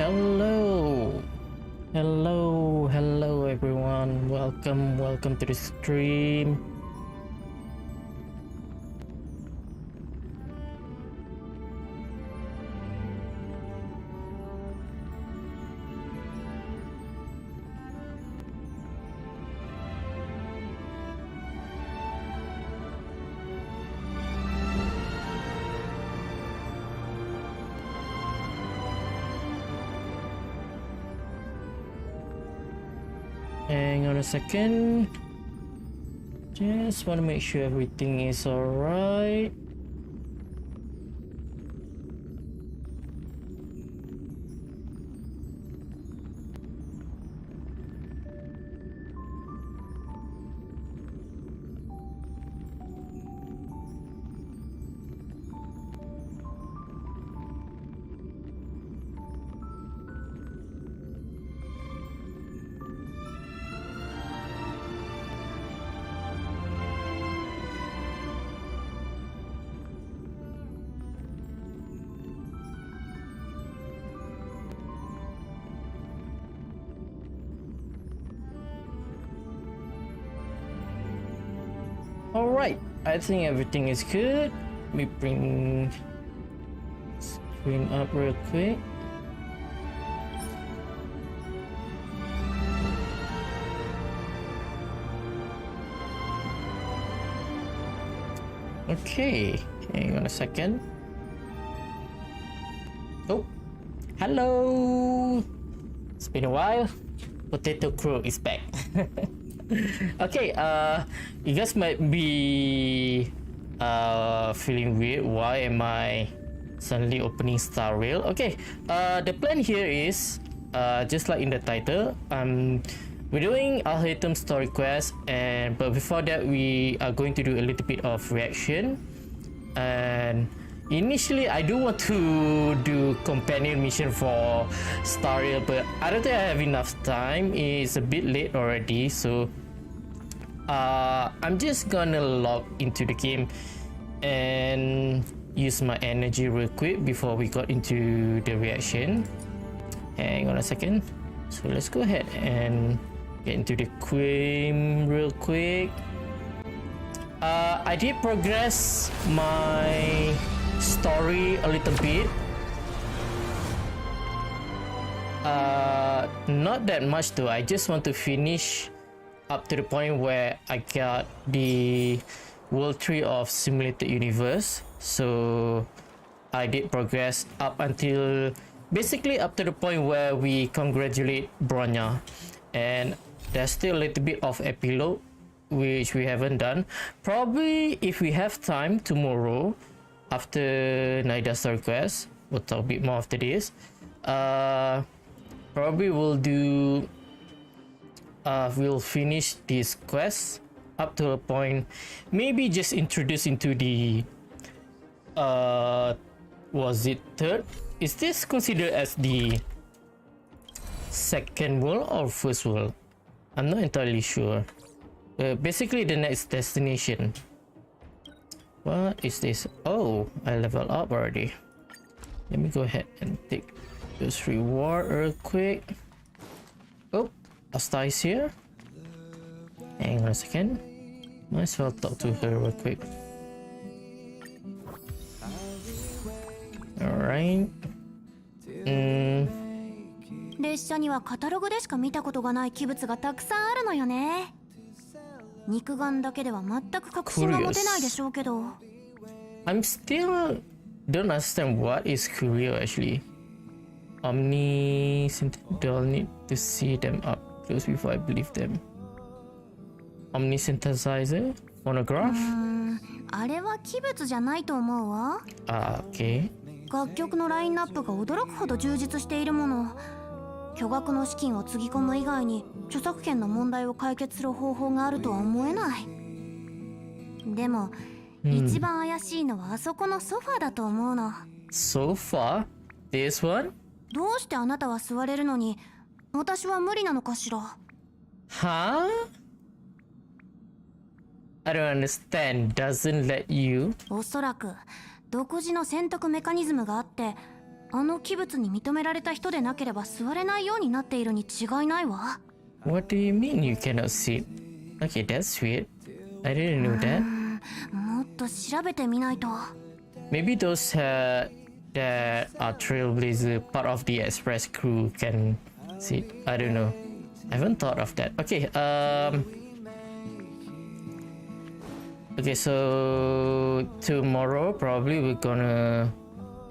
Hello, hello everyone. Welcome to the stream. Hang on a second. Just want to make sure everything is alright. Alright, I think everything is good. Let me bring screen up real quick. Okay, hang on a second. Oh, hello! It's been a while. Potato Crow is back. Okay, you guys might be feeling weird. Why am I suddenly opening Star Rail? Okay, the plan here is just like in the title, we're doing Alhaitham Story Quest, but before that we are going to do a little bit of reaction. And initially I do want to do companion mission for Star Rail, but I don't think I have enough time. It's a bit late already, so I'm just gonna log into the game and use my energy real quick before we got into the reaction. Hang on a second. So let's go ahead and get into the game real quick. I did progress my story a little bit. Not that much though. I just want to finish up to the point where I got the World Tree of Simulated Universe. So I did progress up until basically up to the point where we congratulate Bronya, and there's still a little bit of epilogue which we haven't done. Probably if we have time tomorrow after Naida Story Quest, we'll talk a bit more after this. Probably we'll do we'll finish this quest up to a point, maybe just introduce into the was it third? Is this considered as the second world or first world? I'm not entirely sure. Basically the next destination. What is this? Oh, I leveled up already. Let me go ahead and take this reward real quick. Oh, Asta is here. Hang on a second. Might as well talk to her real quick. Alright. 列車にはカタログでしか見たことがない器物がたくさんあるのよね。肉眼だけでは全く確信が持てないでしょうけど。I'm still don't understand what is curio actually. They'll need to see them up close before I believe them. Omni synthesizer? Phonograph? あれは器物じゃないと思うわ。Okay. 楽曲のラインナップが驚くほど充実しているもの。巨額の資金をつぎ込む以外に著作権の問題を解決する方法があるとは思えない。でも、一番怪しいのはあそこのソファーだと思うの。ソファー? This one? どうしてあなたは座れるのに私は無理なのかしら。Huh? I don't understand. Doesn't let you? おそらく独自の選択メカニズムがあって、あの器物に認められた人でなければ座れないようになっているに違いないわ。What do you mean you cannot sit? Okay, that's weird. I didn't know that. もっと調べてみないと。 Maybe those that are trailblazer part of the express crew can sit. I don't know. I haven't thought of that. Okay, okay, so tomorrow probably we're gonna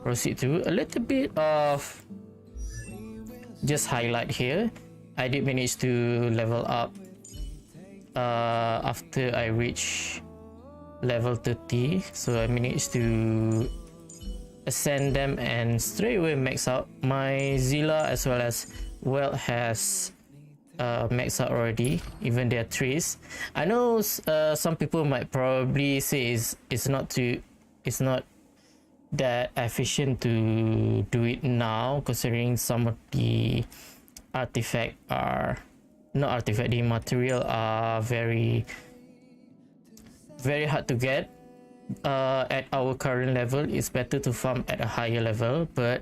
proceed to a little bit of just highlight here. I did manage to level up after I reach level 30, so I managed to ascend them and straight away max out. My Zilla as well as Welt has maxed out already, even their trees. I know some people might probably say it's not that efficient to do it now, considering some of the artifact are not artifact, the material are very hard to get. At our current level, it's better to farm at a higher level, but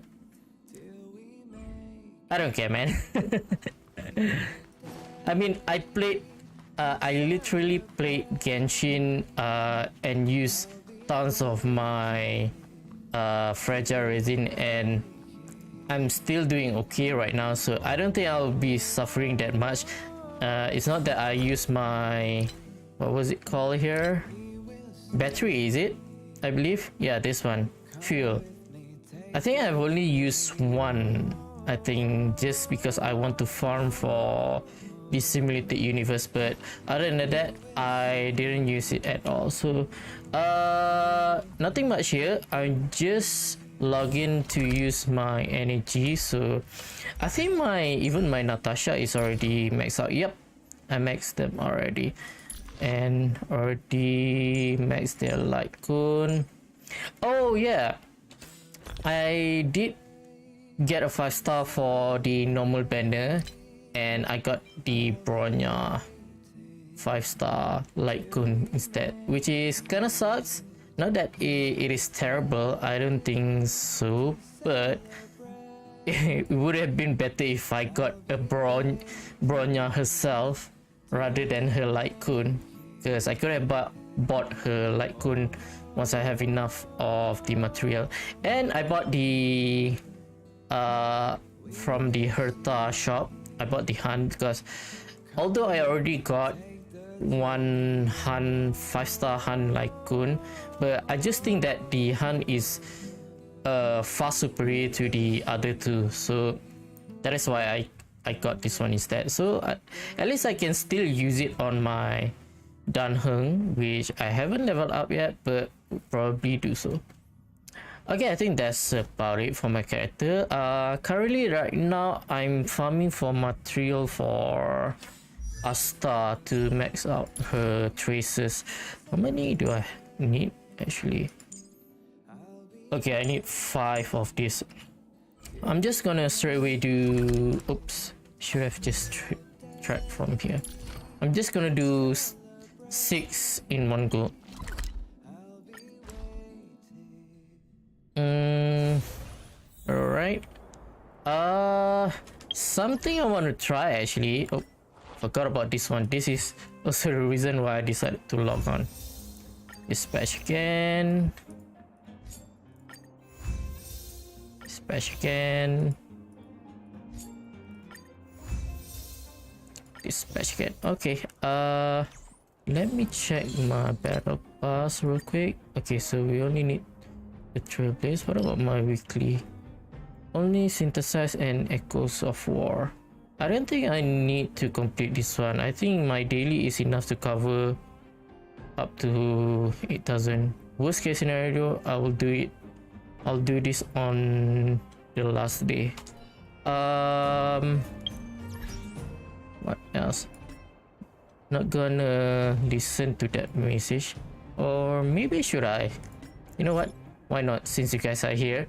I don't care, man. I mean, I literally played Genshin and used tons of my fragile resin, and I'm still doing okay right now, so I don't think I'll be suffering that much. It's not that I use my, what was it called here? Battery, is it? I believe. Yeah, this one. Fuel. I think I've only used one, I think, just because I want to farm for the simulated universe, but other than that, I didn't use it at all. So nothing much here. I just log in to use my energy, so I think even my Natasha is already maxed out. Yep, I maxed them already, and already maxed their light cone. Oh yeah, I did get a 5-star for the normal banner, and I got the Bronya 5-star light cone instead, which is kinda sucks. Not that it is terrible, I don't think so, but it would have been better if I got a Bronya herself rather than her light cone, because I could have bought her light cone once I have enough of the material. And I bought the from the Herta shop, I bought the hunt, because although I already got one hunt 5-star hunt like Kun, but I just think that the hunt is far superior to the other two, so that is why I got this one instead. So at least I can still use it on my Danheng, which I haven't leveled up yet, but will probably do so. Okay, I think that's about it for my character. Currently right now I'm farming for material for Asta to max out her traces. How many do I need actually? Okay, I need 5 of this. I'm just gonna straight away do, oops, should have just tracked from here. I'm just gonna do 6 in one go. Alright. Something I want to try actually. Oh, forgot about this one. This is also the reason why I decided to log on. Dispatch again. Dispatch again. Dispatch again. Okay. Let me check my battle pass real quick. Okay, so we only need the trailblaze. What about my weekly? Only synthesize and echoes of war. I don't think I need to complete this one. I think my daily is enough to cover up to 8,000. Worst case scenario, I will do it. I'll do this on the last day. What else? Not gonna listen to that message, or maybe should I? You know what? Why not? Since you guys are here.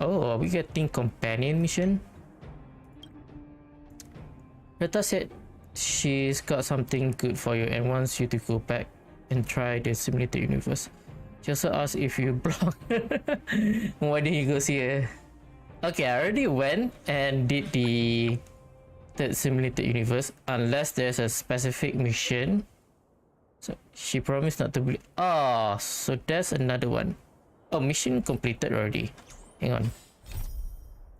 Oh, are we getting companion mission? Rita said she's got something good for you and wants you to go back and try the simulated universe. She also asked if you block. Why did he go here? Okay, I already went and did the third simulated universe, unless there's a specific mission. So she promised not to bleed. Oh, so there's another one. Oh, mission completed already. Hang on.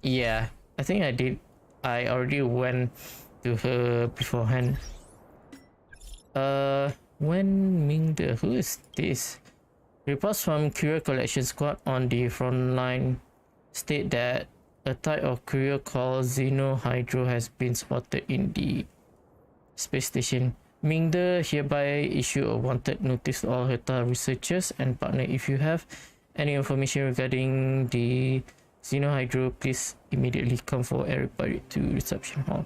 Yeah, I think I did. I already went to her beforehand. When Mingde, who is this? Reports from Courier Collection Squad on the front line state that a type of courier called Xenohydro has been spotted in the space station. Mingde hereby issue a wanted notice to all Herta researchers and partners. If you have any information regarding the Xenohydro, please immediately come for a report to reception hall.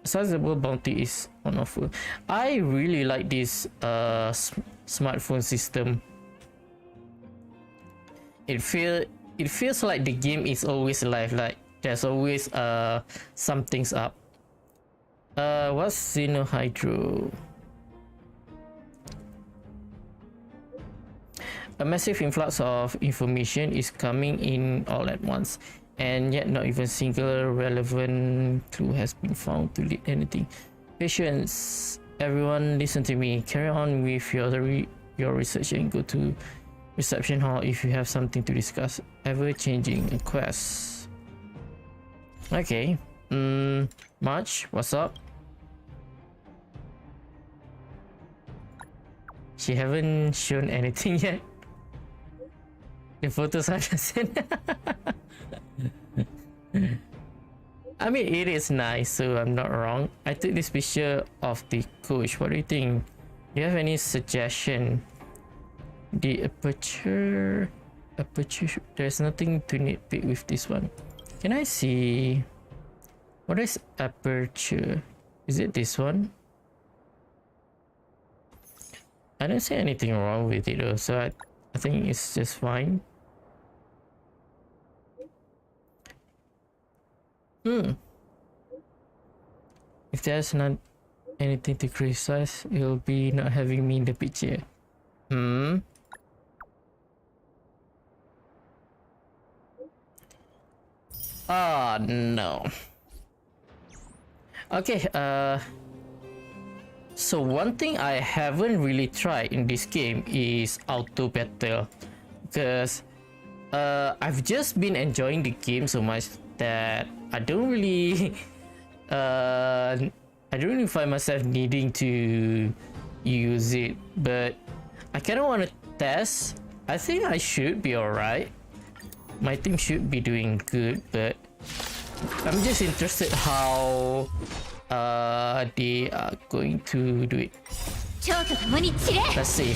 A sizable bounty is on offer. I really like this smartphone system. It feels like the game is always alive, like there's always something's up. What's Xenohydro? A massive influx of information is coming in all at once, and yet not even single relevant clue has been found to lead anything. Patience, everyone, listen to me. Carry on with your research and go to reception hall if you have something to discuss. Ever changing a quest. Okay. March, what's up? She haven't shown anything yet. The photos I just sent. I mean, it is nice, so I'm not wrong. I took this picture of the coach. What do you think? Do you have any suggestion? The aperture, there's nothing to nitpick with this one. Can I see what is aperture? Is it this one? I don't see anything wrong with it though, so I think it's just fine. If there's not anything to criticize, it'll be not having me in the picture. Oh no. Okay, so one thing I haven't really tried in this game is auto battle, because I've just been enjoying the game so much that I don't really find myself needing to use it, but I kind of want to test. I think I should be alright. My team should be doing good, but I'm just interested how they are going to do it. Let's see.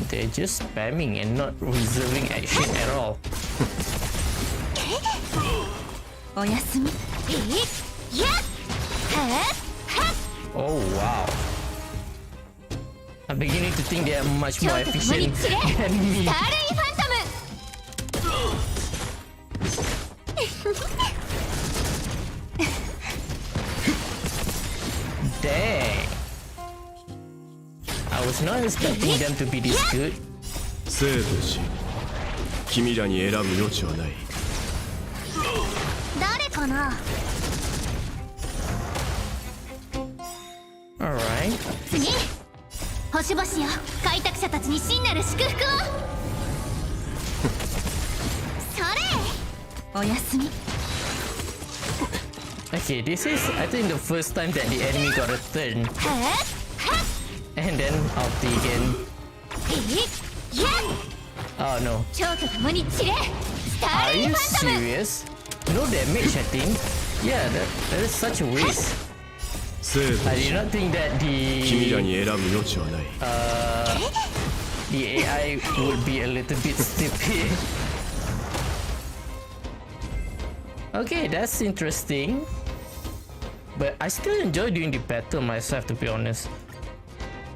They're just spamming and not reserving action at all. Oh wow. I'm beginning to think they are much more efficient than me. Dang. I was not expecting them to be this good. Alright. Okay, this is I think the first time that the enemy got a turn. And then ulti again. Oh no. Are you serious? No damage, I think. Yeah, that is such a waste. I did not think that the AI would be a little bit stupid. Okay, that's interesting. But I still enjoy doing the battle myself, to be honest.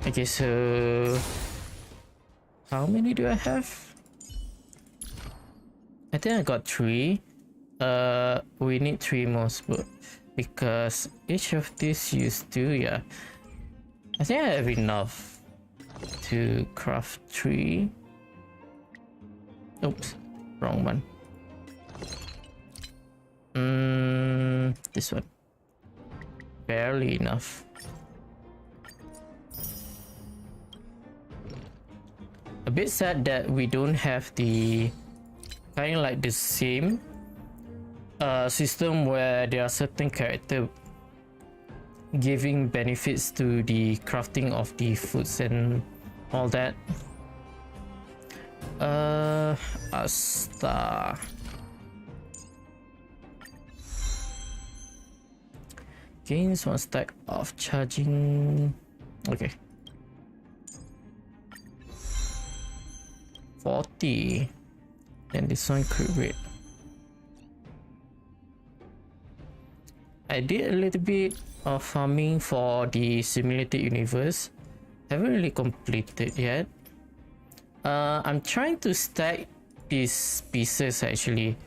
Okay, so How many do I have? I think I got 3. We need 3 more because each of these used 2. Yeah, I think I have enough to craft 3. Oops, wrong one. This one. Barely enough. A bit sad that we don't have the kind of like the same system where there are certain characters giving benefits to the crafting of the foods and all that. Asta. Gains 1 stack of charging. Okay. 40. Then this one crit rate. I did a little bit of farming for the simulated universe. Haven't really completed yet. I'm trying to stack these pieces actually.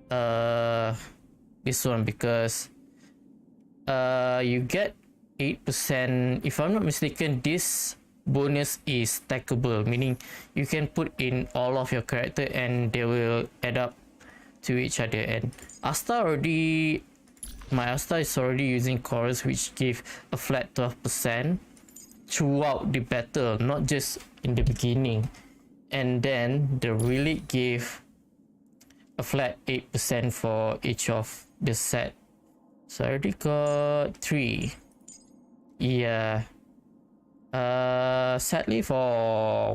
This one because you get 8%. If I'm not mistaken, this bonus is stackable, meaning you can put in all of your character and they will add up to each other. And my Asta is already using chorus, which give a flat 12% throughout the battle, not just in the beginning. And then the relic gave a flat 8% for each of the set. So I already got 3. Yeah. Sadly for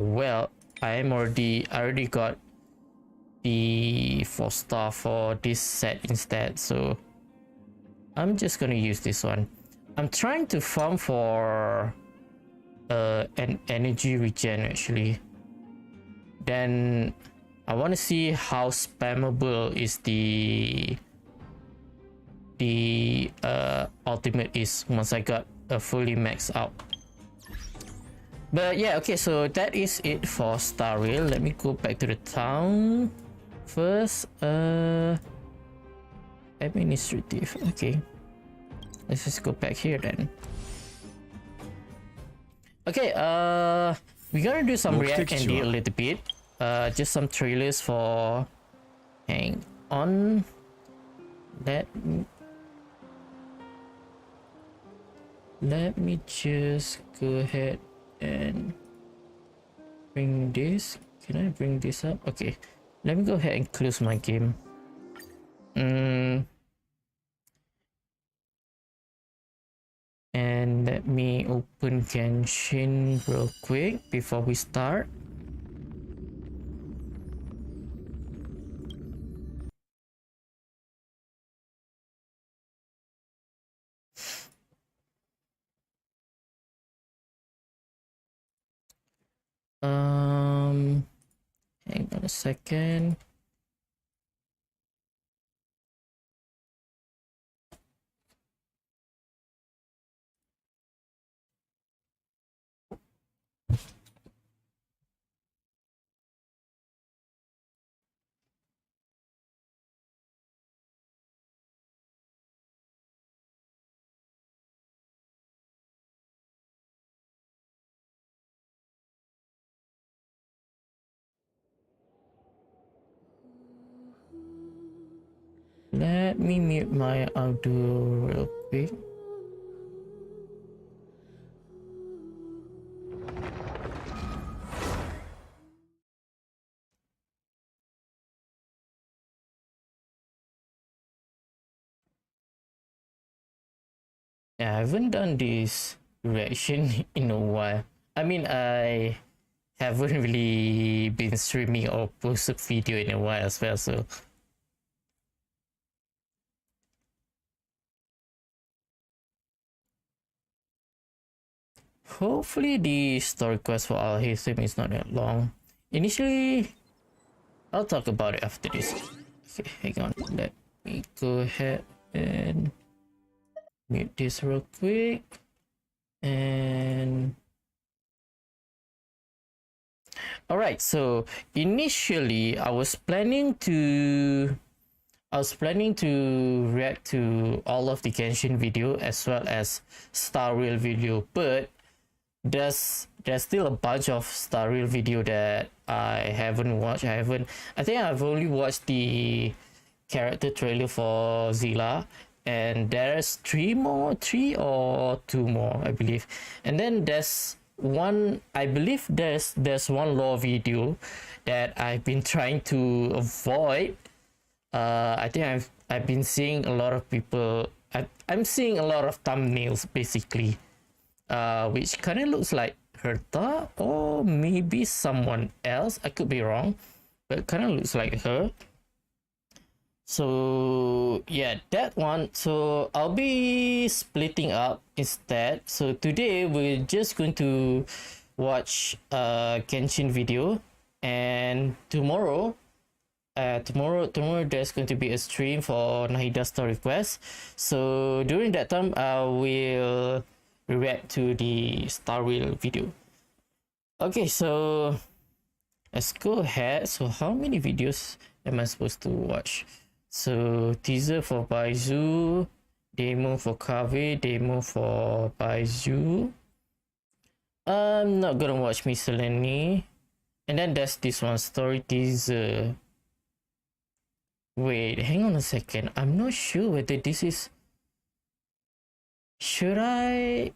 I already got the 4-star for this set instead, so I'm just gonna use this one. I'm trying to farm for an energy regen actually. Then I want to see how spammable is the ultimate is once I got a fully maxed out. But yeah, okay, so that is it for Star Rail. Let me go back to the town first. Administrative. Okay, let's just go back here then. Okay, we're gonna do some React and D a little bit. Just some trailers for. Hang on. Let me just go ahead and bring this. Can I bring this up? Okay, let me go ahead and close my game. And let me open Genshin real quick before we start. Hang on a second. Let me mute my audio real quick. Yeah, I haven't done this reaction in a while. I mean, I haven't really been streaming or posted video in a while as well, so hopefully the story quest for Alhaitham is not that long. Initially, I'll talk about it after this. Okay, hang on. Let me go ahead and mute this real quick. And All right. So initially, I was planning to react to all of the Genshin video as well as Star Rail video, but there's still a bunch of Star Rail video that I haven't watched. I think I've only watched the character trailer for Zilla, and there's three or two more, I believe. And then there's one, I believe there's one lore video that I've been trying to avoid. I think I've been seeing a lot of people. I'm seeing a lot of thumbnails basically, which kind of looks like Herta or maybe someone else. I could be wrong, but kind of looks like her. So yeah, that one. So I'll be splitting up instead. So today we're just going to watch Genshin video, and tomorrow there's going to be a stream for Alhaitham Story Quest. So during that time I will react to the Star Rail video. Okay, so let's go ahead. So how many videos am I supposed to watch? So teaser for Baizu, demo for Kave, demo for Baizu. I'm not gonna watch Miscellany. And then there's this one, story teaser. Wait, hang on a second. I'm not sure whether this is... Should I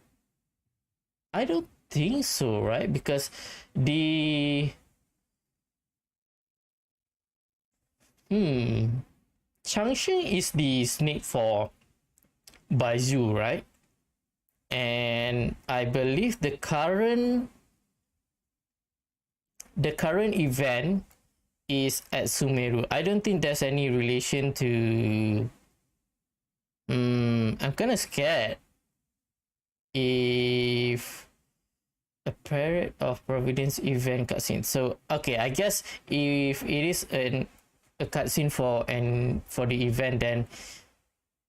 don't think so, right? Because the... Changsheng is the snake for Baizu, right? And I believe the current event is at Sumeru. I don't think there's any relation to... I'm kind of scared if a Parrot of Providence event cutscene. So okay, I guess if it is a cutscene for the event, then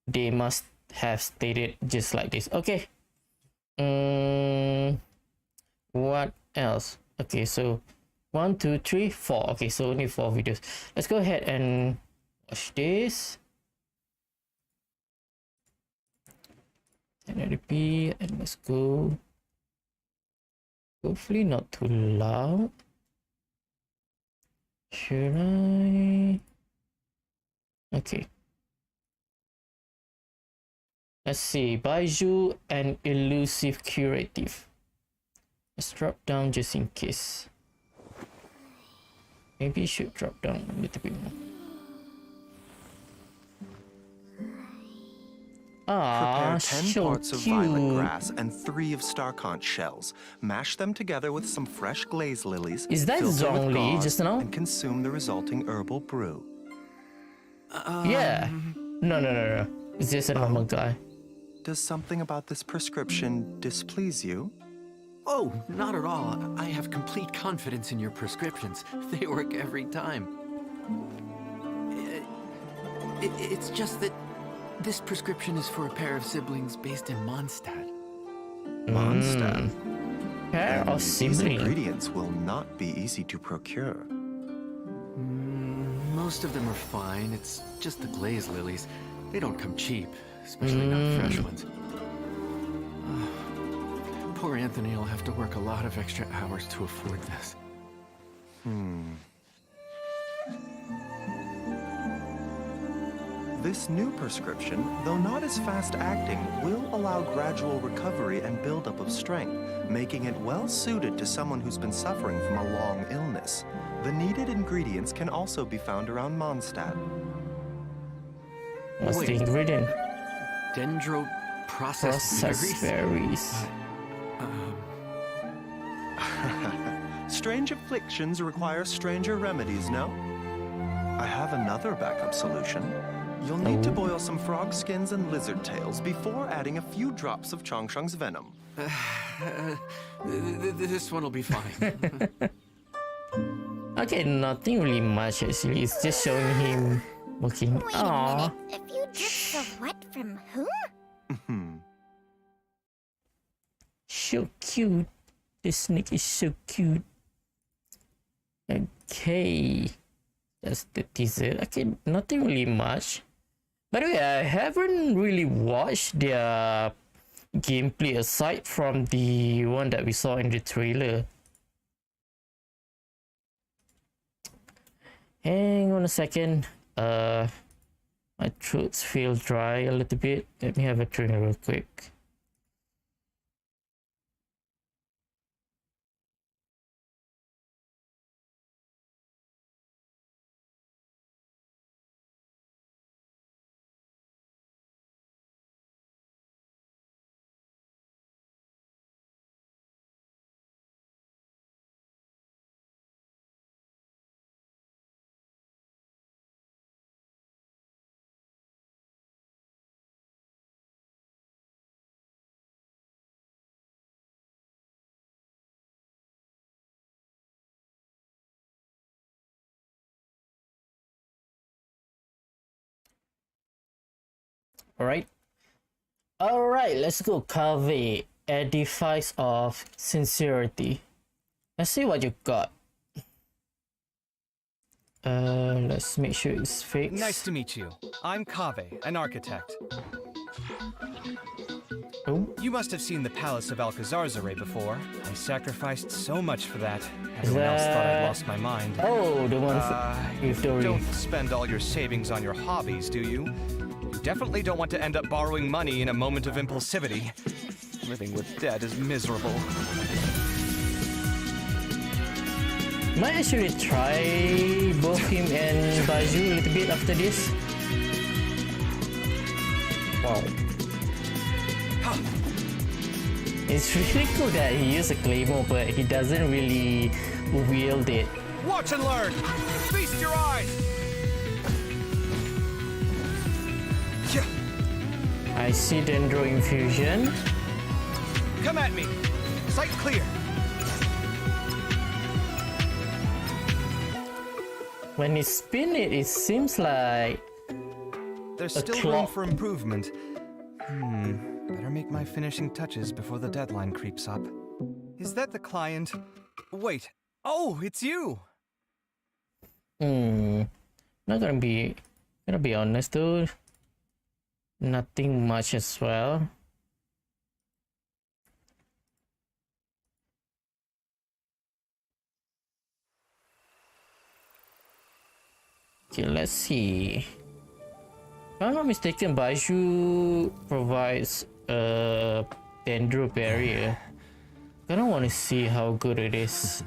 they must have stated just like this. Okay. What else? Okay, so 1, 2, 3, 4. Okay, so only 4 videos. Let's go ahead and watch this. 1080p, and let's go. Hopefully not too loud. Should I? Okay. Let's see. Baizu and elusive curative. Let's drop down just in case. Maybe it should drop down a little bit more. Prepare 10 so parts of cute. violet grass and 3 of starconch shells. Mash them together with some fresh glaze lilies. Is that filter with Zhongli gauze, just now? and consume the resulting herbal brew. Yeah. No. It's just a normal guy. Does something about this prescription displease you? Oh, not at all. I have complete confidence in your prescriptions. They work every time. It's just that this prescription is for a pair of siblings based in Mondstadt. Mondstadt? Pair of These siblings. ingredients will not be easy to procure. Most of them are fine. It's just the glaze lilies. They don't come cheap, especially not fresh ones. Poor Anthony will have to work a lot of extra hours to afford this. This new prescription, though not as fast-acting, will allow gradual recovery and buildup of strength, making it well-suited to someone who's been suffering from a long illness. The needed ingredients can also be found around Mondstadt. What's the Wait. ingredient? Dendro processed Processed berries. Strange afflictions require stranger remedies, no? I have another backup solution. You'll need to boil some frog skins and lizard tails before adding a few drops of Changsheng's venom. This one will be fine. Okay, nothing really much actually. It's just showing him working. Wait a Aww. minute. A few drips of what from whom? So cute. The snake is so cute. Okay, that's the teaser. Okay, nothing really much. By the way, I haven't really watched their gameplay aside from the one that we saw in the trailer. Hang on a second. My throats feel dry a little bit. Let me have a drink real quick. Alright. Alright, let's go. Cave, Edifice of Sincerity. Let's see what you got. Let's make sure it's fixed. Nice to meet you. I'm Kave, an architect. Oh, You must have seen the Palace of Alcazarzaray before. I sacrificed so much for that. Everyone else thought I'd lost my mind. oh, the one with the You don't spend all your savings on your hobbies, do you? You definitely don't want to end up borrowing money in a moment of impulsivity. Living with debt is miserable. Might actually try both him and Baju a little bit after this. Wow. It's really cool that he used a claymore, but he doesn't really wield it. Watch and learn! Feast your eyes! I see Dendro Infusion. Come at me! Sight clear! When you spin it, it seems like There's A still room clock. for improvement. Better make my finishing touches before the deadline creeps up. Is that the client? Wait. Oh, it's you! not gonna be honest though. Nothing much as well. Okay, let's see. If I'm not mistaken, Baiju provides a Dendro barrier. I don't want to see how good it is.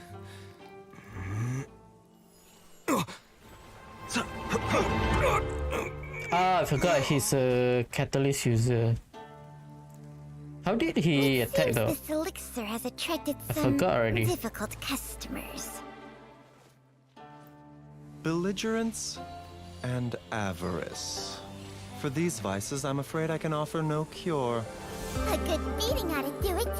I forgot he's a catalyst user. How did he attack though? This elixir has attracted I some forgot already. difficult customers. Belligerence and avarice. For these vices, I'm afraid I can offer no cure. A good beating ought to do it.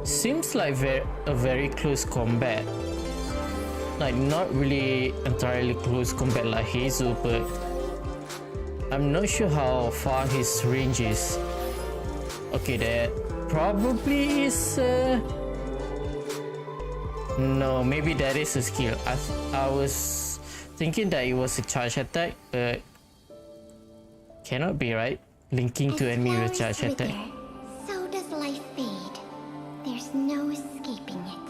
Seems like a very close combat. Like not really entirely close combat like Hazel, but I'm not sure how far his range is. Okay, that probably is no, maybe that is a skill. I was thinking that it was a charge attack, but cannot be, right? Linking to enemy with charge attack. So does life fade. There's no escaping it.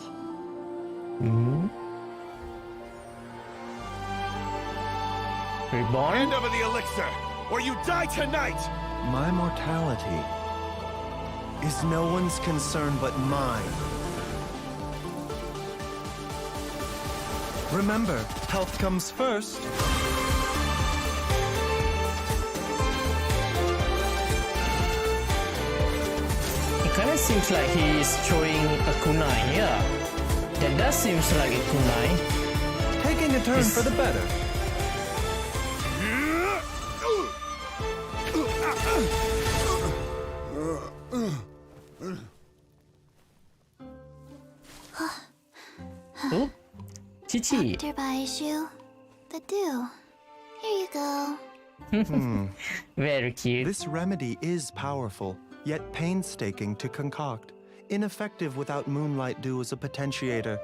Reborn? Hand over the elixir, or you die tonight! My mortality is no one's concern but mine. Remember, health comes first. It kind of seems like he's throwing a kunai, yeah. That does seems like a kunai. Taking a turn for the better. Oh, Chichi. Dr. Baishu, the dew. Here you go. Very cute. This remedy is powerful, yet painstaking to concoct. Ineffective without moonlight dew as a potentiator,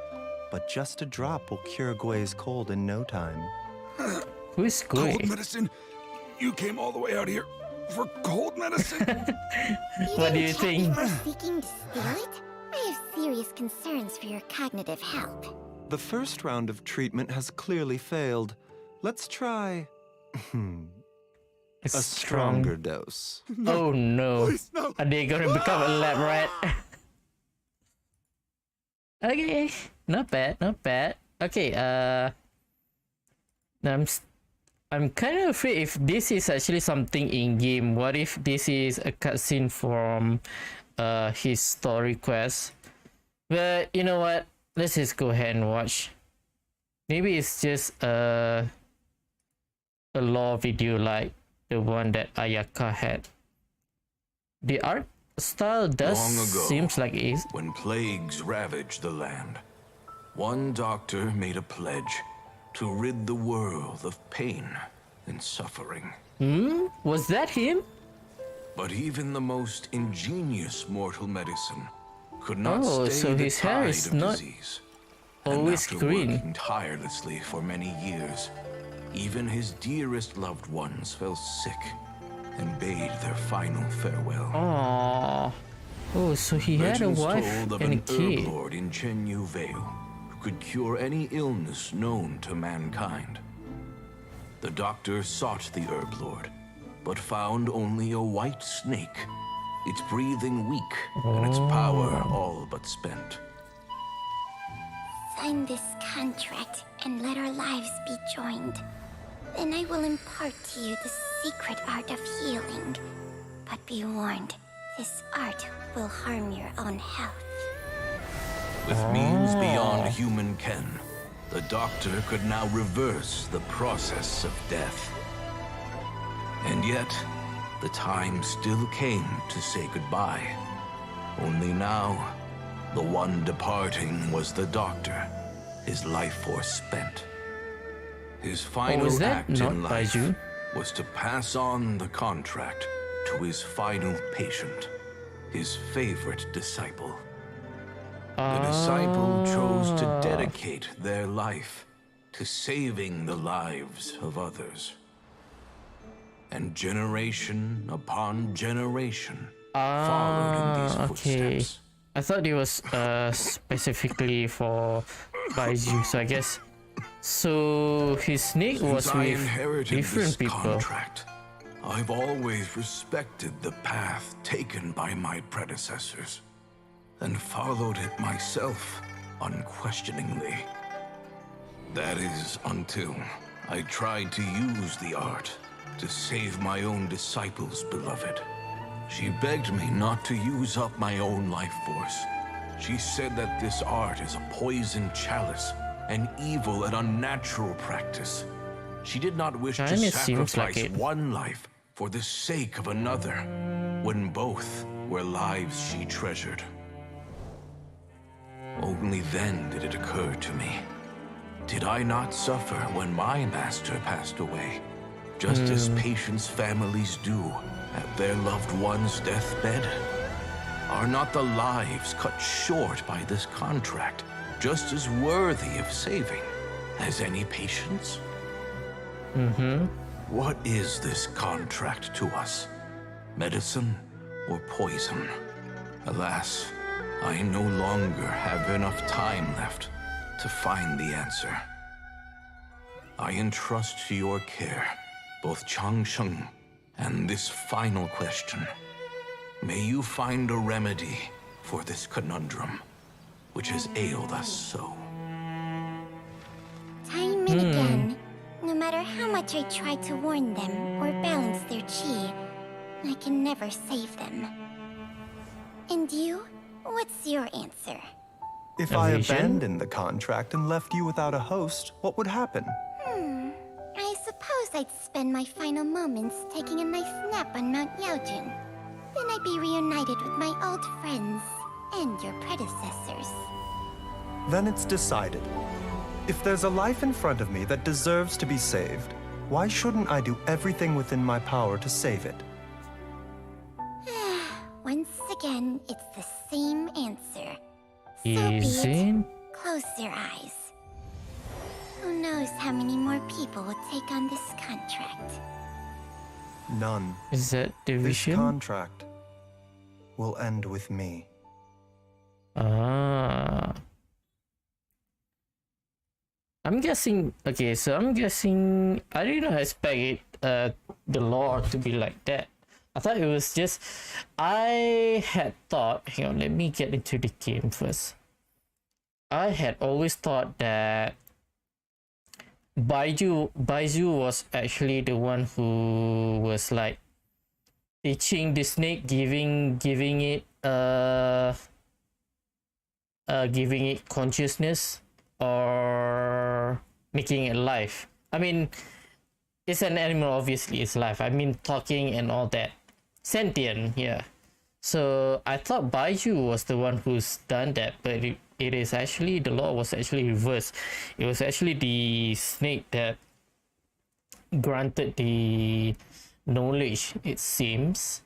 but just a drop will cure Gui's cold in no time. Who is Gui? Cold medicine? You came all the way out here for cold medicine? What do you think? For seeking to steal it? I have serious concerns for your cognitive health. The first round of treatment has clearly failed. Let's try a stronger dose. Oh no. Please, no. Are they gonna become a lab rat? Okay, not bad, not bad. Okay, I'm kind of afraid if this is actually something in game. What if this is a cutscene from his story quest? But you know what? Let's just go ahead and watch. Maybe it's just a lore video like the one that Ayaka had. The art style does Long ago, seems like it is. when plagues ravaged the land, one doctor made a pledge to rid the world of pain and suffering. Was that him? But even the most ingenious mortal medicine could not Oh, stay so the his hair tide is of not disease. always and after green. working tirelessly for many years, even his dearest loved ones fell sick and bade their final farewell. Aww. Oh, so he had a Legends wife told of and a an kid. herb lord in Chenyu Vale who could cure any illness known to mankind. The doctor sought the herb lord, but found only a white snake, its breathing weak and its power all but spent. Sign this contract and let our lives be joined. Then I will impart to you the secret art of healing. But be warned, this art will harm your own health. With means beyond human ken, the doctor could now reverse the process of death. And yet, the time still came to say goodbye. Only now, the one departing was the doctor, his life force spent. His final was that act not in life Baiju? was to pass on the contract to his final patient, his favorite disciple. The disciple chose to dedicate their life to saving the lives of others. And generation upon generation followed in these okay. footsteps. I thought it was specifically for Baiju, so I guess. So his snake was Since I with inherited different this people. contract, I've always respected the path taken by my predecessors and followed it myself unquestioningly. That is until I tried to use the art to save my own disciple's beloved. She begged me not to use up my own life force. She said that this art is a poison chalice, an evil and unnatural practice. She did not wish to Kinda seems like sacrifice it. one life for the sake of another, when both were lives she treasured. Only then did it occur to me. Did I not suffer when my master passed away, just as patients' families do at their loved one's deathbed? Are not the lives cut short by this contract just as worthy of saving as any patients? What is this contract to us? Medicine or poison? Alas, I no longer have enough time left to find the answer. I entrust to your care both Changsheng and this final question. May you find a remedy for this conundrum, which has ailed us so. Time and again, no matter how much I try to warn them or balance their chi, I can never save them. And you? What's your answer? If A I vision? abandoned the contract and left you without a host, what would happen? I suppose I'd spend my final moments taking a nice nap on Mount Yaojin. Then I'd be reunited with my old friends and your predecessors. Then it's decided. If there's a life in front of me that deserves to be saved, Why shouldn't I do everything within my power to save it? Once again, it's the same answer. So Is be it? it. Close your eyes. Who knows how many more people will take on this contract? None. Is that the This vision? contract will end with me. Ah. I'm guessing. Okay, so I'm guessing. I didn't expect it. The lore to be like that. I thought it was just. I had thought. Hang on, let me get into the game first. I had always thought that Baiju was actually the one who was like teaching the snake, giving it giving it consciousness or making it life. I mean, it's an animal, obviously it's life. I mean, talking and all that, sentient, yeah. So I thought Baiju was the one who's done that, but it is actually, the law was actually reversed. It was actually the snake that granted the knowledge, it seems.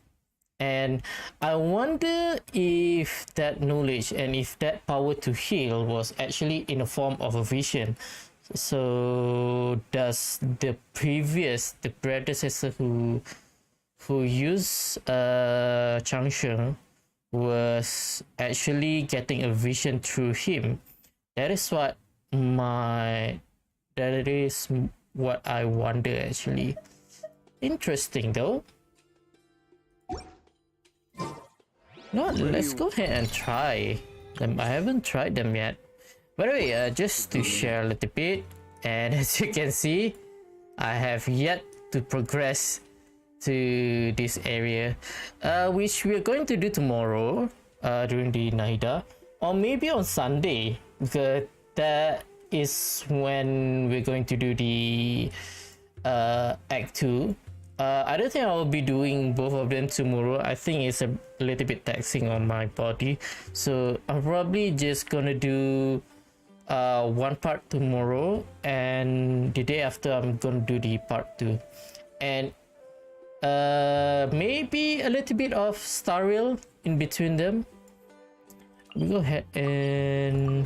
And I wonder if that knowledge and if that power to heal was actually in the form of a vision. So does the predecessor who used Changsheng was actually getting a vision through him? That is what I wonder actually. Interesting though. No, let's go ahead and try them. I haven't tried them yet. By the way, just to share a little bit, and as you can see, I have yet to progress to this area, which we're going to do tomorrow during the Naida, or maybe on Sunday, because that is when we're going to do the Act 2. I don't think I will be doing both of them tomorrow. I think it's a little bit taxing on my body, so I'm probably just gonna do one part tomorrow, and the day after I'm gonna do the part 2, and maybe a little bit of Star Rail in between them. We go ahead and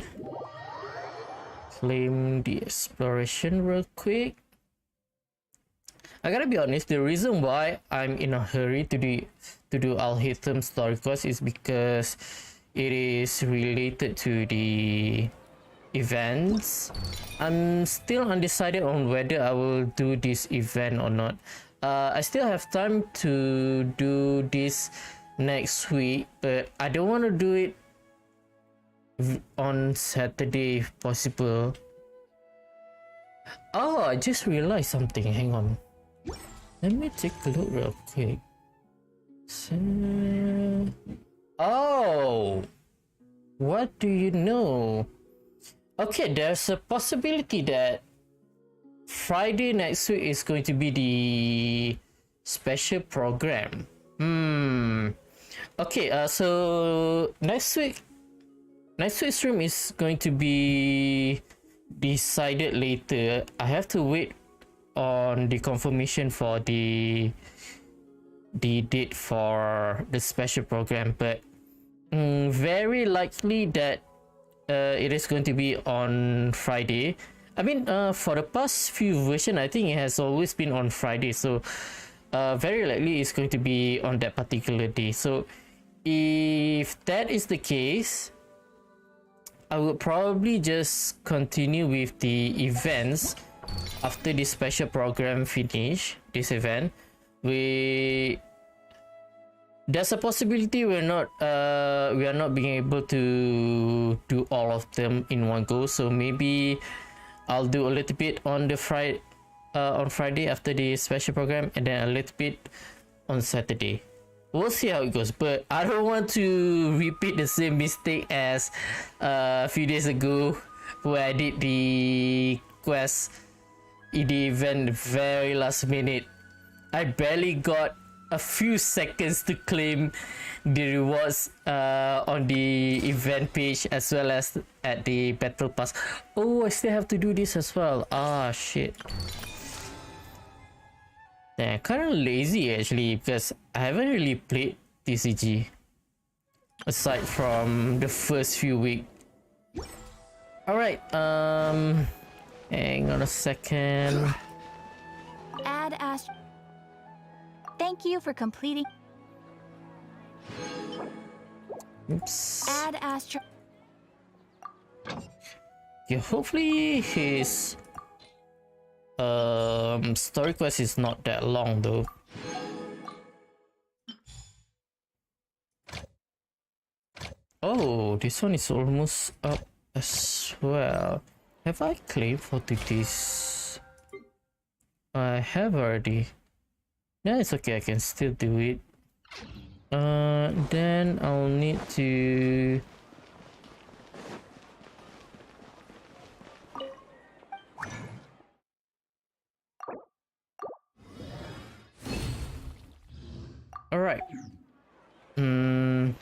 claim the exploration real quick. I gotta be honest, the reason why I'm in a hurry to do Alhaitham Story Quest is because it is related to the events. I'm still undecided on whether I will do this event or not. I still have time to do this next week, but I don't want to do it on Saturday if possible. Oh, I just realized something. Hang on. Let me take a look real quick. Oh! What do you know? Okay, there's a possibility that Friday next week is going to be the special program. Okay, so next week's stream is going to be decided later. I have to wait on the confirmation for the date for the special program, but very likely that it is going to be on Friday. I mean, for the past few versions, I think it has always been on Friday, so very likely it's going to be on that particular day. So if that is the case, I would probably just continue with the events after this special program finish this event. There's a possibility we are not being able to do all of them in one go, so maybe I'll do a little bit on the Friday after the special program, and then a little bit on Saturday. We'll see how it goes, but I don't want to repeat the same mistake as a few days ago where I did the quest in the event very last minute. I barely got a few seconds to claim the rewards on the event page as well as at the battle pass. Oh, I still have to do this as well. Ah, shit. Yeah, kind of lazy actually because I haven't really played TCG aside from the first few weeks. All right, hang on a second. Add Thank you for completing. Oops. Add Astro. Yeah, hopefully his story quest is not that long though. Oh, this one is almost up as well. Have I claimed for this? I have already. Yeah, it's okay, I can still do it. Then I'll need to... Alright. And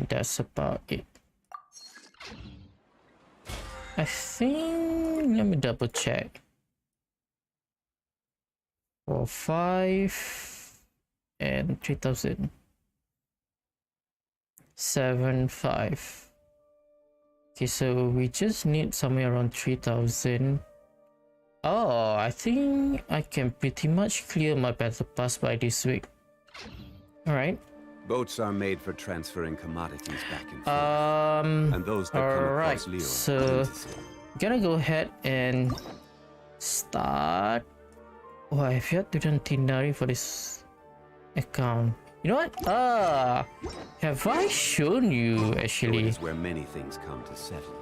that's about it. I think... Let me double check. 4, 5 and 3,000. 7, 5. Okay, so we just need somewhere around 3,000. Oh, I think I can pretty much clear my battle pass by this week. Alright. Boats are made for transferring commodities back and forth. And those that come across Leo. So gonna go ahead and start. Oh, I've yet to done itinerary for this account. You know what? Have I shown you actually? Is where many things come to settle.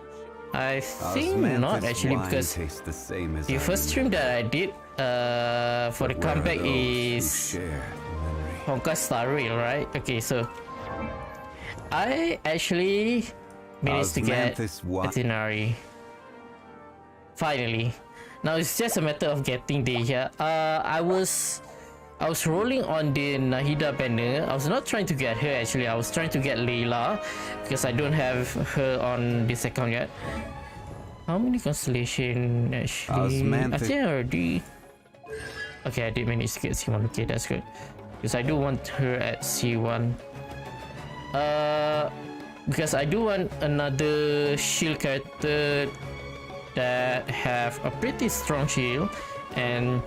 I think not actually, because the first stream that I did for the comeback is Honka Star Rail, right? Okay, so I actually managed to get itinerary. Finally. Now it's just a matter of getting there here. I was rolling on the Nahida banner. I was not trying to get her actually. I was trying to get Layla because I don't have her on this account yet. How many constellation actually? I think I already. Okay, I did manage to get C1. Okay, that's good. Because I do want her at C1. Because I do want another shield character that have a pretty strong shield, and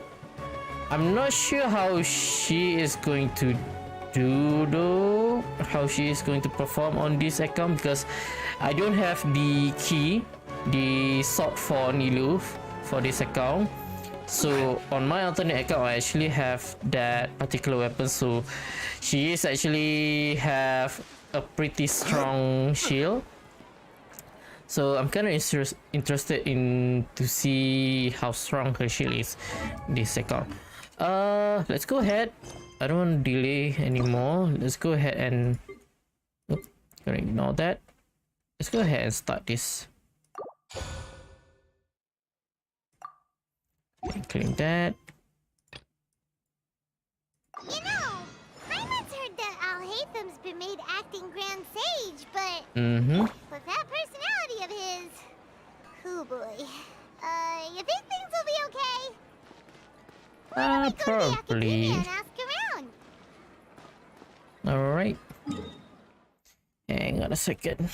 I'm not sure how she is going to do though, how she is going to perform on this account, because I don't have the key, the sword for Niluf for this account. So on my alternate account I actually have that particular weapon, so she is actually have a pretty strong shield. So I'm kind of interested in to see how strong her shield is this account. Let's go ahead. I don't want to delay anymore. Let's go ahead and gonna ignore that. Let's go ahead and start this. And claim that. You know, Paimon's heard that Alhaitham's been made acting Grand Sage, but with that personality of his, oh boy. You think things will be okay? Probably. And ask around. Alright. Hang on a second.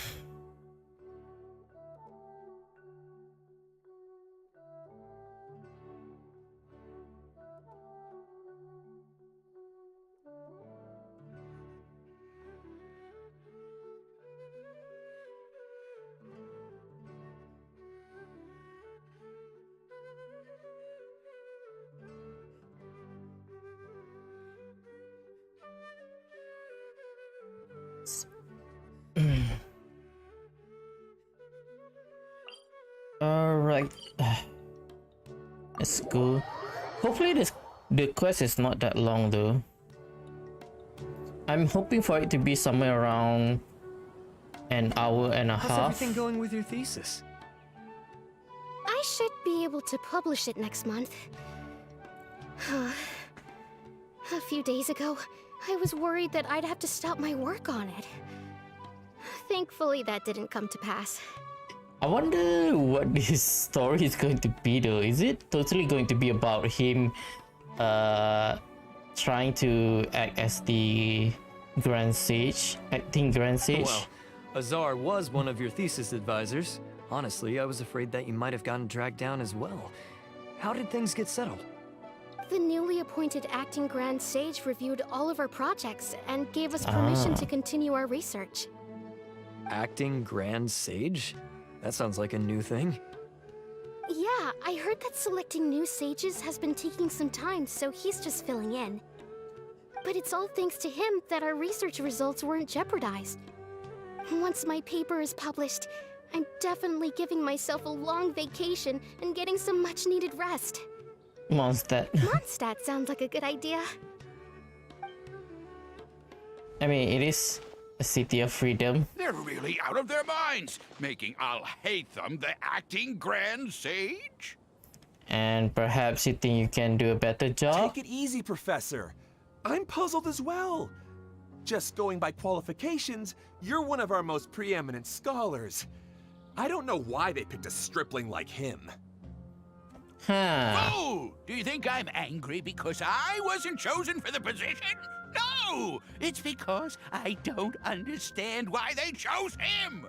Alright. Let's go. Hopefully the quest is not that long though. I'm hoping for it to be somewhere around an hour and a half. How's everything going with your thesis? I should be able to publish it next month. A few days ago, I was worried that I'd have to stop my work on it. Thankfully, that didn't come to pass. I wonder what this story is going to be though. Is it totally going to be about him trying to act as the Grand Sage? Acting Grand Sage? Well, Azar was one of your thesis advisors. Honestly, I was afraid that you might have gotten dragged down as well. How did things get settled? The newly appointed acting Grand Sage reviewed all of our projects and gave us permission to continue our research. Acting Grand Sage? That sounds like a new thing. Yeah, I heard that selecting new sages has been taking some time, so he's just filling in. But it's all thanks to him that our research results weren't jeopardized. Once my paper is published, I'm definitely giving myself a long vacation and getting some much-needed rest. Mondstadt. Mondstadt sounds like a good idea. I mean, it is a city of freedom. They're really out of their minds, making Alhaitham the acting Grand Sage? And perhaps you think you can do a better job? Take it easy, Professor. I'm puzzled as well. Just going by qualifications, you're one of our most preeminent scholars. I don't know why they picked a stripling like him. Huh. Oh, do you think I'm angry because I wasn't chosen for the position? No, it's because I don't understand why they chose him.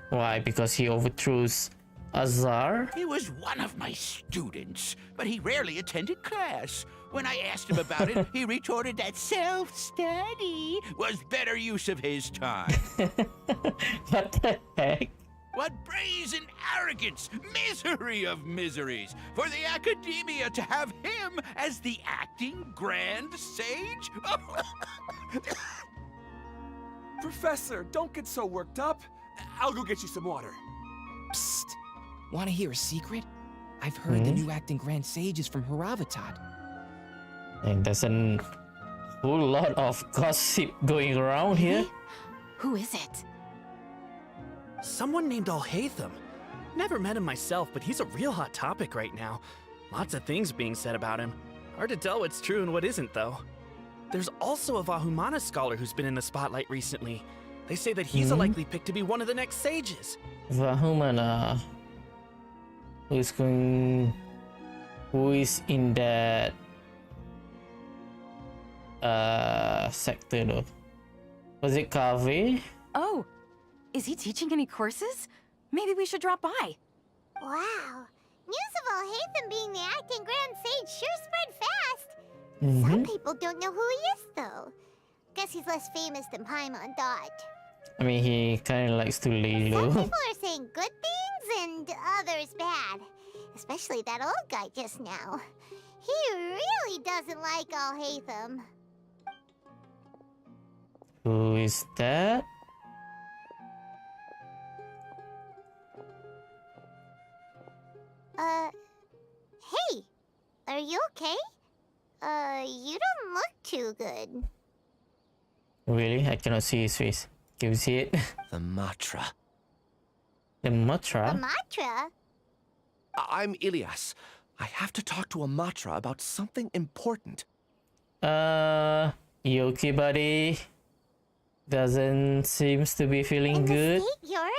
Why? Because he overthrows Azar? He was one of my students, but he rarely attended class. When I asked him about it, he retorted that self-study was better use of his time. What the heck? What brazen arrogance! Misery of miseries! For the academia to have him as the acting Grand Sage? Professor, don't get so worked up. I'll go get you some water. Psst! Want to hear a secret? I've heard the new acting Grand Sage is from Haravatat. And there's a whole lot of gossip going around here. Who is it? Someone named Alhaitham. Never met him myself, but he's a real hot topic right now. Lots of things being said about him. Hard to tell what's true and what isn't, though. There's also a Vahumana scholar who's been in the spotlight recently. They say that he's a likely pick to be one of the next sages. Vahumana. Who is in that sector though? Was it Kaveh? Oh, is he teaching any courses? Maybe we should drop by. Wow. News of Alhaitham being the acting Grand Sage sure spread fast. Some people don't know who he is, though. Guess he's less famous than Paimon thought. I mean, he kind of likes to lay low. Some people are saying good things and others bad. Especially that old guy just now. He really doesn't like Alhaitham. Who is that? Hey, are you okay? You don't look too good. Really? I cannot see his face. Can you see it? The Matra. The Matra? A Matra? I'm Ilias. I have to talk to a Matra about something important. You okay, buddy? Doesn't seems to be feeling good. The state you're in?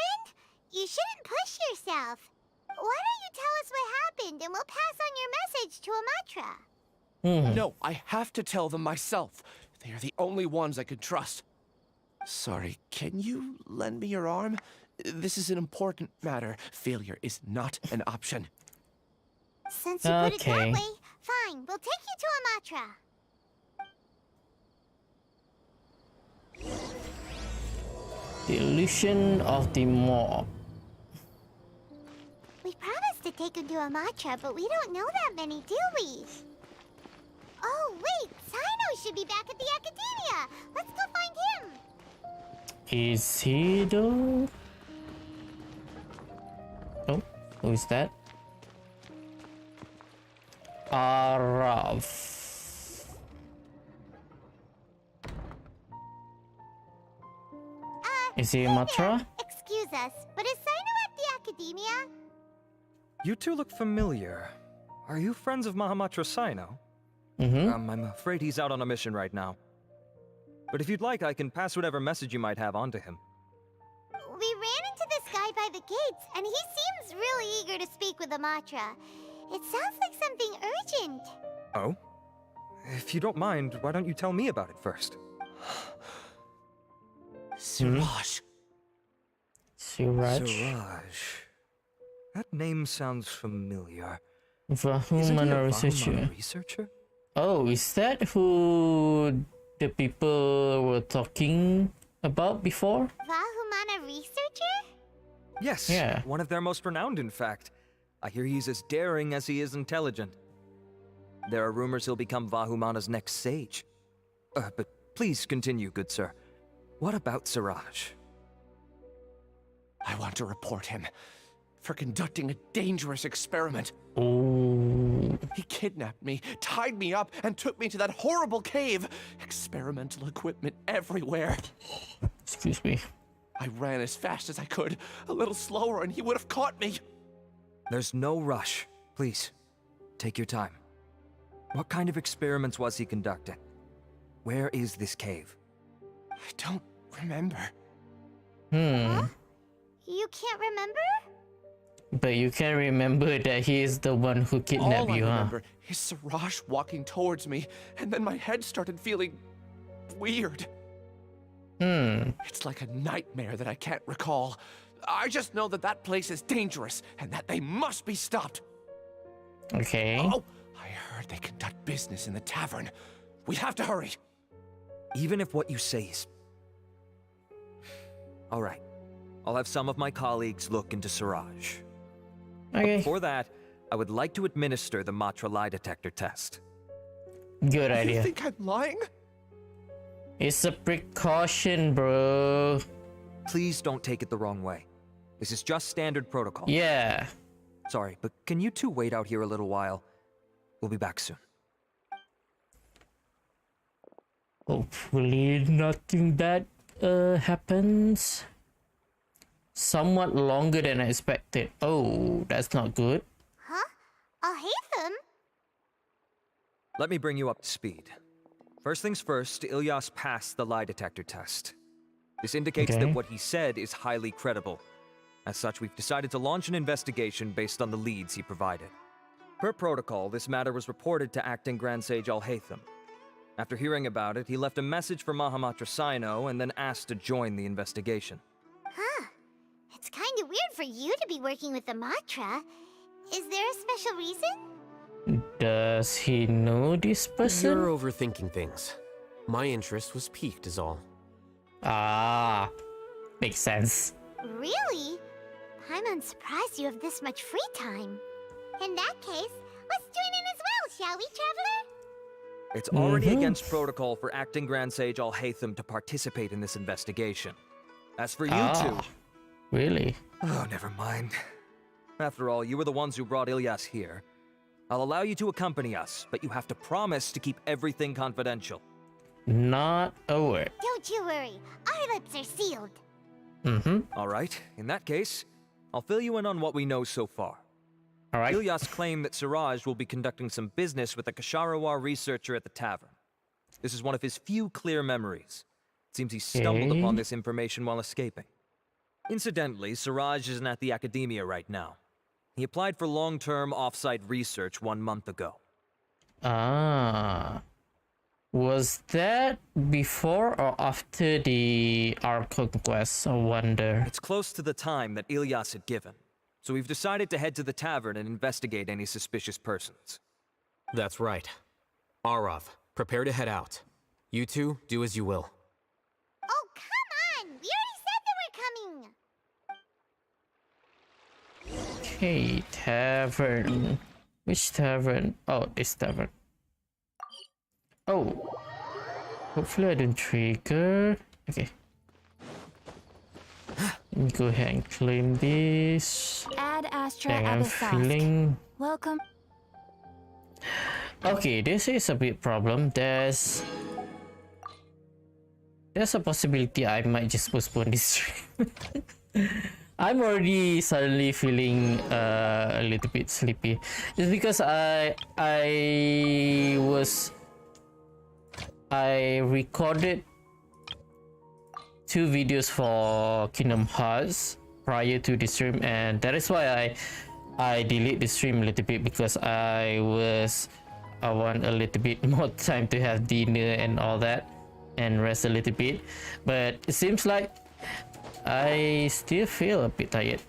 You shouldn't push yourself. Why don't you tell us what happened and we'll pass on your message to a Matra? No, I have to tell them myself. They are the only ones I can trust. Sorry, can you lend me your arm? This is an important matter. Failure is not an option. Since you put it that way, fine. We'll take you to a Matra. The illusion of the mob. We promised to take him to a Matra, but we don't know that many, do we? Oh, wait! Sino should be back at the Academia! Let's go find him! Is he though? Oh, who is that? Arav. Is he a Matra? Excuse us, but is Sino at the Academia? You two look familiar. Are you friends of Mahamatra Sino? I'm afraid he's out on a mission right now. But if you'd like, I can pass whatever message you might have on to him. We ran into this guy by the gates, and he seems really eager to speak with Amatra. It sounds like something urgent. Oh? If you don't mind, why don't you tell me about it first? Siraj. Siraj. Siraj. That name sounds familiar. Vahumana researcher. Researcher? Oh, is that who the people were talking about before? Vahumana researcher? Yes. Yeah. One of their most renowned, in fact. I hear he's as daring as he is intelligent. There are rumors he'll become Vahumana's next sage. But please continue, good sir. What about Siraj? I want to report him for conducting a dangerous experiment. Oh. He kidnapped me, tied me up, and took me to that horrible cave. Experimental equipment everywhere. Excuse me. I ran as fast as I could, a little slower, and he would have caught me. There's no rush. Please, take your time. What kind of experiments was he conducting? Where is this cave? I don't remember. Hmm. You can't remember? But you can remember that he is the one who kidnapped All you, I huh? remember is Siraj walking towards me, and then my head started feeling weird. It's like a nightmare that I can't recall. I just know that that place is dangerous, and that they must be stopped. Okay. Oh, I heard they conduct business in the tavern. We have to hurry. Even if what you say is... All right. I'll have some of my colleagues look into Siraj. Okay. But before that, I would like to administer the Matra lie detector test. Good idea. You think I'm lying? It's a precaution, bro. Please don't take it the wrong way. This is just standard protocol. Yeah. Sorry, but can you two wait out here a little while? We'll be back soon. Hopefully nothing bad happens. Somewhat longer than I expected. Oh, that's not good. Huh? Alhaitham? Let me bring you up to speed. First things first, Ilyas passed the lie detector test. This indicates that what he said is highly credible. As such, we've decided to launch an investigation based on the leads he provided. Per protocol, this matter was reported to Acting Grand Sage Alhaitham. After hearing about it, he left a message for Mahamatra Sino and then asked to join the investigation. Huh. It's kind of weird for you to be working with the Matra. Is there a special reason? Does he know this person? You're overthinking things. My interest was piqued is all. Ah, makes sense. Really? Paimon's surprised you have this much free time. In that case, let's join in as well, shall we, Traveler? It's already against protocol for Acting Grand Sage Alhaitham to participate in this investigation. As for you two... Really? Oh, never mind. After all, you were the ones who brought Ilyas here. I'll allow you to accompany us, but you have to promise to keep everything confidential. Not a word. Don't you worry. Our lips are sealed. All right. In that case, I'll fill you in on what we know so far. All right. Ilyas claimed that Siraj will be conducting some business with a Kasharawar researcher at the tavern. This is one of his few clear memories. It seems he stumbled upon this information while escaping. Incidentally, Siraj isn't at the academia right now. He applied for long-term off-site research 1 month ago. Ah. Was that before or after the Archon quest? I wonder. It's close to the time that Ilyas had given, so we've decided to head to the tavern and investigate any suspicious persons. That's right. Arav, prepare to head out. You two, do as you will. Oh, come on! We already said that we're coming! Okay, tavern. Which tavern? Oh, this tavern. Oh. Hopefully I don't trigger. Okay. Let me go ahead and claim this. Ad Astra Dang, I'm Abyssast. feeling... Welcome. Okay, this is a big problem. There's a possibility I might just postpone this stream. I'm already suddenly feeling a little bit sleepy. Just because I recorded 2 videos for Kingdom Hearts prior to the stream, and that is why I delete the stream a little bit, because I want a little bit more time to have dinner and all that and rest a little bit. But it seems like I still feel a bit tired.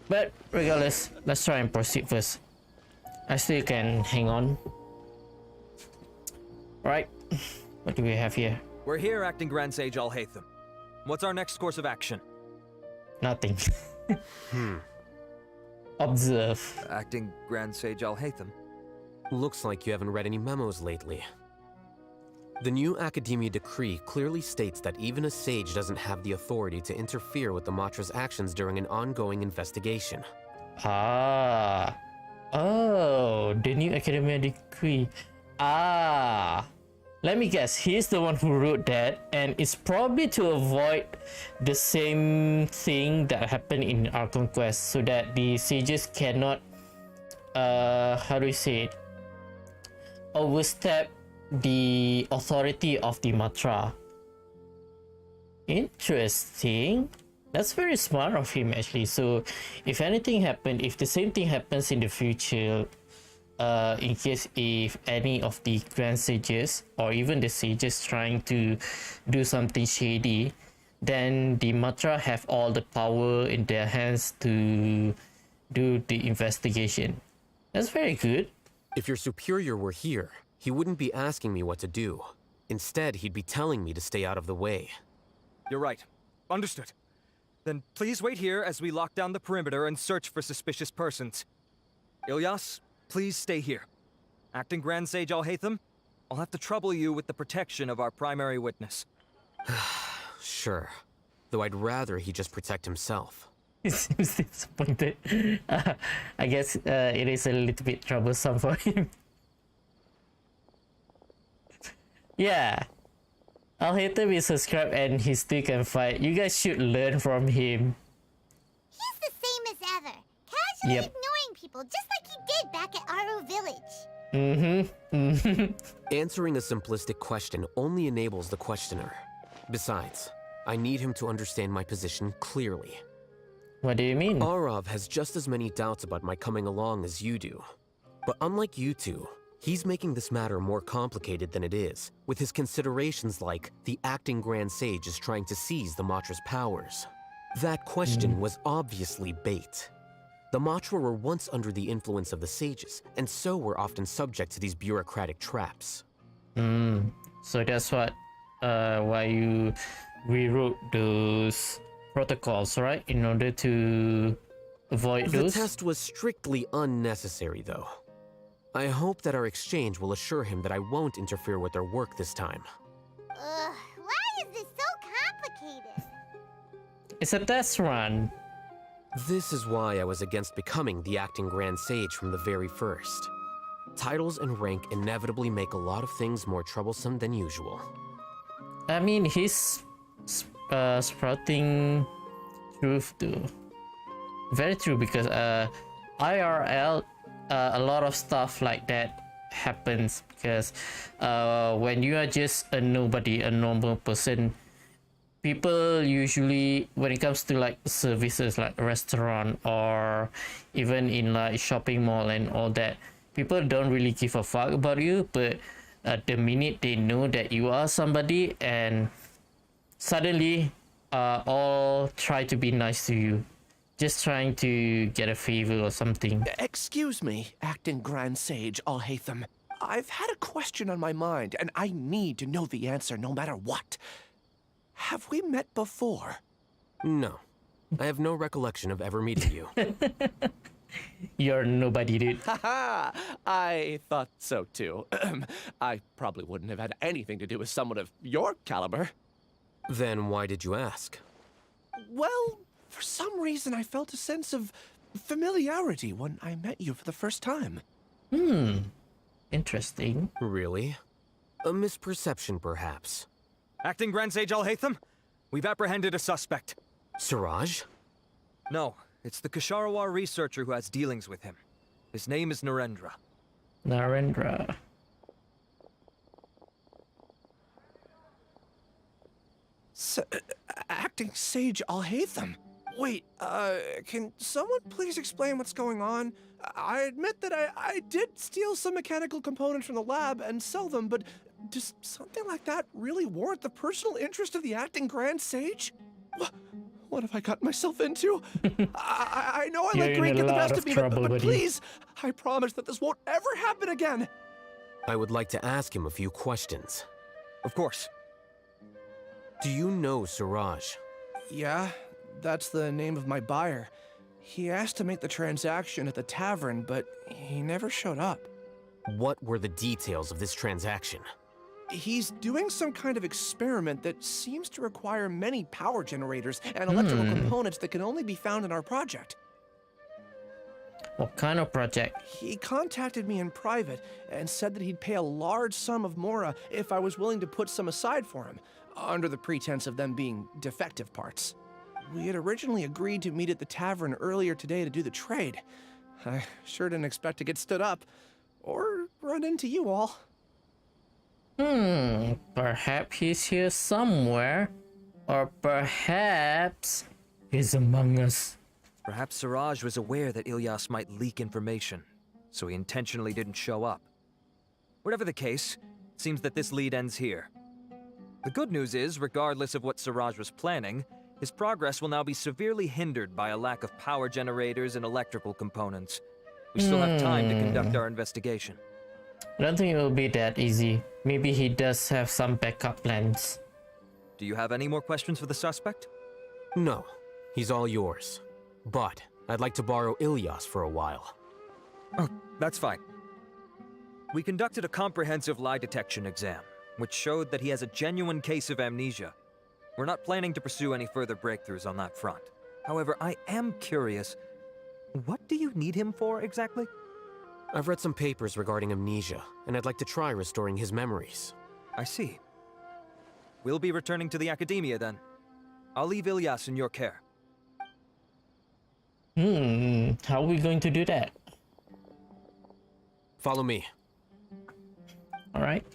But regardless, let's try and proceed first. I still can hang on. Right, what do we have here? We're here, Acting Grand Sage Alhaitham. What's our next course of action? Nothing. Observe. Acting Grand Sage Alhaitham. Looks like you haven't read any memos lately. The new Academia decree clearly states that even a sage doesn't have the authority to interfere with the Matra's actions during an ongoing investigation. Ah. Oh, the new Academia decree. Ah. Let me guess, he's the one who wrote that, and it's probably to avoid the same thing that happened in Archon Quest, so that the sages cannot, how do you say it, overstep the authority of the Matra. Interesting. That's very smart of him, actually. So if anything happened, if the same thing happens in the future, in case if any of the Grand Sages or even the sages trying to do something shady, then the Matra have all the power in their hands to do the investigation. That's very good. If your superior were here, he wouldn't be asking me what to do. Instead, he'd be telling me to stay out of the way. You're right. Understood. Then please wait here as we lock down the perimeter and search for suspicious persons. Ilyas, please stay here. Acting Grand Sage Alhaitham, I'll have to trouble you with the protection of our primary witness. Sure. Though I'd rather he just protect himself. He seems disappointed. I guess it is a little bit troublesome for him. Yeah. Alhaitham is a scrap and he still can fight. You guys should learn from him. He's the same as ever, casually ignoring people just like he did back at Aru Village. Answering a simplistic question only enables the questioner. Besides, I need him to understand my position clearly. What do you mean? Arav has just as many doubts about my coming along as you do. But unlike you two, he's making this matter more complicated than it is, with his considerations like the acting Grand Sage is trying to seize the Matra's powers. That question was obviously bait. The Matra were once under the influence of the sages, and so were often subject to these bureaucratic traps. So that's what, why you rewrote those protocols, right? In order to avoid those? The test was strictly unnecessary, though. I hope that our exchange will assure him that I won't interfere with their work this time. Why is this so complicated? It's a test run. This is why I was against becoming the acting Grand Sage from the very first. Titles and rank inevitably make a lot of things more troublesome than usual. I mean, he's sprouting truth too. Very true, because IRL, a lot of stuff like that happens, because when you are just a nobody, a normal person, people usually, when it comes to like services like a restaurant or even in like shopping mall and all that, people don't really give a fuck about you. But the minute they know that you are somebody, and suddenly all try to be nice to you, just trying to get a favor or something. Excuse me, Acting Grand Sage Alhaitham. I've had a question on my mind, and I need to know the answer no matter what. Have we met before? No. I have no recollection of ever meeting you. You're nobody, dude. Haha! I thought so too. I probably wouldn't have had anything to do with someone of your caliber. Then why did you ask? Well, for some reason I felt a sense of familiarity when I met you for the first time. Interesting. Really? A misperception, perhaps. Acting Grand Sage Alhaitham, we've apprehended a suspect. Siraj? No, it's the Kasharawar researcher who has dealings with him. His name is Narendra. Narendra. Acting Sage Alhaitham? Wait, can someone please explain what's going on? I admit that I did steal some mechanical components from the lab and sell them, but does something like that really warrant the personal interest of the acting Grand Sage? What have I gotten myself into? I know I let Green get the best of me, but please, I promise that this won't ever happen again. I would like to ask him a few questions. Of course. Do you know Suraj? Yeah, that's the name of my buyer. He asked to make the transaction at the tavern, but he never showed up. What were the details of this transaction? He's doing some kind of experiment that seems to require many power generators and electrical components that can only be found in our project. What kind of project? He contacted me in private and said that he'd pay a large sum of mora if I was willing to put some aside for him, under the pretense of them being defective parts. We had originally agreed to meet at the tavern earlier today to do the trade. I sure didn't expect to get stood up, or run into you all. Perhaps he's here somewhere. Or perhaps he's among us. Perhaps Suraj was aware that Ilyas might leak information, so he intentionally didn't show up. Whatever the case, it seems that this lead ends here. The good news is, regardless of what Suraj was planning, his progress will now be severely hindered by a lack of power generators and electrical components. We still have time to conduct our investigation. I don't think it will be that easy. Maybe he does have some backup plans. Do you have any more questions for the suspect? No, he's all yours. But I'd like to borrow Ilyas for a while. Oh, that's fine. We conducted a comprehensive lie detection exam, which showed that he has a genuine case of amnesia. We're not planning to pursue any further breakthroughs on that front. However, I am curious, what do you need him for exactly? I've read some papers regarding amnesia, and I'd like to try restoring his memories. I see. We'll be returning to the academia then. I'll leave Ilyas in your care. How are we going to do that? Follow me. Alright.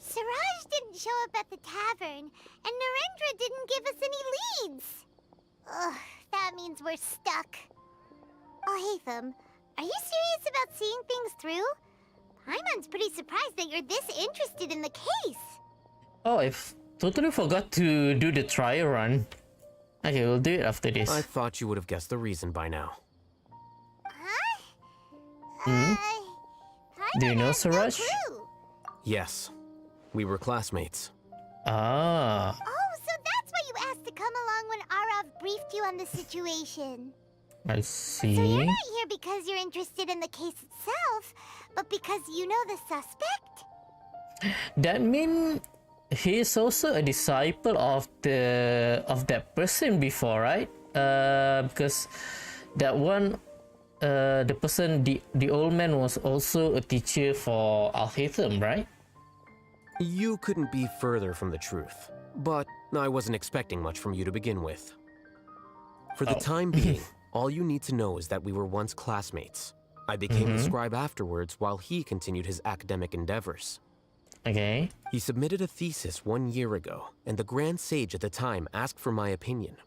Suraj didn't show up at the tavern, and Narendra didn't give us any leads. Ugh, that means we're stuck. Alhaitham, are you serious about seeing things through? Paimon's pretty surprised that you're this interested in the case. Oh, I totally forgot to do the trial run. Okay, we'll do it after this. I thought you would have guessed the reason by now. Do you know Suraj? Yes. We were classmates. Ah. Oh, so that's why you asked to come along when Arav briefed you on the situation. I see. So you're not here because you're interested in the case itself, but because you know the suspect? That means he's also a disciple of that person before, right? Because that one, the person, the old man was also a teacher for Alhaitham, right? You couldn't be further from the truth, but I wasn't expecting much from you to begin with. For the time being, all you need to know is that we were once classmates. I became the scribe afterwards while he continued his academic endeavors. Okay. He submitted a thesis 1 year ago, and the Grand Sage at the time asked for my opinion.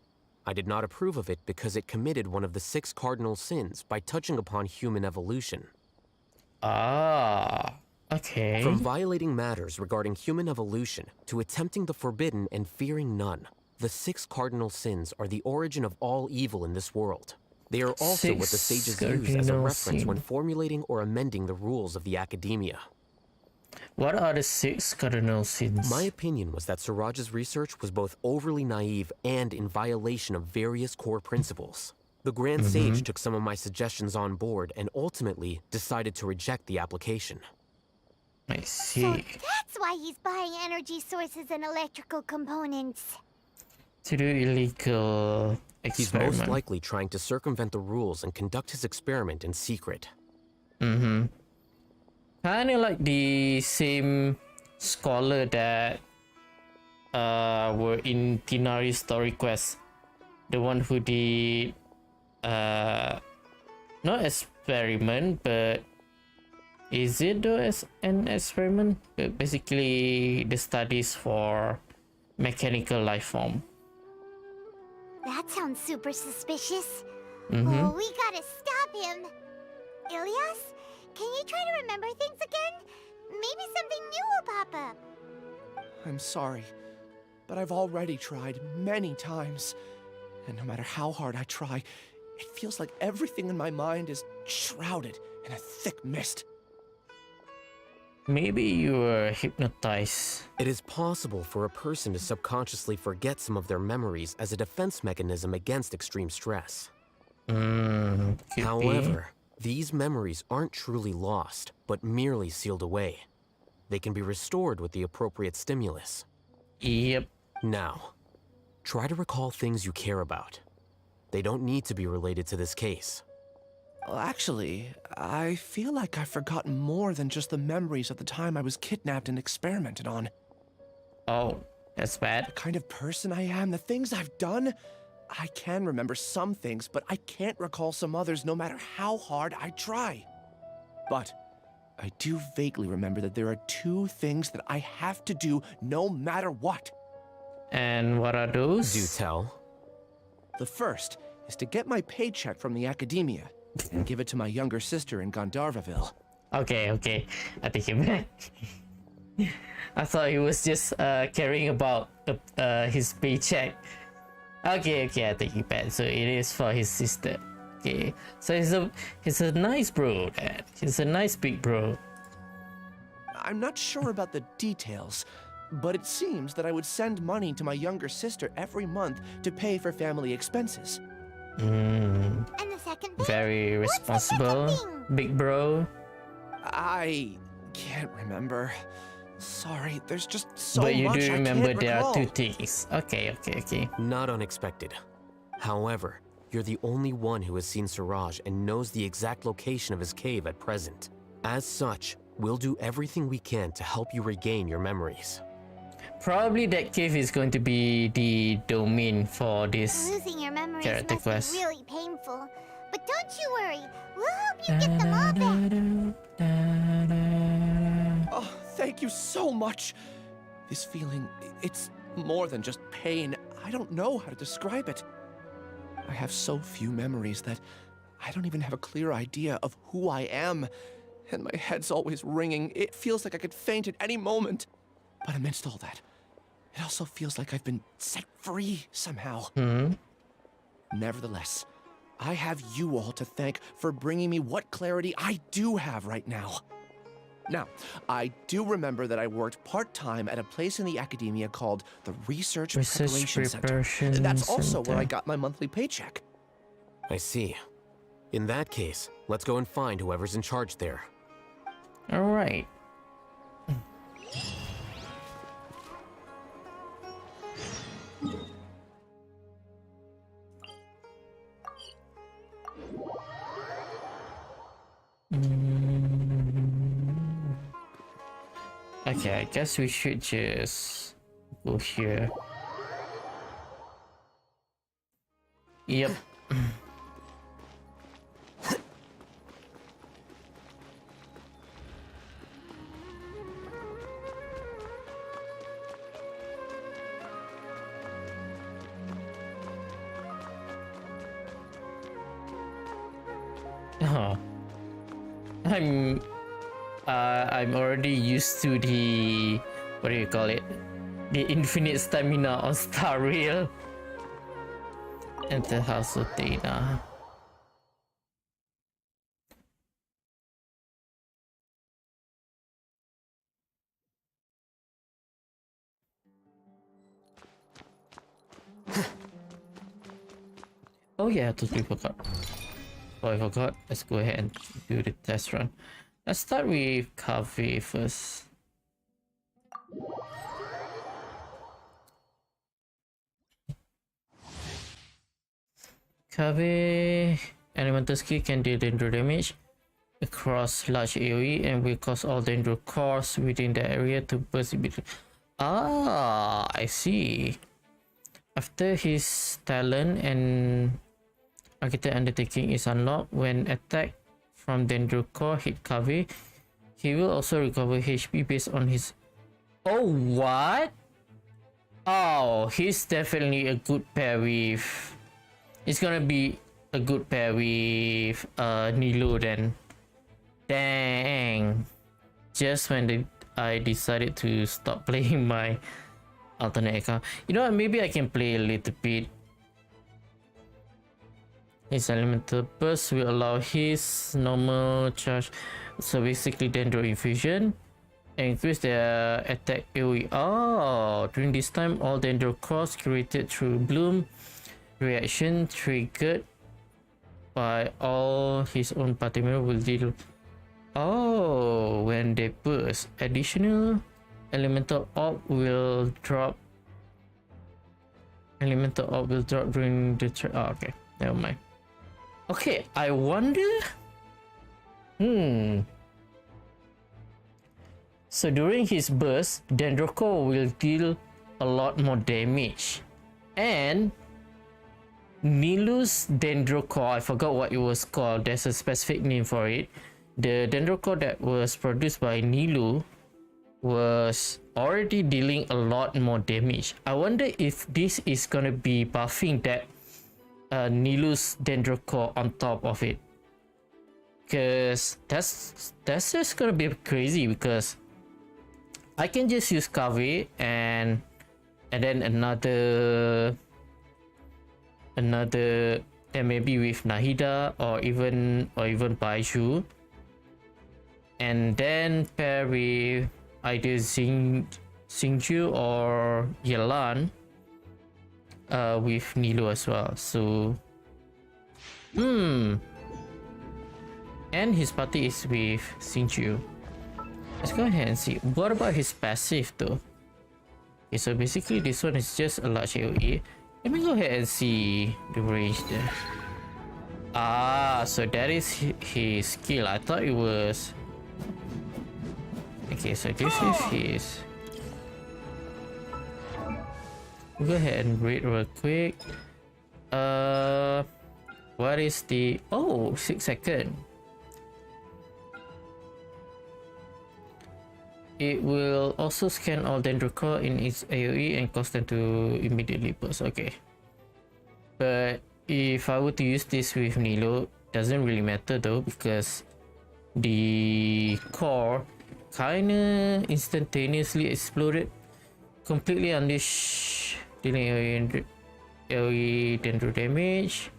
I did not approve of it because it committed one of the 6 cardinal sins by touching upon human evolution. Ah, okay. From violating matters regarding human evolution to attempting the forbidden and fearing none, the 6 cardinal sins are the origin of all evil in this world. They are also what the sages use as a reference when formulating or amending the rules of the academia. What are the 6 cardinal sins? My opinion was that Suraj's research was both overly naive and in violation of various core principles. The Grand Sage took some of my suggestions on board and ultimately decided to reject the application. I see. So that's why he's buying energy sources and electrical components. To do illegal experiment. He's most likely trying to circumvent the rules and conduct his experiment in secret. Kinda like the same scholar that were in Tinari's Story Quest. The one who did not experiment, but Is it though as an experiment? Basically, the studies for mechanical life form. That sounds super suspicious. Mm-hmm. Oh, we gotta stop him. Ilias, can you try to remember things again? Maybe something new will pop up. I'm sorry, but I've already tried many times. And no matter how hard I try, it feels like everything in my mind is shrouded in a thick mist. Maybe you were hypnotized. It is possible for a person to subconsciously forget some of their memories as a defense mechanism against extreme stress. However, these memories aren't truly lost, but merely sealed away. They can be restored with the appropriate stimulus. Yep. Now, try to recall things you care about. They don't need to be related to this case. Well, actually, I feel like I've forgotten more than just the memories of the time I was kidnapped and experimented on. Oh, that's bad. The kind of person I am, the things I've done, I can remember some things, but I can't recall some others no matter how hard I try. But I do vaguely remember that there are 2 things that I have to do no matter what. And what are those? Do tell. The first is to get my paycheck from the academia and give it to my younger sister in Gandharvaville. Okay, I take it back. I thought he was just caring about his paycheck. Okay, I take it back. So it is for his sister. Okay, so he's a nice bro, Dad. He's a nice big bro. I'm not sure about the details, but it seems that I would send money to my younger sister every month to pay for family expenses. And the second thing? Very responsible, big bro. I can't remember. Sorry, there's just so but you much do I remember can't there recall. are 2 things. Okay. Not unexpected. However, you're the only one who has seen Siraj and knows the exact location of his cave at present. As such, we'll do everything we can to help you regain your memories. Probably that cave is going to be the domain for this Losing your memories character must quest. be really painful. But don't you worry, we'll help you get them all back. Oh, thank you so much. This feeling, it's more than just pain. I don't know how to describe it. I have so few memories that I don't even have a clear idea of who I am. And my head's always ringing. It feels like I could faint at any moment. But amidst all that, it also feels like I've been set free somehow. Nevertheless, I have you all to thank for bringing me what clarity I do have right now. Now, I do remember that I worked part-time at a place in the academia called the Research Preparation Center. That's also where I got my monthly paycheck. I see. In that case, let's go and find whoever's in charge there. All right. Okay, I guess we should just go here. Yep. Oh. I'm already used to the, what do you call it? The infinite stamina on Star Rail. Enter House of Dana. Oh yeah, I totally forgot. Oh, I forgot. Let's go ahead and do the test run. Let's start with Cafe first. Cafe elemental skill can deal danger damage across large AoE and will cause all danger cores within the area to burst immediately. Ah, I see. After his talent and Architect Undertaking is unlocked, when attack from danger core hit Cafe, He will also recover HP based on his... Oh, what? Oh, he's definitely a good pair with... It's gonna be a good pair with Nilo then. Dang. Just when I decided to stop playing my alternate account. You know what, maybe I can play a little bit. His elemental burst will allow his normal charge, so basically Dendro infusion, and increase their attack AoE. Oh, during this time all Dendro cores created through Bloom reaction triggered by all his own party member will deal. Oh, when they burst, additional elemental orb will drop. Elemental orb will drop during the oh, okay, never mind. Okay, I wonder. So during his burst, Dendrocore will deal a lot more damage, and Nilu's Dendrocore, I forgot what it was called. There's a specific name for it. The Dendrocore that was produced by Nilu was already dealing a lot more damage. I wonder if this is gonna be buffing that Nilu's Dendrocore on top of it, because that's just gonna be crazy, because I can just use Kave and then another and maybe with Nahida or even Baiju, and then pair with either Xingju or Yelan with Nilo as well. So and his party is with Xingju. Let's go ahead and see what about his passive though. Okay, so basically this one is just a large AoE. Let me go ahead and see the range there. Ah, so that is his skill. I thought it was... Okay, so this is his... Go ahead and read real quick. What is the... Oh, 6 seconds. It will also scan all Dendrocore in its AoE and cause them to immediately burst. Okay. But if I were to use this with Nilo, doesn't really matter though, because the core kinda instantaneously exploded, completely unleashed, dealing AoE Dendro damage,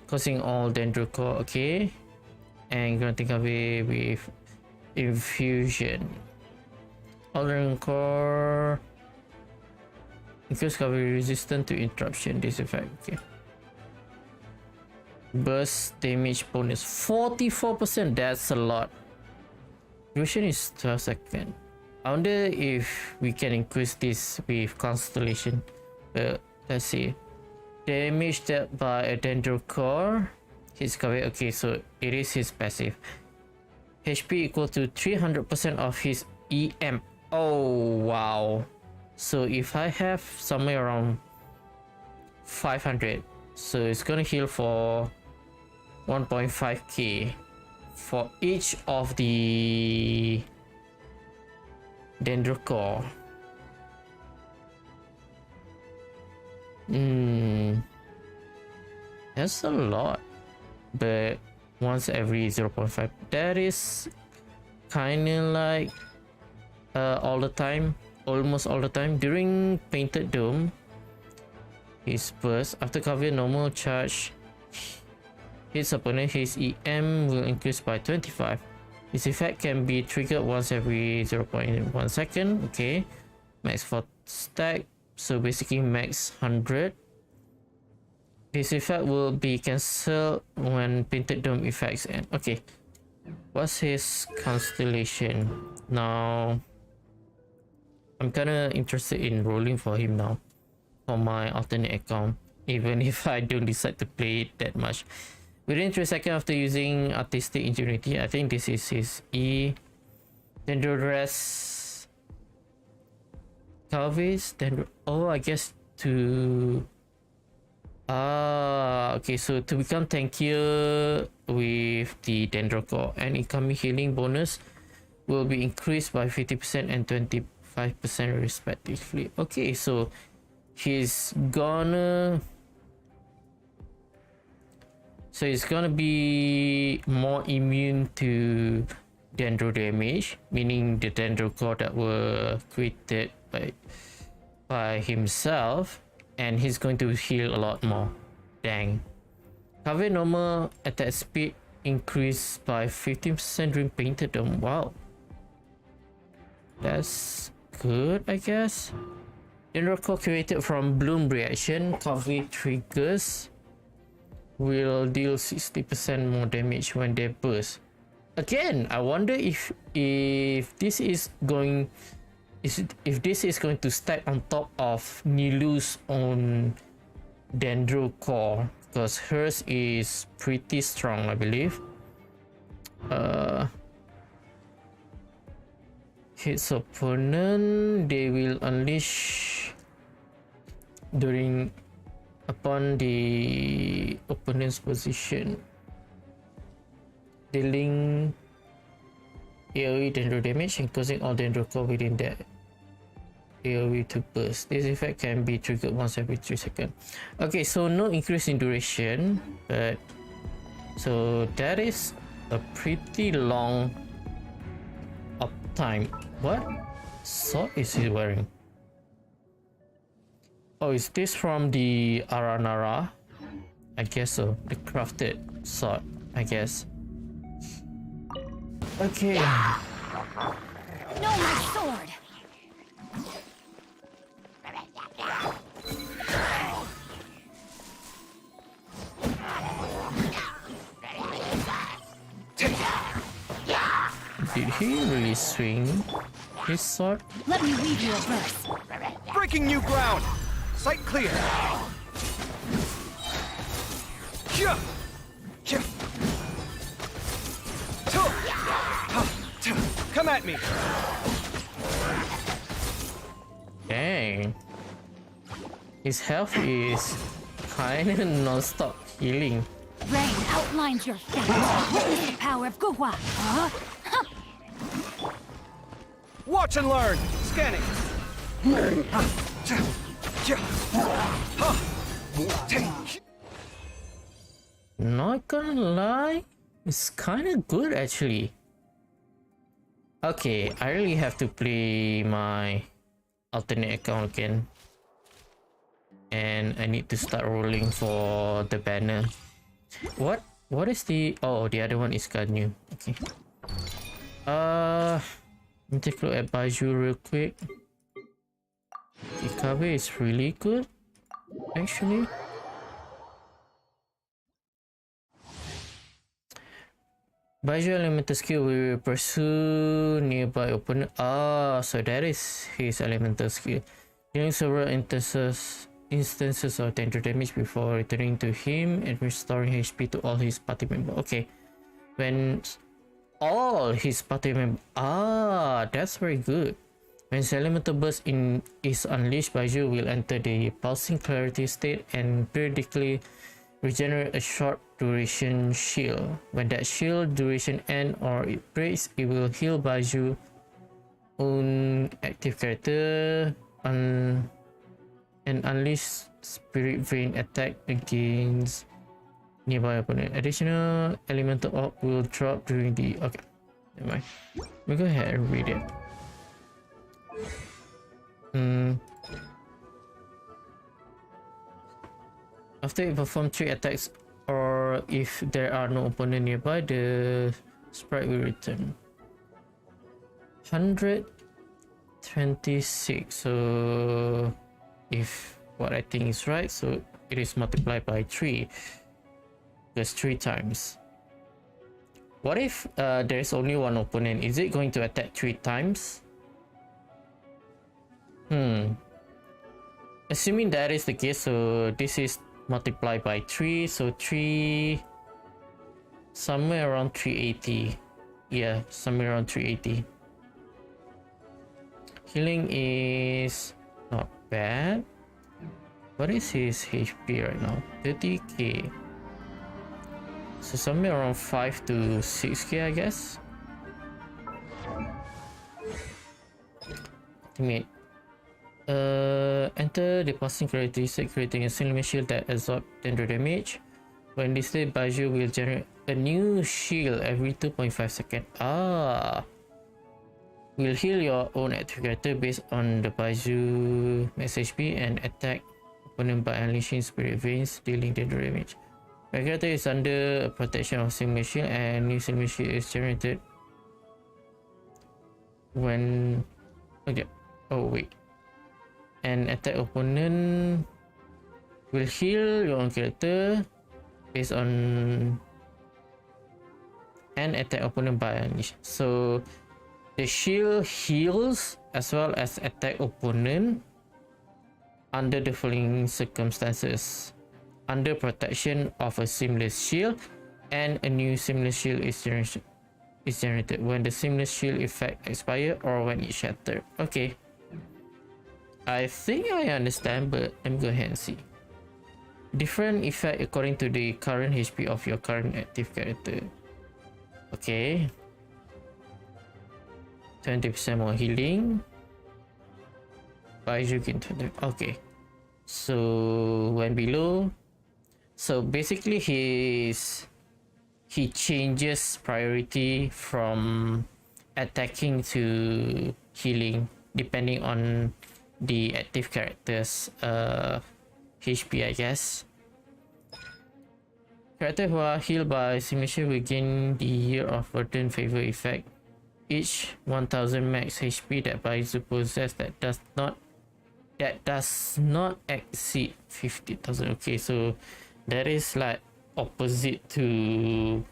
causing all Dendrocore. Okay. And granting away with infusion. All core increase cover resistant to interruption. This effect. Okay. Burst damage bonus 44%. That's a lot. Duration is 12 seconds. I wonder if we can increase this with constellation. Let's see. Damage dealt by a Dendrocore. His cover. Okay, so it is his passive. HP equal to 300% of his EM. Oh wow. So if I have somewhere around 500, so it's gonna heal for 1.5k for each of the Dendrocore. That's a lot, but once every 0.5, that is kinda like all the time, almost all the time. During Painted Dome, his burst after cover normal charge hits opponent, his EM will increase by 25. This effect can be triggered once every 0.1 second. Okay, max 4 stack, so basically max 100. This effect will be cancelled when Painted Dome effects end. Okay, what's his constellation now? I'm kinda interested in rolling for him now for my alternate account, even if I don't decide to play it that much. Within 3 seconds after using Artistic Ingenuity, I think this is his E. Dendro Dress. Calvis, Dendro. Oh, I guess to. Okay, so to become tankier with the Dendrocore and incoming healing bonus will be increased by 50% and 25% respectively. Okay, so he's gonna be more immune to dendro damage, meaning the dendro core that were created by himself, and he's going to heal a lot more. Dang. Cover normal attack speed increased by 15% during painted dome. Wow, that's good, I guess. Dendro core created from bloom reaction cover triggers will deal 60% more damage when they burst. Again, I wonder if this is going to stack on top of Nilu's own dendro core, because hers is pretty strong, I believe. Hits opponent, they will unleash upon the opponent's position, dealing AoE dendro damage and causing all dendro core within that AoE to burst. This effect can be triggered once every 3 seconds. Okay, so no increase in duration, but so that is a pretty long uptime. What sword is he wearing? Oh, is this from the Aranara? I guess so. The crafted sword, I guess. Okay. No, my sword! Did he really swing his sword? Let me weave you a verse. Breaking new ground! Sight clear! Come at me! Dang. His health is kinda non-stop healing. Rain outlines your fate. Witness the power of Guhua. Watch and learn! Scanning! Not gonna lie, it's kinda good actually. Okay, I really have to play my alternate account again. And I need to start rolling for the banner. What is the... Oh, the other one is Ganyu. Okay. Let me take a look at Baiju real quick. Ikabe is really good, actually. Baiju elemental skill will pursue nearby opponent. Ah, so that is his elemental skill. Dealing several instances of danger damage before returning to him and restoring HP to all his party members. Okay. When all his party members... Ah, that's very good. When the elemental burst is unleashed, Baiju will enter the pulsing clarity state and periodically regenerate a short duration shield. When that shield duration ends or it breaks, it will heal Baiju own active character and unleash Spirit Vein attack against nearby opponent. Additional elemental orb will drop during the... Okay, never mind. We'll go ahead and read it. After you perform 3 attacks, or if there are no opponent nearby, the sprite will return. 126. So if what I think is right, so it is multiplied by 3. That's 3 times. What if there is only one opponent? Is it going to attack 3 times? Assuming that is the case, so this is multiplied by 3, so 3... somewhere around 380. Yeah, somewhere around 380. Healing is not bad. What is his HP right now? 30k. So somewhere around 5 to 6k, I guess. ultimate. Enter the passing characteristic, creating a single shield that absorbs 10 damage. When displayed, Baiju will generate a new shield every 2.5 seconds. Will heal your own active character based on the Baiju max HP and attack opponent by unleashing spirit veins, dealing 10 damage. My character is under protection of single shield, and new single shield is generated when an attack opponent will heal your own character based on an attack opponent by unleash. So the shield heals as well as attack opponent under the following circumstances: under protection of a seamless shield, and a new seamless shield is generated when the seamless shield effect expires or when it shatters. Okay, I think I understand, but let me go ahead and see. Different effect according to the current HP of your current active character. Okay, 20% more healing. Baiju can turn. Okay, so when below, so basically he changes priority from attacking to healing depending on the active character's HP, I guess. Characters who are healed by simulation will gain the Year of Burden favor effect. Each 1000 max HP that Baiju possesses that does not exceed 50,000. Okay, so that is like opposite to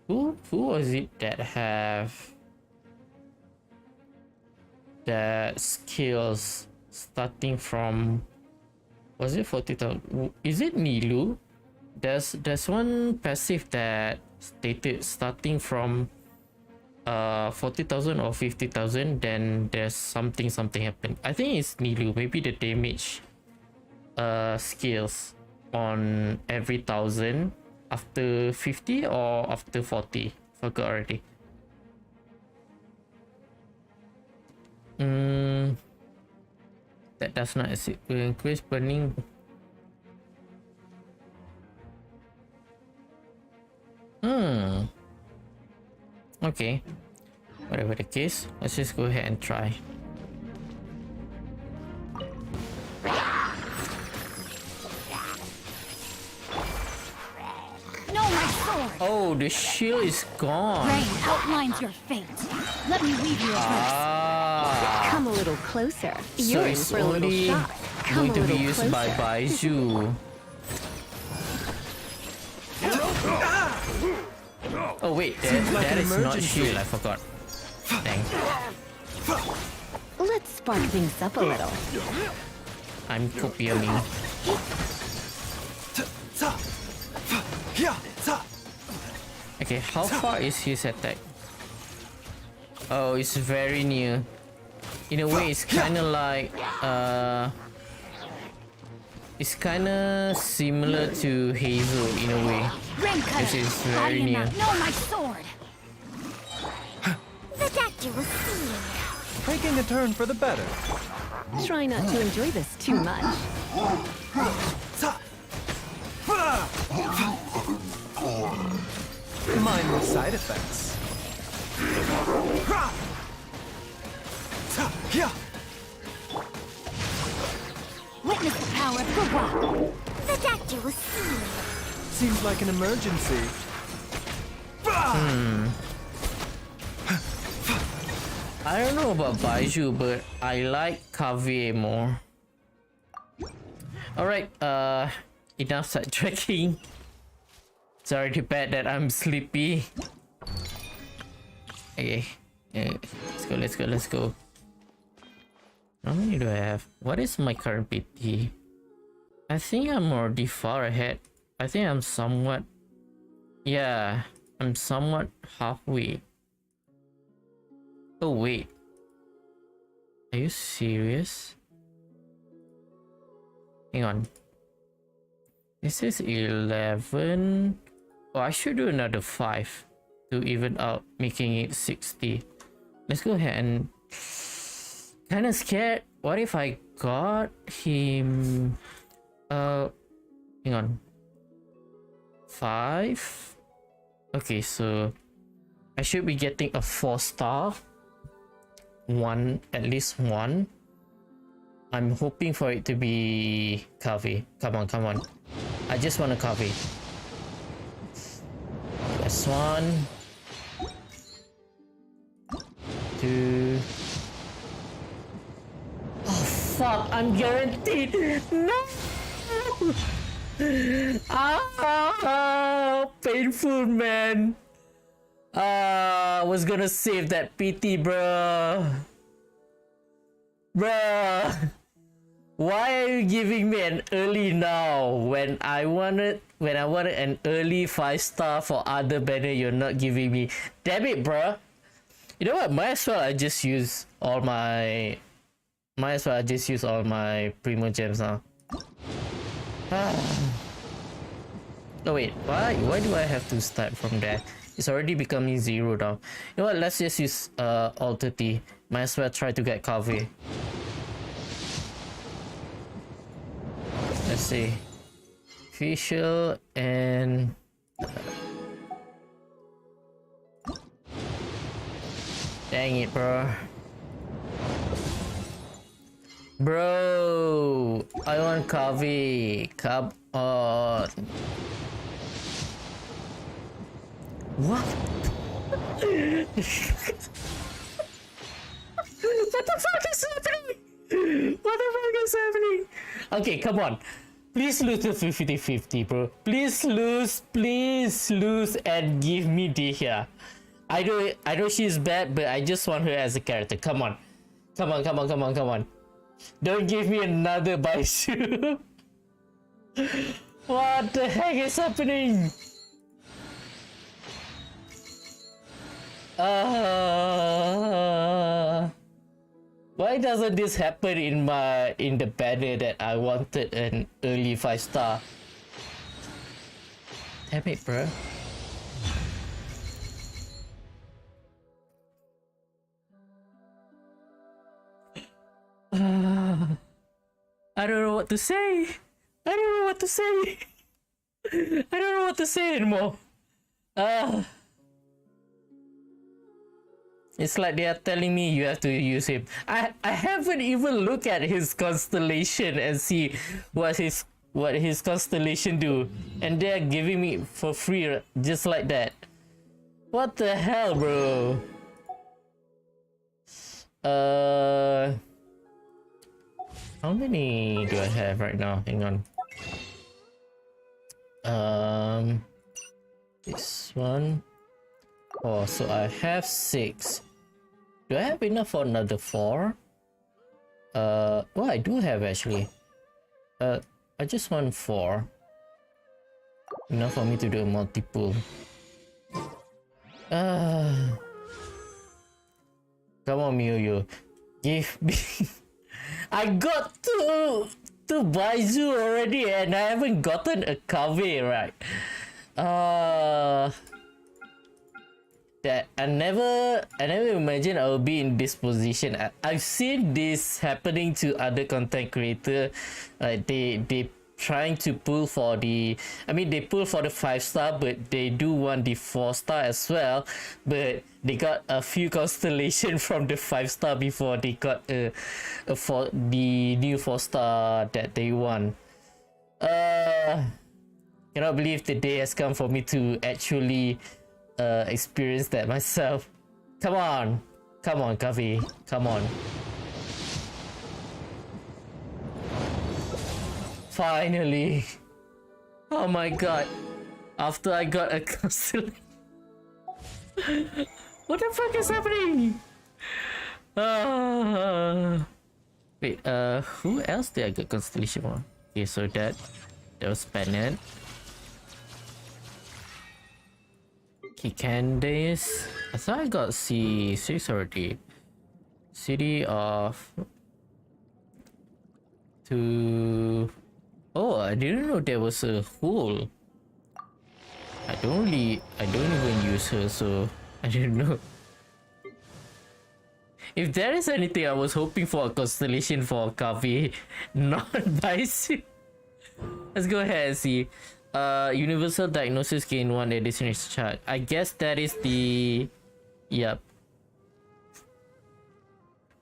who was it that have the skills starting from, was it 40,000? Is it Nilu? There's one passive that stated starting from 40,000 or 50,000, then there's something happened. I think it's Nilu. Maybe the damage skills on every 1,000 after 50 or after 40. Forgot already. That does not exist. Will increase burning. Okay, whatever the case, let's just go ahead and try. No, my sword! Oh, the shield is gone. Rain outlines your fate. Let me weave you a verse. Come a little closer. So You're in it's for a little only shock. Come going a to be little used by closer. Baiju. Oh wait, that is not shield, I forgot. Dang. Let's spark things up a little. I'm copying. Okay, how far is his attack? Oh, it's very near. In a way, it's kind of like it's kind of similar to Hazel in a way, which is very near. No, my sword. The doctor will see you. Taking a turn for the better. Try not to enjoy this too much. Mindless side effects. Witness the power of the rock. The doctor will see you. Seems like an emergency. I don't know about Baiju, but I like Kaveh more. Alright, enough sidetracking. It's already bad that I'm sleepy. Okay, let's go. How many do I have? What is my current PT? I think I'm already far ahead. I think I'm somewhat... Yeah, I'm somewhat halfway. Oh wait. Are you serious? Hang on. This is 11. Oh, I should do another 5 to even out, making it 60. Let's go ahead and Kinda scared. What if I got him? Hang on. 5. Okay, so I should be getting a 4-star. One, at least one. I'm hoping for it to be Kavi. Come on, come on. I just want a Kavi. That's 1, 2. Oh fuck! I'm guaranteed. No. Painful, man. I was gonna save that PT, bruh. Why are you giving me an early now when I wanted an early 5-star for other banner? You're not giving me. Damn it, bruh. You know what? Might as well I just use all my Primo gems now. Oh wait, why do I have to start from there? It's already becoming 0 now. You know what? Let's just use Alter T. Might as well try to get Kaveh. Let's see. Official and dang it, bro. Bro, I want Kaveh. Come on. What? What the fuck is happening? What the fuck is happening? Okay, come on. Please lose to 50-50, bro. Please lose and give me Dihya. I know she's bad, but I just want her as a character. Come on. Come on. Don't give me another Baisu. What the heck is happening? Why doesn't this happen in the banner that I wanted an early 5-star? Damn it, bro. I don't know what to say. I don't know what to say anymore. It's like they are telling me you have to use him. I haven't even looked at his constellation and see what his constellation do, and they're giving me for free just like that. What the hell, bro? How many do I have right now? Hang on. This one. Oh, so I have 6. Do I have enough for another 4? Well, I do have actually. I just want 4. Enough for me to do a multiple. Come on, miHoYo. Give me. I got two Baizu already, and I haven't gotten a Kaveh, right? That I never imagined I would be in this position. I've seen this happening to other content creators. They trying to pull for the, they pull for the 5-star, but they do want the 4-star as well. But they got a few constellation from the 5-star before they got the new 4-star that they want. Cannot believe the day has come for me to actually experience that myself. Come on, Kaveh, come on. Finally. Oh my god. After I got a constellation. What the fuck is happening? Wait, who else did I get constellation for? Okay, so that was Bennett. Okay, Candace. I thought I got C6 already. City of... Oh, I didn't know there was a hole. I don't even use her, so I didn't know. If there is anything, I was hoping for a constellation for Kavi, not Baisu. Let's go ahead and see. Universal diagnosis gain 1 additional charge. I guess that is the... Yep.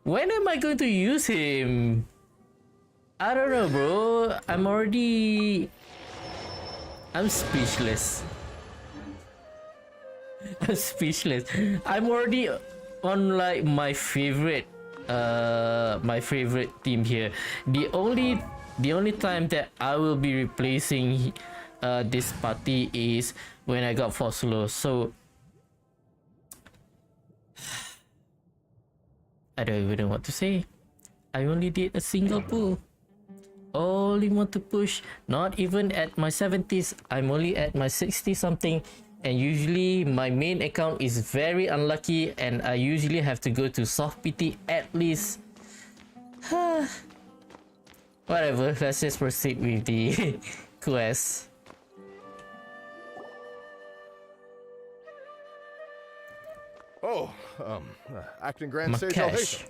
When am I going to use him? I don't know, bro. I'm speechless. I'm speechless. I'm already on like my favorite team here. The only time that I will be replacing this party is when I got Fossilo. So I don't even know what to say. I only did a single pull. Only want to push, not even at my 70s. I'm only at my 60 something, and usually my main account is very unlucky, and I usually have to go to soft PT at least. Whatever, let's just proceed with the quest. Acting Grand Sage Alhaitham.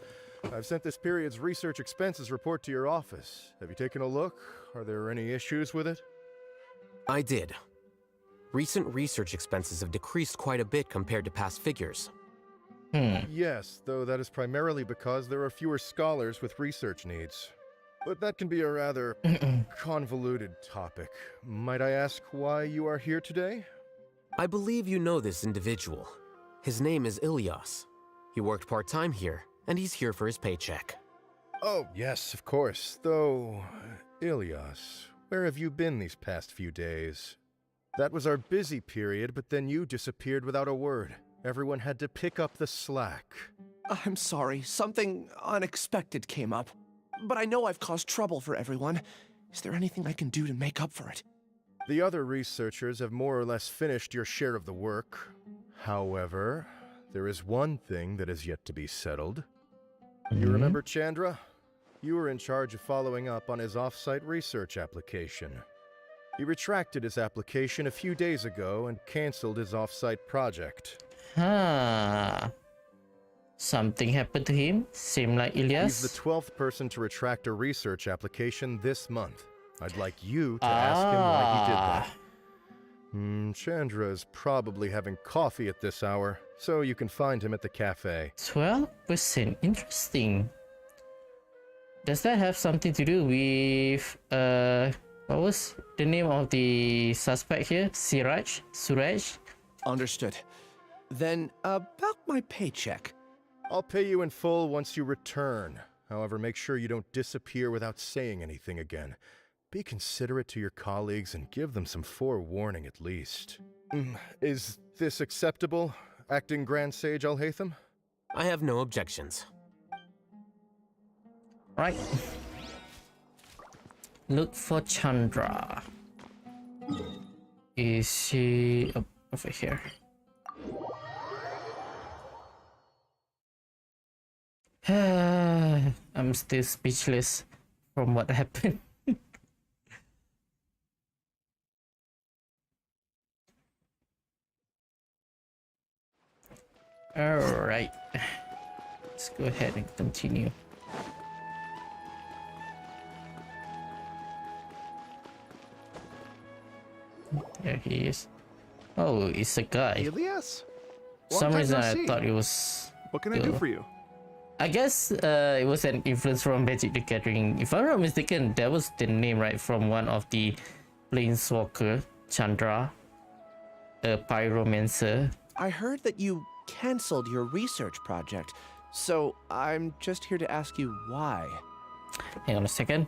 I've sent this period's research expenses report to your office. Have you taken a look? Are there any issues with it? I did. Recent research expenses have decreased quite a bit compared to past figures. Yes, though that is primarily because there are fewer scholars with research needs. But that can be a rather convoluted topic. Might I ask why you are here today? I believe you know this individual. His name is Ilyas. He worked part-time here, and he's here for his paycheck. Oh, yes, of course. Though, Ilyas, where have you been these past few days? That was our busy period, but then you disappeared without a word. Everyone had to pick up the slack. I'm sorry, something unexpected came up. But I know I've caused trouble for everyone. Is there anything I can do to make up for it? The other researchers have more or less finished your share of the work. However, there is one thing that is yet to be settled. You remember Chandra? You were in charge of following up on his off-site research application. He retracted his application a few days ago and cancelled his off-site project. Something happened to him? Same like Ilyas? He's the 12th person to retract a research application this month. I'd like you to ask him why he did that. Chandra is probably having coffee at this hour, so you can find him at the cafe. 12%. Interesting. Does that have something to do with what was the name of the suspect here? Suraj? Understood. Then about my paycheck. I'll pay you in full once you return. However, make sure you don't disappear without saying anything again. Be considerate to your colleagues and give them some forewarning at least. Is this acceptable, Acting Grand Sage Alhaitham? I have no objections. Right. Look for Chandra. Is she over here? I'm still speechless from what happened. Alright. Let's go ahead and continue. There he is. Oh, it's a guy. Ilyas? For some reason I thought it was... What can I do for you? I guess it was an influence from Magic the Gathering. If I'm not mistaken, that was the name, right, from one of the Planeswalker, Chandra, a pyromancer. I heard that you cancelled your research project, so I'm just here to ask you why. Hang on a second.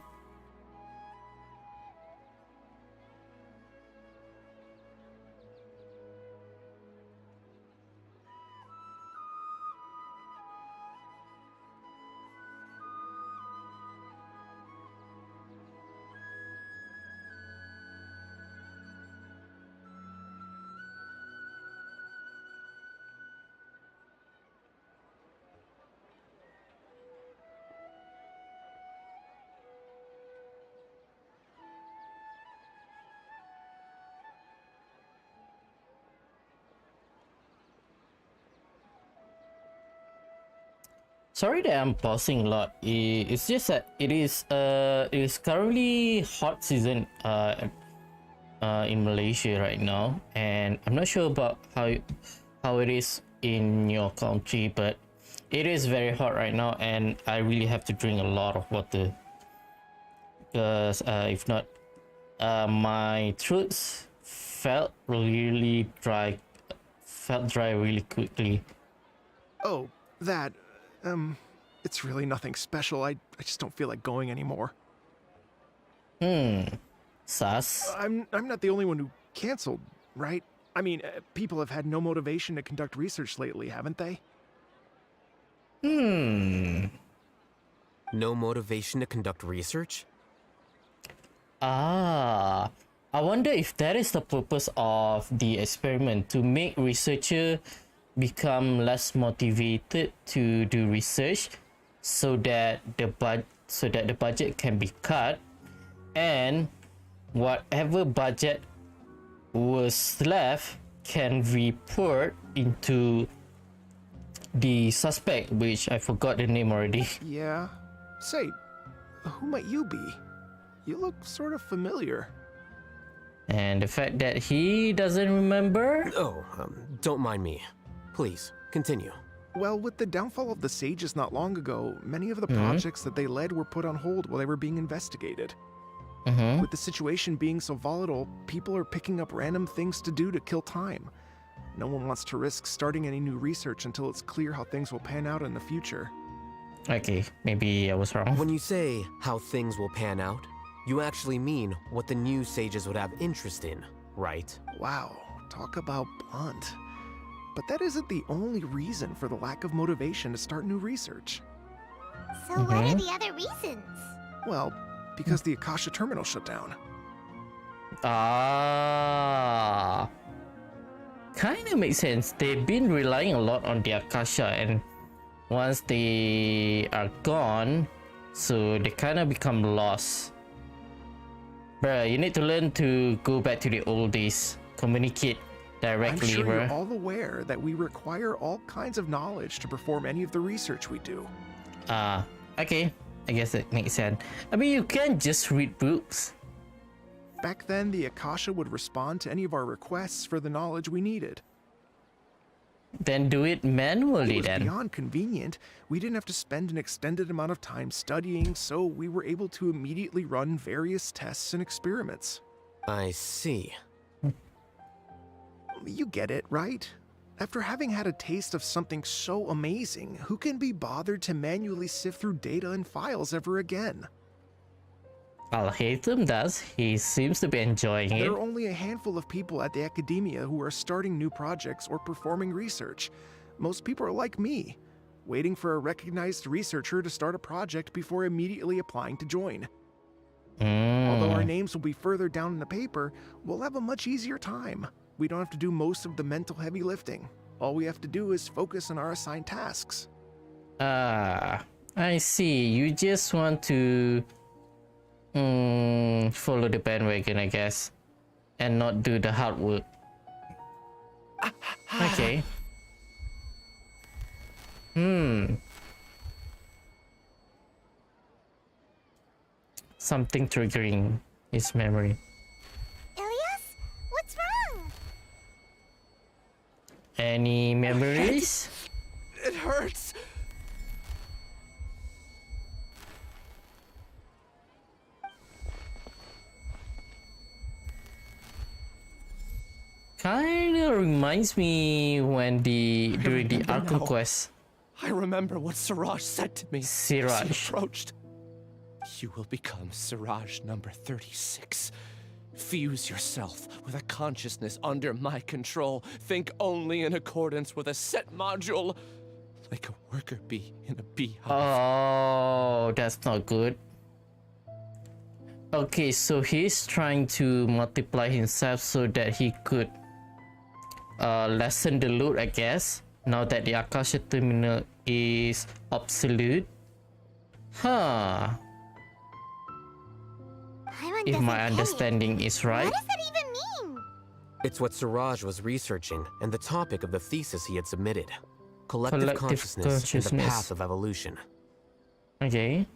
Sorry that I'm pausing a lot. It's just that it is currently hot season in Malaysia right now, and I'm not sure about how it is in your country, but it is very hot right now, and I really have to drink a lot of water because if not, my throats felt really dry. Felt dry really quickly. Oh, that. It's really nothing special. I just don't feel like going anymore. Sus. I'm not the only one who canceled, right? I mean, people have had no motivation to conduct research lately, haven't they? No motivation to conduct research? I wonder if that is the purpose of the experiment, to make researcher become less motivated to do research, so that the budget can be cut, and whatever budget was left can be poured into the suspect, which I forgot the name already. Yeah. Say, who might you be? You look sort of familiar. And the fact that he doesn't remember? Oh, don't mind me. Please, continue. Well, with the downfall of the Sages not long ago, many of the projects that they led were put on hold while they were being investigated. With the situation being so volatile, people are picking up random things to do to kill time. No one wants to risk starting any new research until it's clear how things will pan out in the future. Okay, maybe I was wrong. When you say how things will pan out, you actually mean what the new Sages would have interest in, right? Wow, talk about blunt. But that isn't the only reason for the lack of motivation to start new research. So what are the other reasons? Well, because the Akasha terminal shut down. Kind of makes sense. They've been relying a lot on the Akasha, and once they are gone, so they kind of become lost. Bruh, you need to learn to go back to the old days. Communicate directly, I'm sure bruh. you're all aware that we require all kinds of knowledge to perform any of the research we do. Okay. I guess that makes sense. I mean, you can't just read books. Back then, the Akasha would respond to any of our requests for the knowledge we needed. Then do it manually, It was then. beyond convenient. We didn't have to spend an extended amount of time studying, so we were able to immediately run various tests and experiments. I see. You get it, right? After having had a taste of something so amazing, who can be bothered to manually sift through data and files ever again? Alhaitham does. He seems to be enjoying it. There are only a handful of people at the academia who are starting new projects or performing research. Most people are like me, waiting for a recognized researcher to start a project before immediately applying to join. Although our names will be further down in the paper, we'll have a much easier time. We don't have to do most of the mental heavy lifting. All we have to do is focus on our assigned tasks. I see. You just want to follow the bandwagon, I guess, and not do the hard work. Okay. Something triggering his memory. Ilias? What's wrong? Any memories? It hurts. Kinda reminds me when during the Arkham Quest. I remember what Siraj said to me. Siraj. As he approached. You will become Siraj number 36. Fuse yourself with a consciousness under my control. Think only in accordance with a set module. Like a worker bee in a beehive. Oh, that's not good. Okay, so he's trying to multiply himself so that he could lessen the load, I guess, now that the Akasha terminal is obsolete. Huh. If my understanding is right. What does that even mean? It's what Siraj was researching and the topic of the thesis he had submitted. Collective consciousness and the path of evolution. Okay.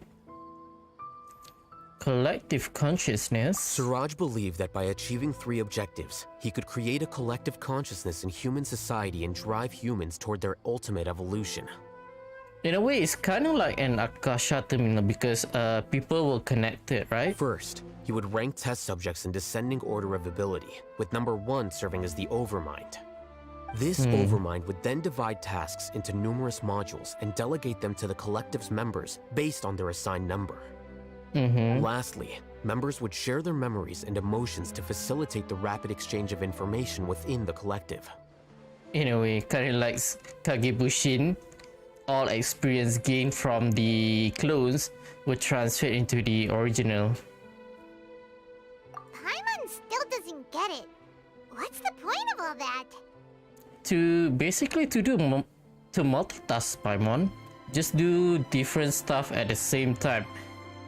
Collective consciousness. Siraj believed that by achieving 3 objectives, he could create a collective consciousness in human society and drive humans toward their ultimate evolution. In a way, it's kind of like an Akasha terminal because people will connect it, right? First, he would rank test subjects in descending order of ability, with number 1 serving as the overmind. This overmind would then divide tasks into numerous modules and delegate them to the collective's members based on their assigned number. Lastly, members would share their memories and emotions to facilitate the rapid exchange of information within the collective. In a way, kind of like Kagebushin, all experience gained from the clones would transfer into the original. Paimon still doesn't get it. What's the point of all that? To multitask, Paimon. Just do different stuff at the same time.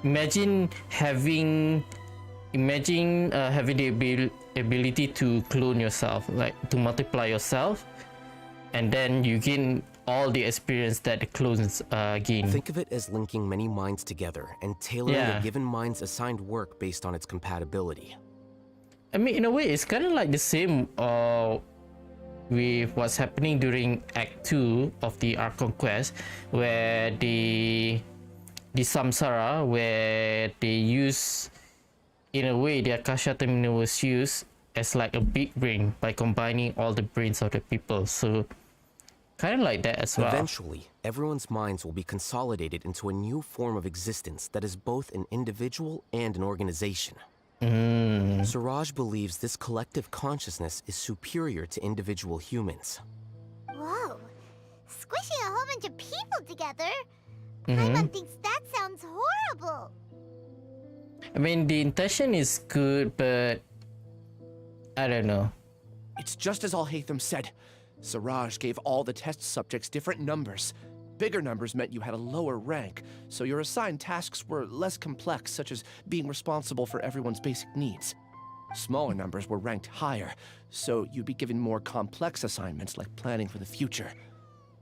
Imagine having the ability to clone yourself, like to multiply yourself, and then you gain all the experience that the clones gain. Think of it as linking many minds together and tailoring a given mind's assigned work based on its compatibility. I mean, in a way, it's kind of like the same with what's happening during Act 2 of the Archon Quest, where the Samsara, where they use, in a way, the Akasha terminal was used as like a big brain by combining all the brains of the people. So kind of like that as well. Eventually, everyone's minds will be consolidated into a new form of existence that is both an individual and an organization. Siraj believes this collective consciousness is superior to individual humans. Whoa, squishing a whole bunch of people together? Paimon thinks that sounds horrible. I mean, the intention is good, but I don't know. It's just as Alhaitham said. Siraj gave all the test subjects different numbers. Bigger numbers meant you had a lower rank, so your assigned tasks were less complex, such as being responsible for everyone's basic needs. Smaller numbers were ranked higher, so you'd be given more complex assignments like planning for the future.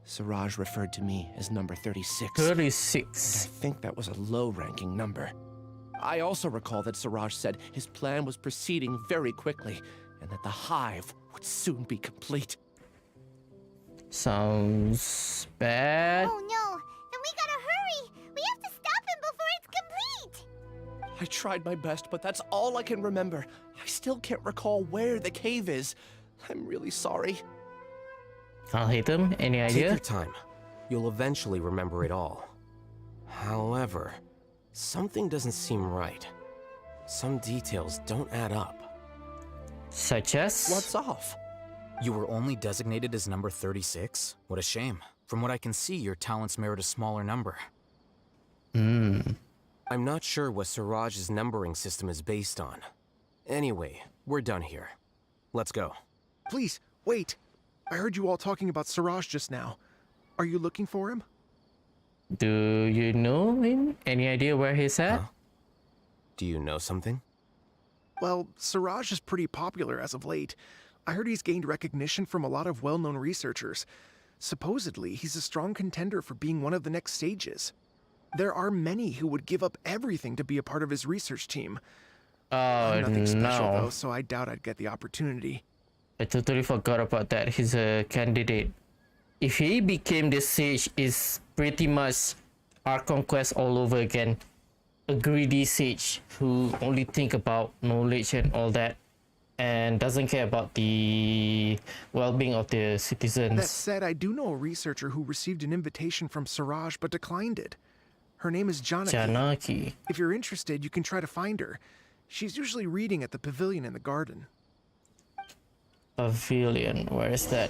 Siraj referred to me as number 36. 36. And I think that was a low-ranking number. I also recall that Siraj said his plan was proceeding very quickly, and that the hive would soon be complete. Sounds bad. Oh no, then we gotta hurry! We have to stop him before it's complete! I tried my best, but that's all I can remember. I still can't recall where the cave is. I'm really sorry. Alhaitham, any idea? Take your time. You'll eventually remember it all. However, something doesn't seem right. Some details don't add up. Such as? What's off? You were only designated as number 36? What a shame. From what I can see, your talents merit a smaller number. I'm not sure what Siraj's numbering system is based on. Anyway, we're done here. Let's go. Please, wait. I heard you all talking about Siraj just now. Are you looking for him? Do you know him? Any idea where he's at? Huh? Do you know something? Well, Siraj is pretty popular as of late. I heard he's gained recognition from a lot of well-known researchers. Supposedly, he's a strong contender for being one of the next sages. There are many who would give up everything to be a part of his research team. I'm nothing special, though, so I doubt I'd get the opportunity. I totally forgot about that. He's a candidate. If he became the sage, it's pretty much Archon Quest all over again. A greedy sage who only think about knowledge and all that, and doesn't care about the well-being of the citizens. That said, I do know a researcher who received an invitation from Siraj but declined it. Her name is Janaki. Janaki. If you're interested, you can try to find her. She's usually reading at the pavilion in the garden. Pavilion, where is that?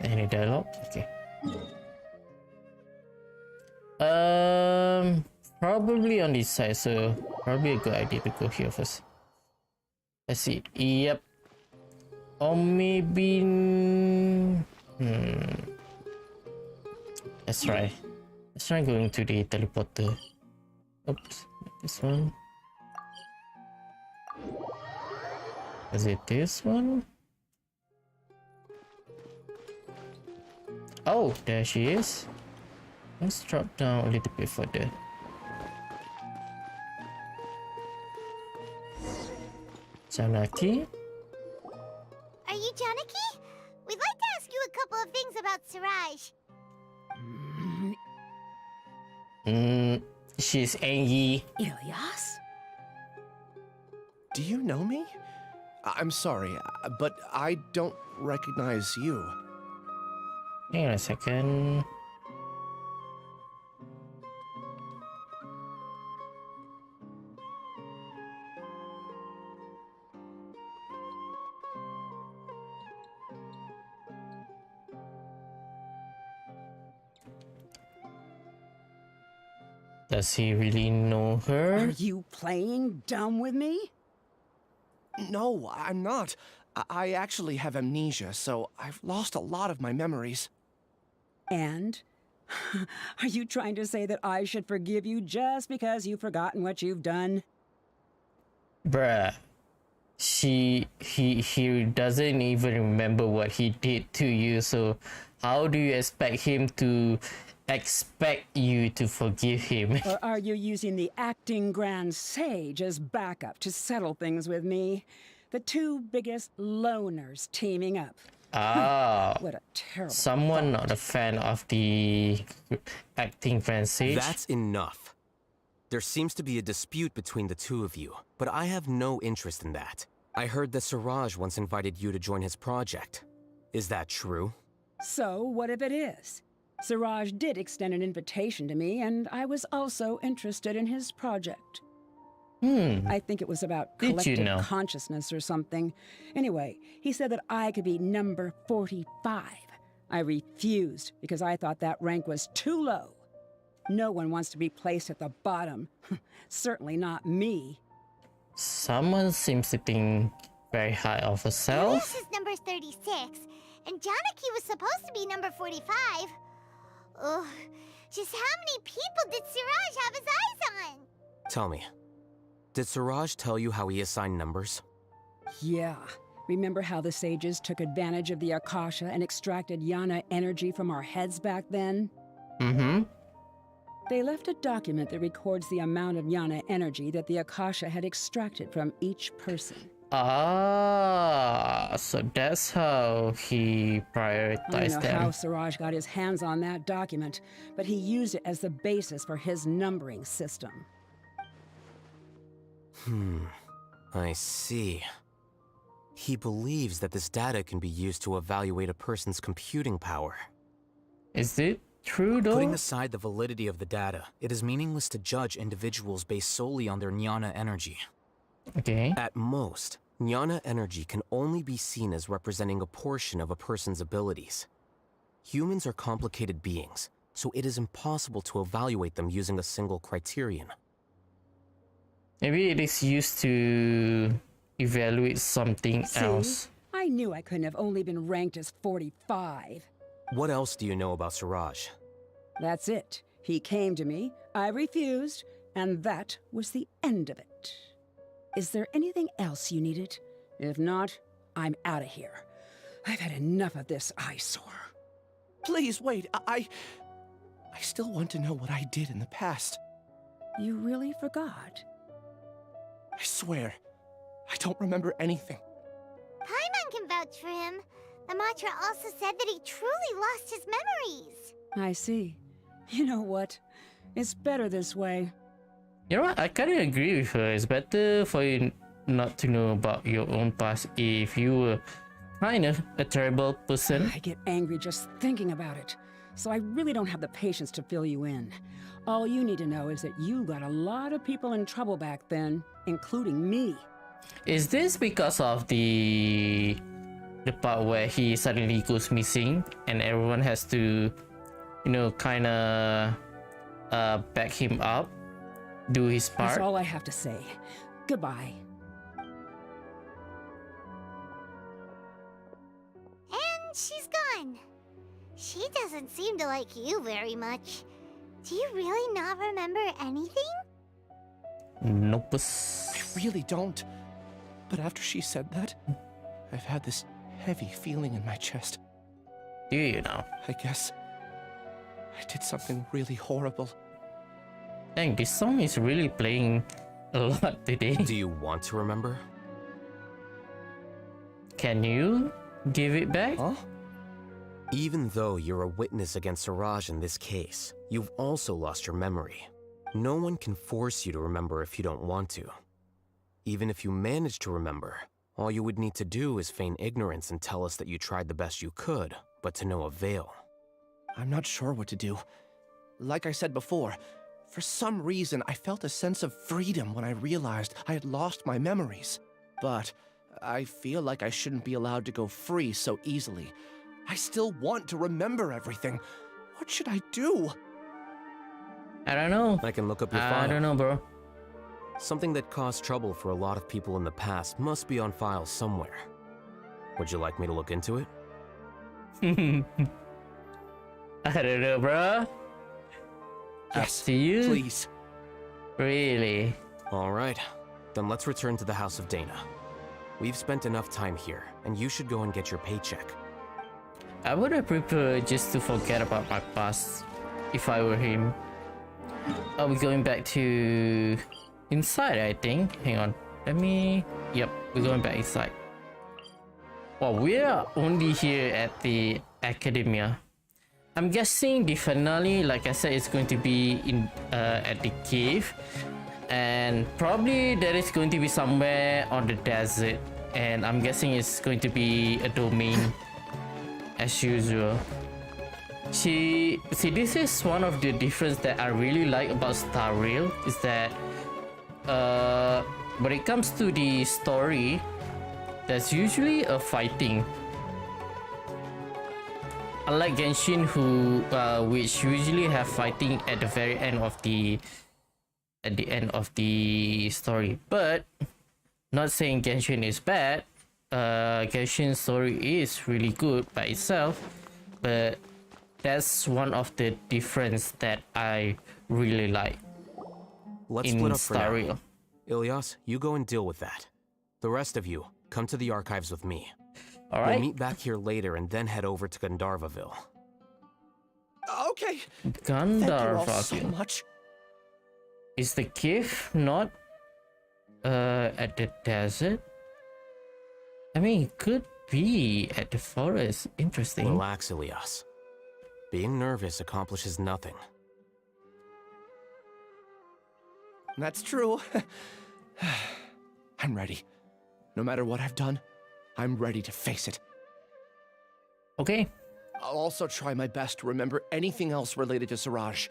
Any dialogue? Okay. Probably on this side, so probably a good idea to go here first. Let's see. Yep. Or maybe... Let's try. Let's try going to the teleporter. Oops. This one. Is it this one? Oh, there she is. Let's drop down a little bit further. Janaki? Are you Janaki? We'd like to ask you a couple of things about Siraj. She's Angie. Ilyas? Do you know me? I'm sorry, but I don't recognize you. Hang on a second. Does he really know her? Are you playing dumb with me? No, I'm not. I actually have amnesia, so I've lost a lot of my memories. And? Are you trying to say that I should forgive you just because you've forgotten what you've done? Bruh. He doesn't even remember what he did to you, so how do you expect him to expect you to forgive him? Or are you using the acting Grand Sage as backup to settle things with me? The two biggest loners teaming up. Ah, what a terrible someone thought. not a fan of the acting Grand Sage. That's enough. There seems to be a dispute between the two of you, but I have no interest in that. I heard that Siraj once invited you to join his project. Is that true? So, what if it is? Siraj did extend an invitation to me, and I was also interested in his project. I think it was about Did you collective know? consciousness or something. Anyway, he said that I could be number 45. I refused because I thought that rank was too low. No one wants to be placed at the bottom. Certainly not me. Someone seems to think very high of herself. This is number 36, and Janaki was supposed to be number 45. Ugh, just how many people did Siraj have his eyes on? Tell me, did Siraj tell you how he assigned numbers? Yeah. Remember how the sages took advantage of the Akasha and extracted Yana energy from our heads back then? They left a document that records the amount of Yana energy that the Akasha had extracted from each person. Ah, so that's how he I don't prioritized know how them. Siraj got his hands on that document, but he used it as the basis for his numbering system. I see. He believes that this data can be used to evaluate a person's computing power. Is it true though? Putting aside the validity of the data, it is meaningless to judge individuals based solely on their jnana energy. Okay. At most, jnana energy can only be seen as representing a portion of a person's abilities. Humans are complicated beings, so it is impossible to evaluate them using a single criterion. Maybe it is used to evaluate something else. I knew I couldn't have only been ranked as 45. What else do you know about Siraj? That's it. He came to me, I refused, and that was the end of it. Is there anything else you needed? If not, I'm out of here. I've had enough of this eyesore. Please wait, I still want to know what I did in the past. You really forgot? I swear, I don't remember anything. Paimon can vouch for him. The mantra also said that he truly lost his memories. I see. You know what? It's better this way. You know what? I kind of agree with her. It's better for you not to know about your own past if you were kind of a terrible person. I get angry just thinking about it. So I really don't have the patience to fill you in. All you need to know is that you got a lot of people in trouble back then, including me. Is this because of the part where he suddenly goes missing and everyone has to, you know, kind of back him up, do his part? That's all I have to say. Goodbye. And she's gone. She doesn't seem to like you very much. Do you really not remember anything? Nope. I really don't. But after she said that, I've had this heavy feeling in my chest. Do you now? I guess I did something really horrible. Dang, this song is really playing a lot today. Do you want to remember? Can you give it back? Huh? Even though you're a witness against Siraj in this case, you've also lost your memory. No one can force you to remember if you don't want to. Even if you manage to remember, all you would need to do is feign ignorance and tell us that you tried the best you could, but to no avail. I'm not sure what to do. Like I said before, for some reason I felt a sense of freedom when I realized I had lost my memories. But I feel like I shouldn't be allowed to go free so easily. I still want to remember everything. What should I do? I don't know. I can look up your file. I don't know, bro. Something that caused trouble for a lot of people in the past must be on file somewhere. Would you like me to look into it? I don't know, bro. Yes, up to you. Please. Really? Alright, then let's return to the House of Dana. We've spent enough time here, and you should go and get your paycheck. I would have preferred just to forget about my past if I were him. Are we going back to inside, I think? Hang on. Let me... Yep, we're going back inside. Well, we are only here at the academia. I'm guessing the finale, like I said, is going to be in at the cave. And probably there is going to be somewhere on the desert. And I'm guessing it's going to be a domain as usual. See, this is one of the difference that I really like about Star Rail is that when it comes to the story, there's usually a fighting. Unlike Genshin, which usually have fighting at the very end of the story. But not saying Genshin is bad. Genshin story is really good by itself, but that's one of the difference that I really like. Let's split up for now. Ilyas, you go and deal with that. The rest of you, come to the archives with me. Alright. We'll meet back here later and then head over to Gandharvaville. Okay. Gandharvaville. Thank you all so much. Is the cave not at the desert? I mean, it could be at the forest. Interesting. Relax, Ilyas. Being nervous accomplishes nothing. That's true. I'm ready. No matter what I've done, I'm ready to face it. Okay. I'll also try my best to remember anything else related to Siraj.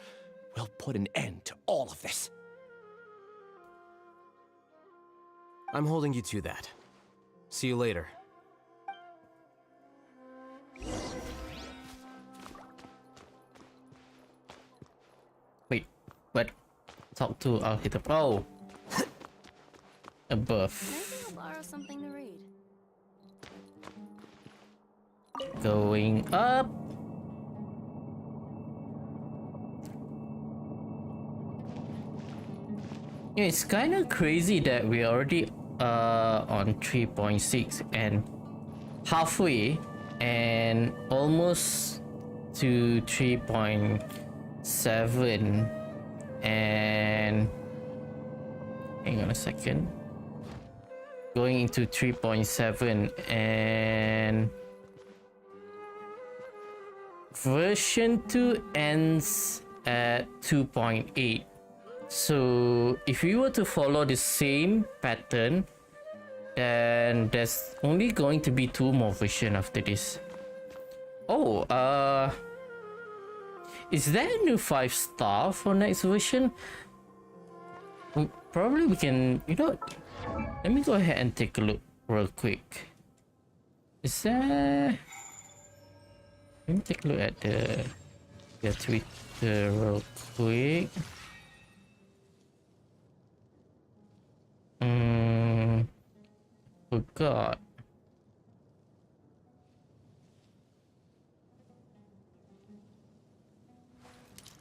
We'll put an end to all of this. I'm holding you to that. See you later. Wait, what? Talk to Alhaitham. Oh, above. Maybe I'll borrow something to read. Going up. Yeah, it's kind of crazy that we're already on 3.6 and halfway and almost to 3.7 and hang on a second, going into 3.7 and version 2 ends at 2.8. So if we were to follow the same pattern, then there's only going to be 2 more versions after this. Oh, is there a new 5-star for next version? Probably we can, you know, let me go ahead and take a look real quick. Is there... Let me take a look at the Twitter real quick. Forgot.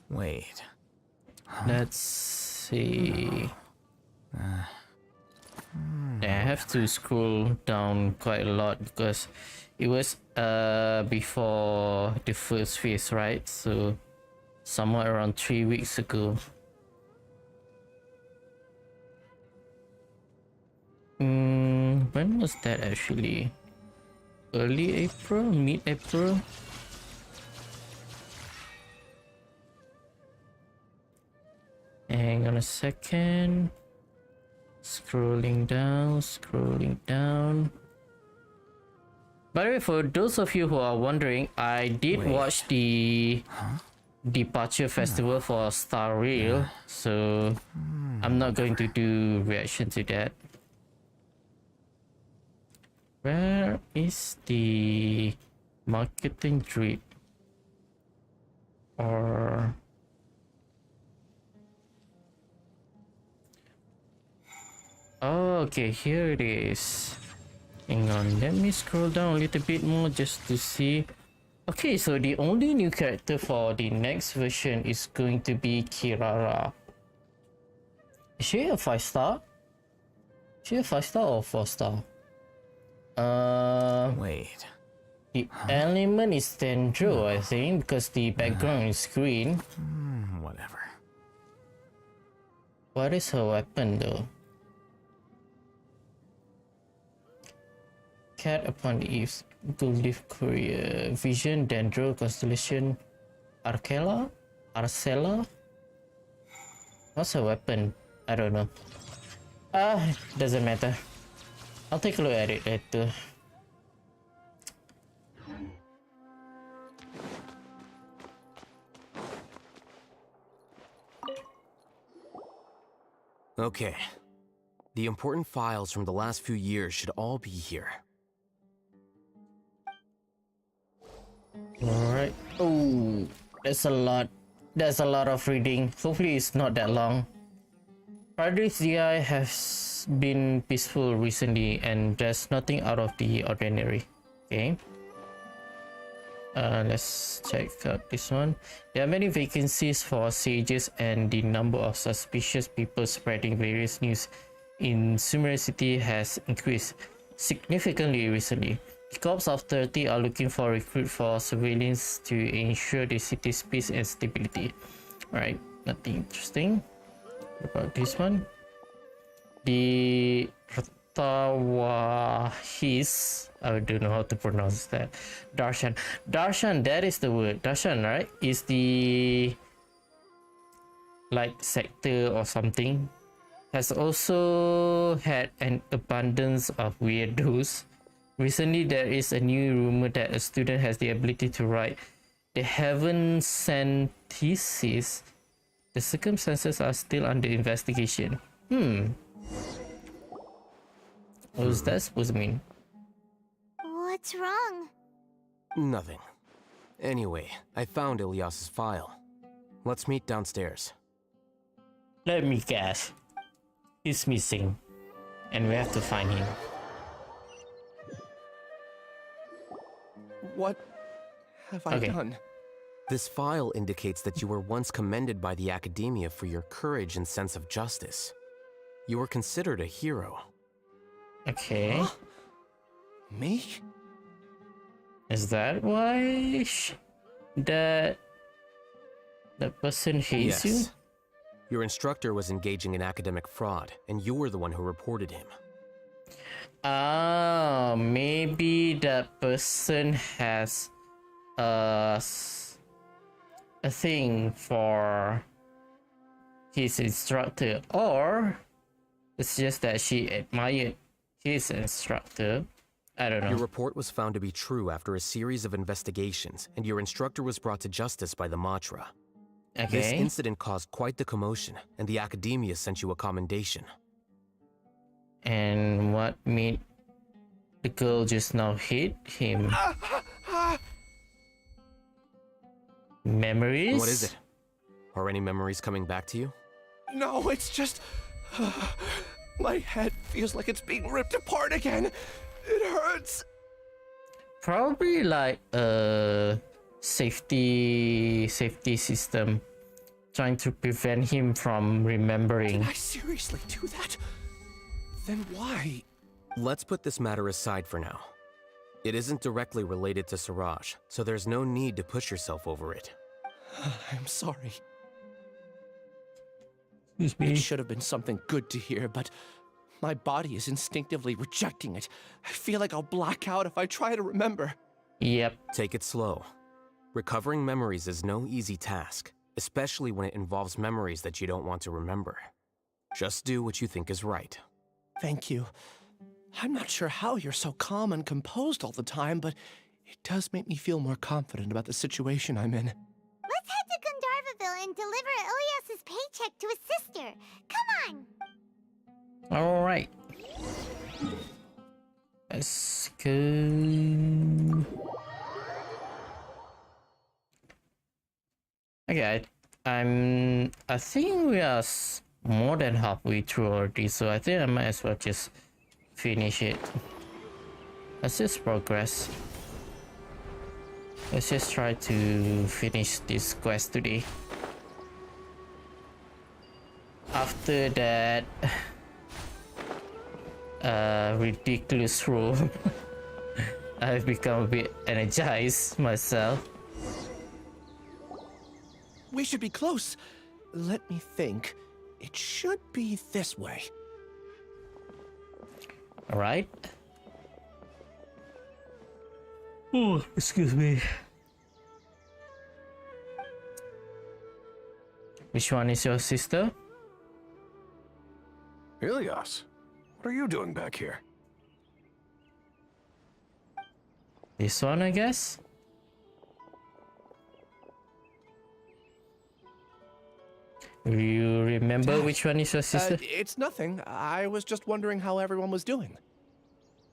Wait. Let's see. I have to scroll down quite a lot because It was before the first phase, right? So somewhere around 3 weeks ago. When was that actually? Early April? Mid-April? Hang on a second. Scrolling down. By the way, for those of you who are wondering, I did watch the Departure Festival for Star Rail, so I'm not going to do reaction to that. Where is the marketing drip? Or oh, okay, here it is. Hang on, let me scroll down a little bit more just to see. Okay, so the only new character for the next version is going to be Kirara. Is she a 5-star? Is she a 5-star or 4-star? Wait. The element is Dendro, I think, because the background is green. Whatever. What is her weapon though? Cat upon the eaves, Gold Leaf Courier, Vision, Dendro, Constellation, Arcella? What's her weapon? I don't know. Doesn't matter. I'll take a look at it later. Okay. The important files from the last few years should all be here. Alright. Oh, that's a lot. That's a lot of reading. Hopefully it's not that long. Paradise DI has been peaceful recently and there's nothing out of the ordinary. Okay. Let's check out this one. There are many vacancies for sages and the number of suspicious people spreading various news in Sumeru City has increased significantly recently. The Corps of 30 are looking for recruit for surveillance to ensure the city's peace and stability. Alright, nothing interesting. What about this one? The Tawahis, I don't know how to pronounce that. Darshan, that is the word. Darshan, right? Is the like sector or something. Has also had an abundance of weirdos. Recently, there is a new rumor that a student has the ability to write the heaven sent thesis. The circumstances are still under investigation. What was that supposed to mean? What's wrong? Nothing. Anyway, I found Ilyas's file. Let's meet downstairs. Let me guess. He's missing. And we have to find him. What have I done? This file indicates that you were once commended by the Academia for your courage and sense of justice. You were considered a hero. Okay. Huh? Me? Is that why that person hates you? Your instructor was engaging in academic fraud, and you were the one who reported him. Ah, maybe that person has a thing for his instructor, or it's just that she admired his instructor. I don't know. Your report was found to be true after a series of investigations, and your instructor was brought to justice by the Matra. Okay. This incident caused quite the commotion, and the Academia sent you a commendation. And what made the girl just now hate him? Memories? What is it? Are any memories coming back to you? No, it's just... my head feels like it's being ripped apart again. It hurts. Probably like a safety system trying to prevent him from remembering. Did I seriously do that? Then why? Let's put this matter aside for now. It isn't directly related to Siraj, so there's no need to push yourself over it. I'm sorry. Excuse me. It should have been something good to hear, but my body is instinctively rejecting it. I feel like I'll black out if I try to remember. Yep. Take it slow. Recovering memories is no easy task, especially when it involves memories that you don't want to remember. Just do what you think is right. Thank you. I'm not sure how you're so calm and composed all the time, but it does make me feel more confident about the situation I'm in. Let's head to Gandharvaville and deliver Ilyas's paycheck to his sister. Come on! Alright. Let's go. Okay, I think we are more than halfway through already, so I think I might as well just finish it. Let's just progress. Let's just try to finish this quest today. After that ridiculous room, I've become a bit energized myself. We should be close. Let me think. It should be this way. Alright. Oh, excuse me. Which one is your sister? Ilyas, what are you doing back here? This one, I guess? You remember which one is your sister? It's nothing. I was just wondering how everyone was doing.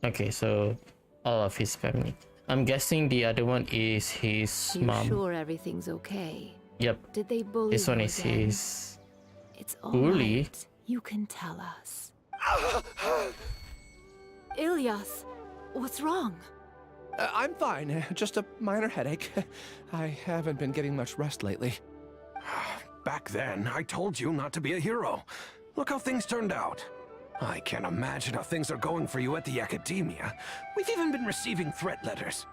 Okay, so all of his family. I'm guessing the other one is his mom. You sure everything's okay? Yep. Did they bully This one you is again? his It's all bully. right. You can tell us. Ilyas, what's wrong? I'm fine. Just a minor headache. I haven't been getting much rest lately. Back then, I told you not to be a hero. Look how things turned out. I can't imagine how things are going for you at the academia. We've even been receiving threat letters.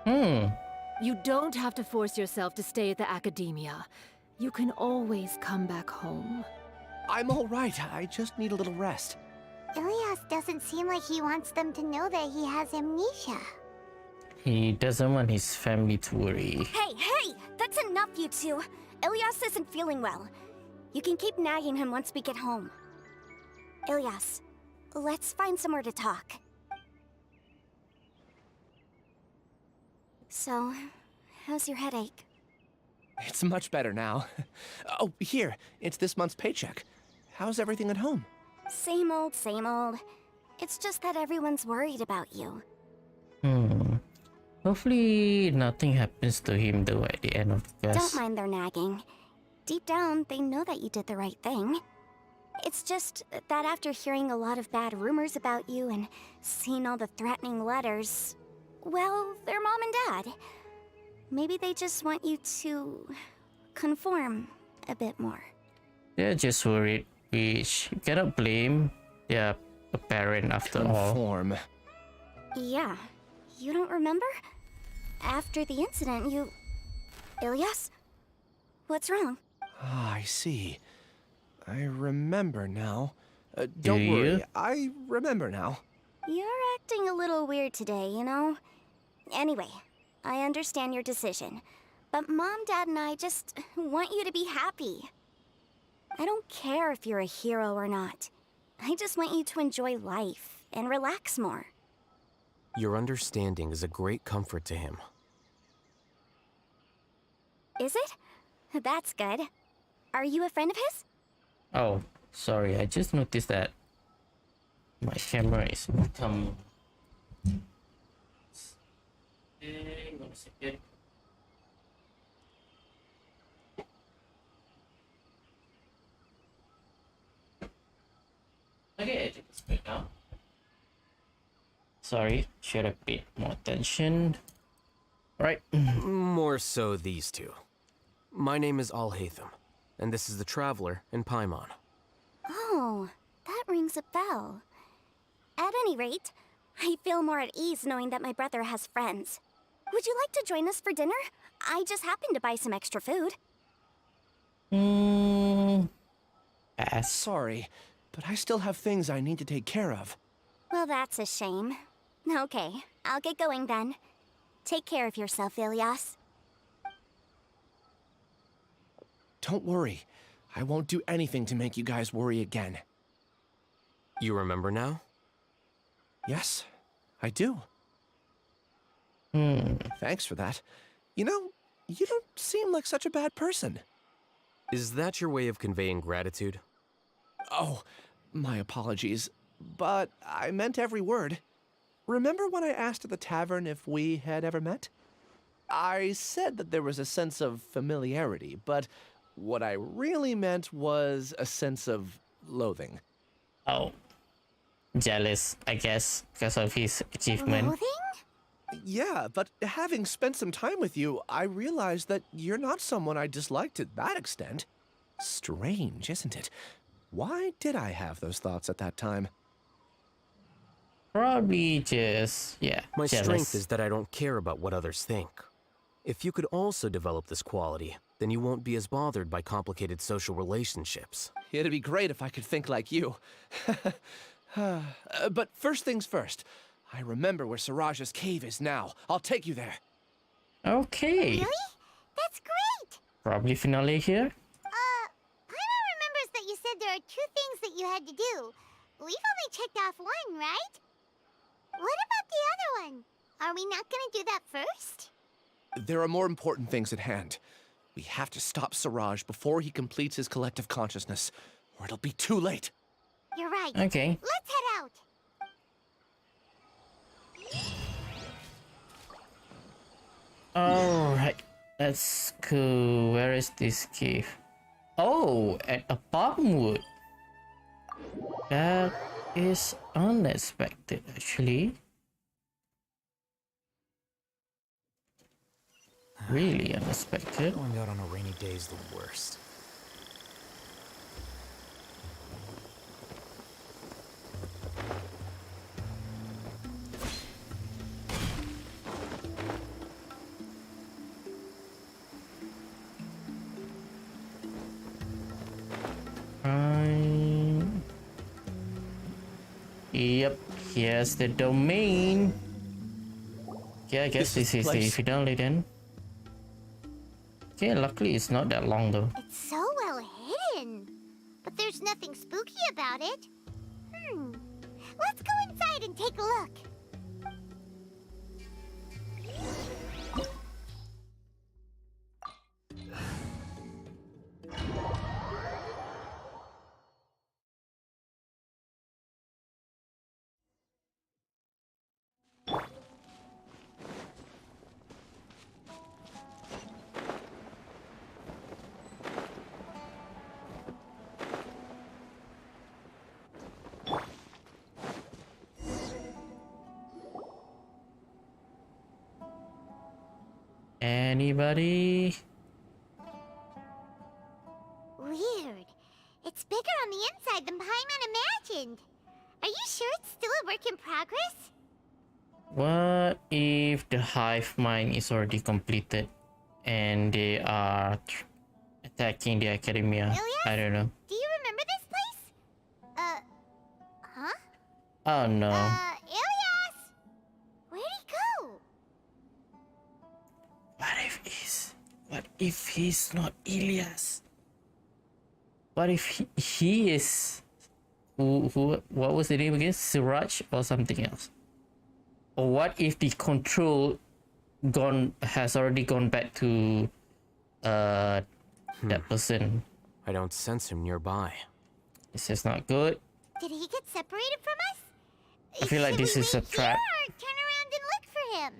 You don't have to force yourself to stay at the academia. You can always come back home. I'm all right. I just need a little rest. Ilyas doesn't seem like he wants them to know that he has amnesia. He doesn't want his family to worry. Hey! That's enough, you two. Ilyas isn't feeling well. You can keep nagging him once we get home. Ilyas, let's find somewhere to talk. So, how's your headache? It's much better now. Oh, here. It's this month's paycheck. How's everything at home? Same old, same old. It's just that everyone's worried about you. Hopefully nothing happens to him though at the end of the quest. Don't mind their nagging. Deep down, they know that you did the right thing. It's just that after hearing a lot of bad rumors about you and seeing all the threatening letters, well, they're mom and dad. Maybe they just want you to conform a bit more. They're just worried, which you cannot blame. They're a parent after all. Conform. Yeah. You don't remember? After the incident, you... Ilyas? What's wrong? Ah, I see. I remember now. Don't worry, I remember now. You're acting a little weird today, you know? Anyway, I understand your decision. But Mom, Dad, and I just want you to be happy. I don't care if you're a hero or not. I just want you to enjoy life and relax more. Your understanding is a great comfort to him. Is it? That's good. Are you a friend of his? Oh, sorry, I just noticed that my camera is become... Hang on a second. Okay, I think it's good now. Sorry, should have paid more attention. Right. More so these two. My name is Alhaitham, and this is the Traveler in Paimon. Oh, that rings a bell. At any rate, I feel more at ease knowing that my brother has friends. Would you like to join us for dinner? I just happened to buy some extra food. Sorry, but I still have things I need to take care of. Well, that's a shame. Okay, I'll get going then. Take care of yourself, Ilyas. Don't worry. I won't do anything to make you guys worry again. You remember now? Yes, I do. Thanks for that. You know, you don't seem like such a bad person. Is that your way of conveying gratitude? Oh, my apologies. But I meant every word. Remember when I asked at the tavern if we had ever met? I said that there was a sense of familiarity, but what I really meant was a sense of loathing. Oh. Jealous, I guess, because of his achievement. Loathing? Yeah, but having spent some time with you, I realized that you're not someone I dislike to that extent. Strange, isn't it? Why did I have those thoughts at that time? Probably just, yeah, My jealous. strength is that I don't care about what others think. If you could also develop this quality, then you won't be as bothered by complicated social relationships. It'd be great if I could think like you. But first things first. I remember where Siraj's cave is now. I'll take you there. Okay. Really? That's great! Probably finale here. Paimon remembers that you said there are 2 things that you had to do. We've only checked off 1, right? What about the other one? Are we not gonna do that first? There are more important things at hand. We have to stop Siraj before he completes his collective consciousness, or it'll be too late. You're right. Okay. Let's head out. Alright, let's go. Where is this cave? Oh, at a palmwood. That is unexpected, actually. Really unexpected. Going out on a rainy day is the worst. Yep, here's the domain. Yeah, I guess this is the finale then. Okay, luckily it's not that long though. It's so well hidden. But there's nothing spooky about it. Let's go inside and take a look. Anybody? Weird. It's bigger on the inside than Paimon imagined. Are you sure it's still a work in progress? What if the hive mind is already completed and they are attacking the academia? Ilyas? I don't know. Do you remember this place? Huh? Oh no. Ilyas! Where'd he go? What if he's not Ilyas? What if he is what was the name again? Siraj or something else? Or what if the control has already gone back to that person? I don't sense him nearby. This is not good. Did he get separated from us? I feel like this is a trap. Or turn around and look for him.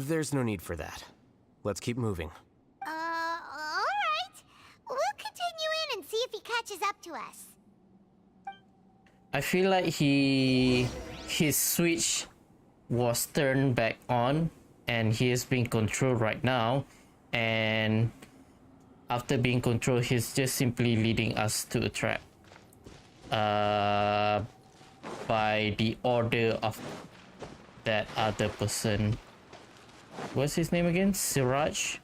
There's no need for that. Let's keep moving. Alright. We'll continue in and see if he catches up to us. I feel like his switch was turned back on and he is being controlled right now, and after being controlled he's just simply leading us to a trap by the order of that other person. What's his name again? Siraj?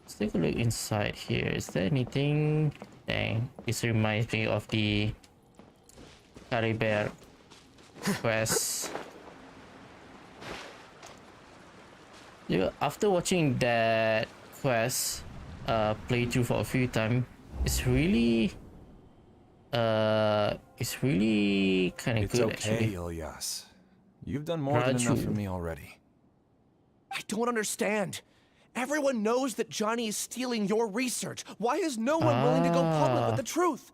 Let's take a look inside here. Is there anything? Dang, this reminds me of the Caribbean quest. Yeah, after watching that quest playthrough for a few times, it's really kind of good okay, actually. Ilyas. You've done more than enough for me already. I don't understand. Everyone knows that Johnny is stealing your research. Why is no one willing to go public with the truth?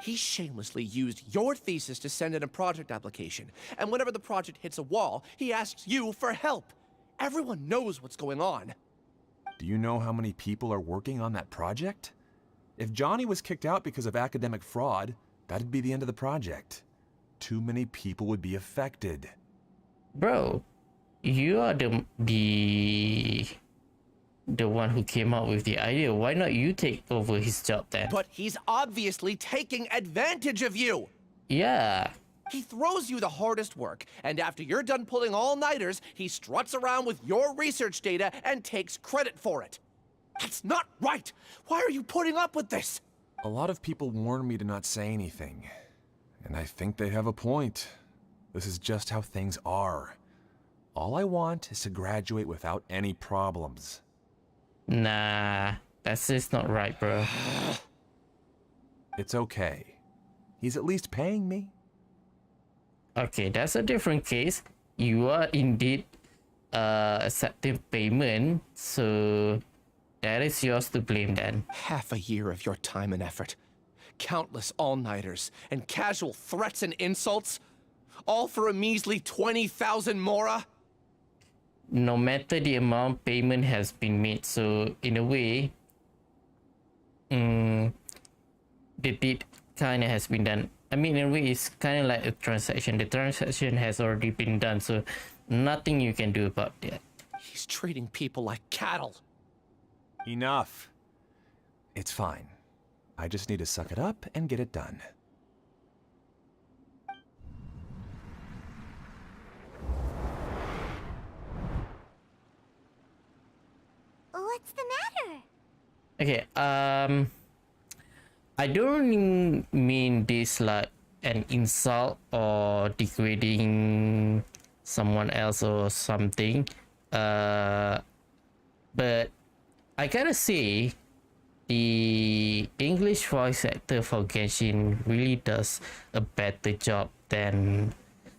He shamelessly used your thesis to send in a project application, and whenever the project hits a wall, he asks you for help. Everyone knows what's going on. Do you know how many people are working on that project? If Johnny was kicked out because of academic fraud, that'd be the end of the project. Too many people would be affected. Bro, you are the one who came up with the idea. Why not you take over his job then? But he's obviously taking advantage of you. Yeah. He throws you the hardest work, and after you're done pulling all-nighters, he struts around with your research data and takes credit for it. That's not right! Why are you putting up with this? A lot of people warn me to not say anything, and I think they have a point. This is just how things are. All I want is to graduate without any problems. Nah, that's just not right, bro. It's okay. He's at least paying me. Okay, that's a different case. You are indeed accepting payment, so that is yours to blame then. Half a year of your time and effort. Countless all-nighters and casual threats and insults. All for a measly 20,000 mora? No matter the amount, payment has been made, so in a way, the deed kind of has been done. I mean, in a way, it's kind of like a transaction. The transaction has already been done, so nothing you can do about that. He's treating people like cattle. Enough. It's fine. I just need to suck it up and get it done. What's the matter? Okay, I don't mean this like an insult or degrading someone else or something. But I gotta say, the English voice actor for Genshin really does a better job than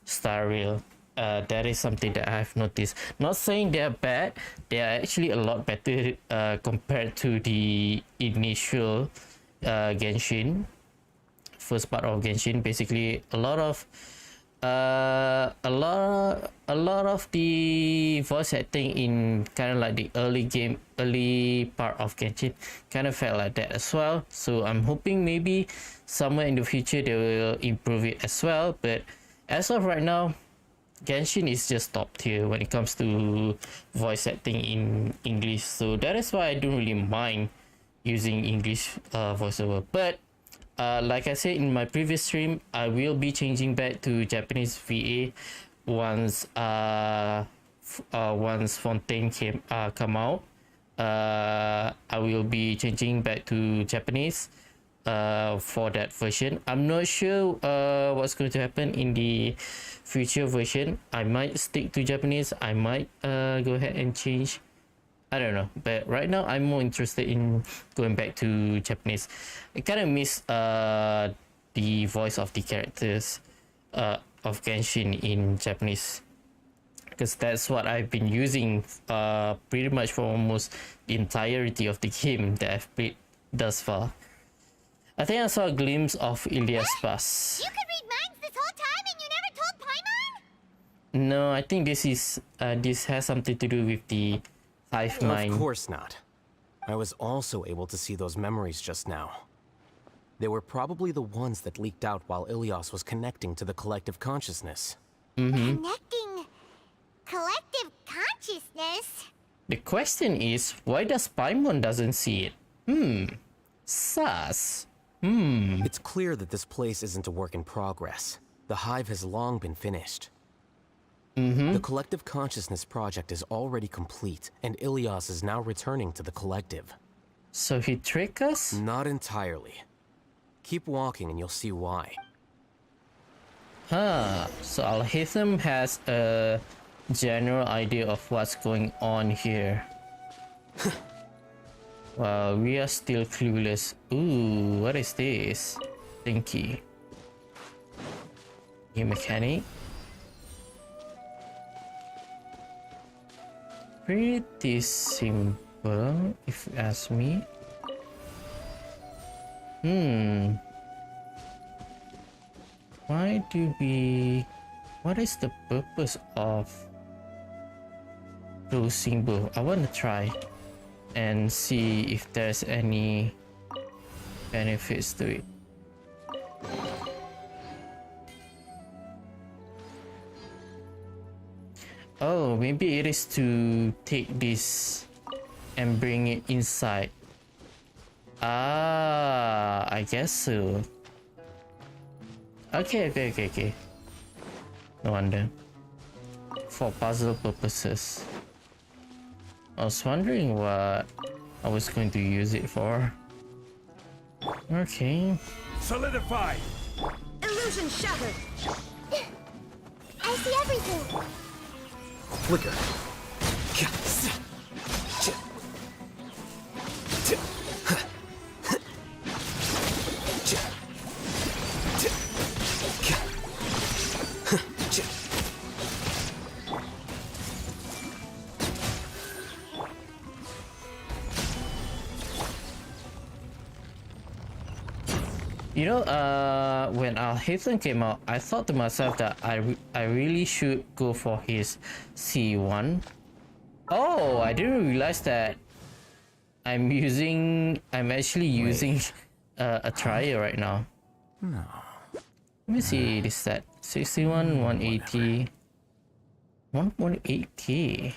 Starreal. That is something that I've noticed. Not saying they're bad, they are actually a lot better compared to the initial Genshin, first part of Genshin. Basically, a lot of the voice acting in kind of like the early part of Genshin kind of felt like that as well. So I'm hoping maybe somewhere in the future they will improve it as well. But as of right now, Genshin is just top tier when it comes to voice acting in English. So that is why I don't really mind using English voiceover. But like I said in my previous stream, I will be changing back to Japanese VA once Fontaine come out. I will be changing back to Japanese for that version. I'm not sure what's going to happen in the future version. I might stick to Japanese. I might go ahead and change. I don't know, but right now I'm more interested in going back to Japanese. I kind of miss the voice of the characters of Genshin in Japanese, because that's what I've been using pretty much for almost the entirety of the game that I've played thus far. I think I saw a glimpse of Ilias Pass. You could read minds this whole time and you never told Paimon? No, I think this has something to do with the hive mind. Of course not. I was also able to see those memories just now. They were probably the ones that leaked out while Ilias was connecting to the collective consciousness. Connecting collective consciousness? The question is, why does Paimon doesn't see it? Sus. It's clear that this place isn't a work in progress. The hive has long been finished. The Collective Consciousness project is already complete, and Ilyas is now returning to the Collective. So he tricked us? Not entirely. Keep walking and you'll see why. Huh, so Alhaitham has a general idea of what's going on here. Well, we are still clueless. Ooh, what is this? Thinky. New mechanic. Pretty simple, if you ask me. Why do we... What is the purpose of closing both? I want to try and see if there's any benefits to it. Oh, maybe it is to take this and bring it inside. Ah, I guess so. Okay. No wonder. For puzzle purposes. I was wondering what I was going to use it for. Okay. Solidify! Illusion shattered! I see everything! Flicker. You know, when Alhaitham came out, I thought to myself that I really should go for his C1. Oh, I didn't realize that I'm actually using a trial right now. No. Let me see this stat. 61, 180. 180.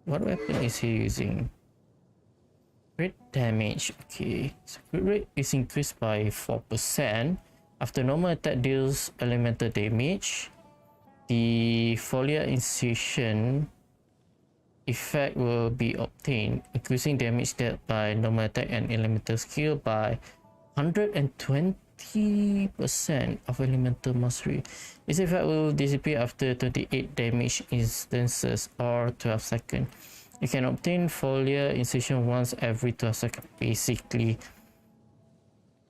What weapon is he using? Crit damage. Okay, so crit rate is increased by 4%. After normal attack deals elemental damage, the foliar incision effect will be obtained, increasing damage dealt by normal attack and elemental skill by 120% of elemental mastery. This effect will disappear after 28 damage instances or 12 seconds. You can obtain foliar incision once every 12 seconds.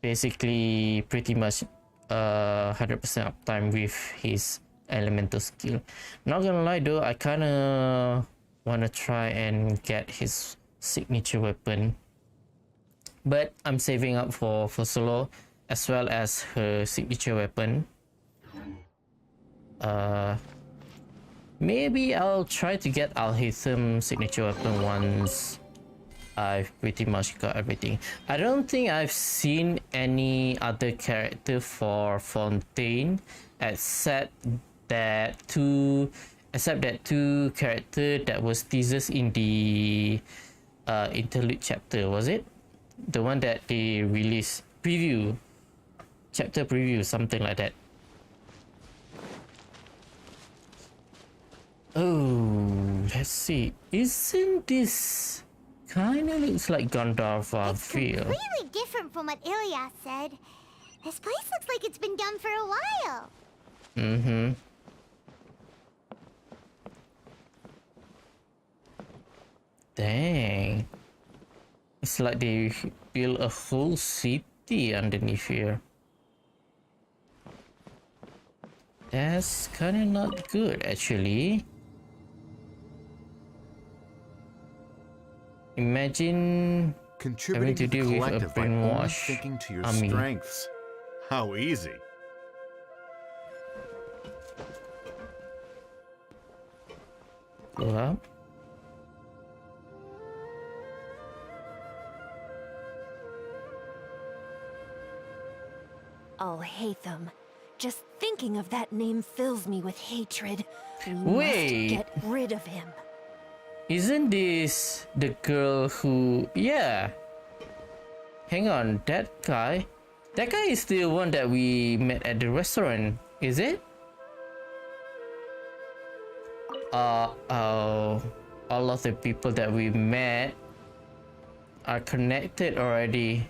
Basically pretty much 100% uptime with his elemental skill. Not gonna lie though, I kinda wanna try and get his signature weapon, but I'm saving up for Solo as well as her signature weapon. Maybe I'll try to get Alhaitham signature weapon once I've pretty much got everything. I don't think I've seen any other character for Fontaine except that two characters that was teasers in the interlude chapter. Was it the one that they released preview, chapter preview, something like that? Oh, let's see. Isn't this kinda looks like Gandharva feel? Completely different from what Ilyas said. This place looks like it's been done for a while. Dang. It's like they built a whole city underneath here. That's kinda not good actually. Imagine having to deal with a brainwash thinking to your army. strengths. How easy. Go up. Alhaitham. Just thinking of that name fills me with hatred. We Wait. must get rid of him. Isn't this the girl who... Yeah. Hang on, that guy is the one that we met at the restaurant, is it? all of the people that we met are connected already.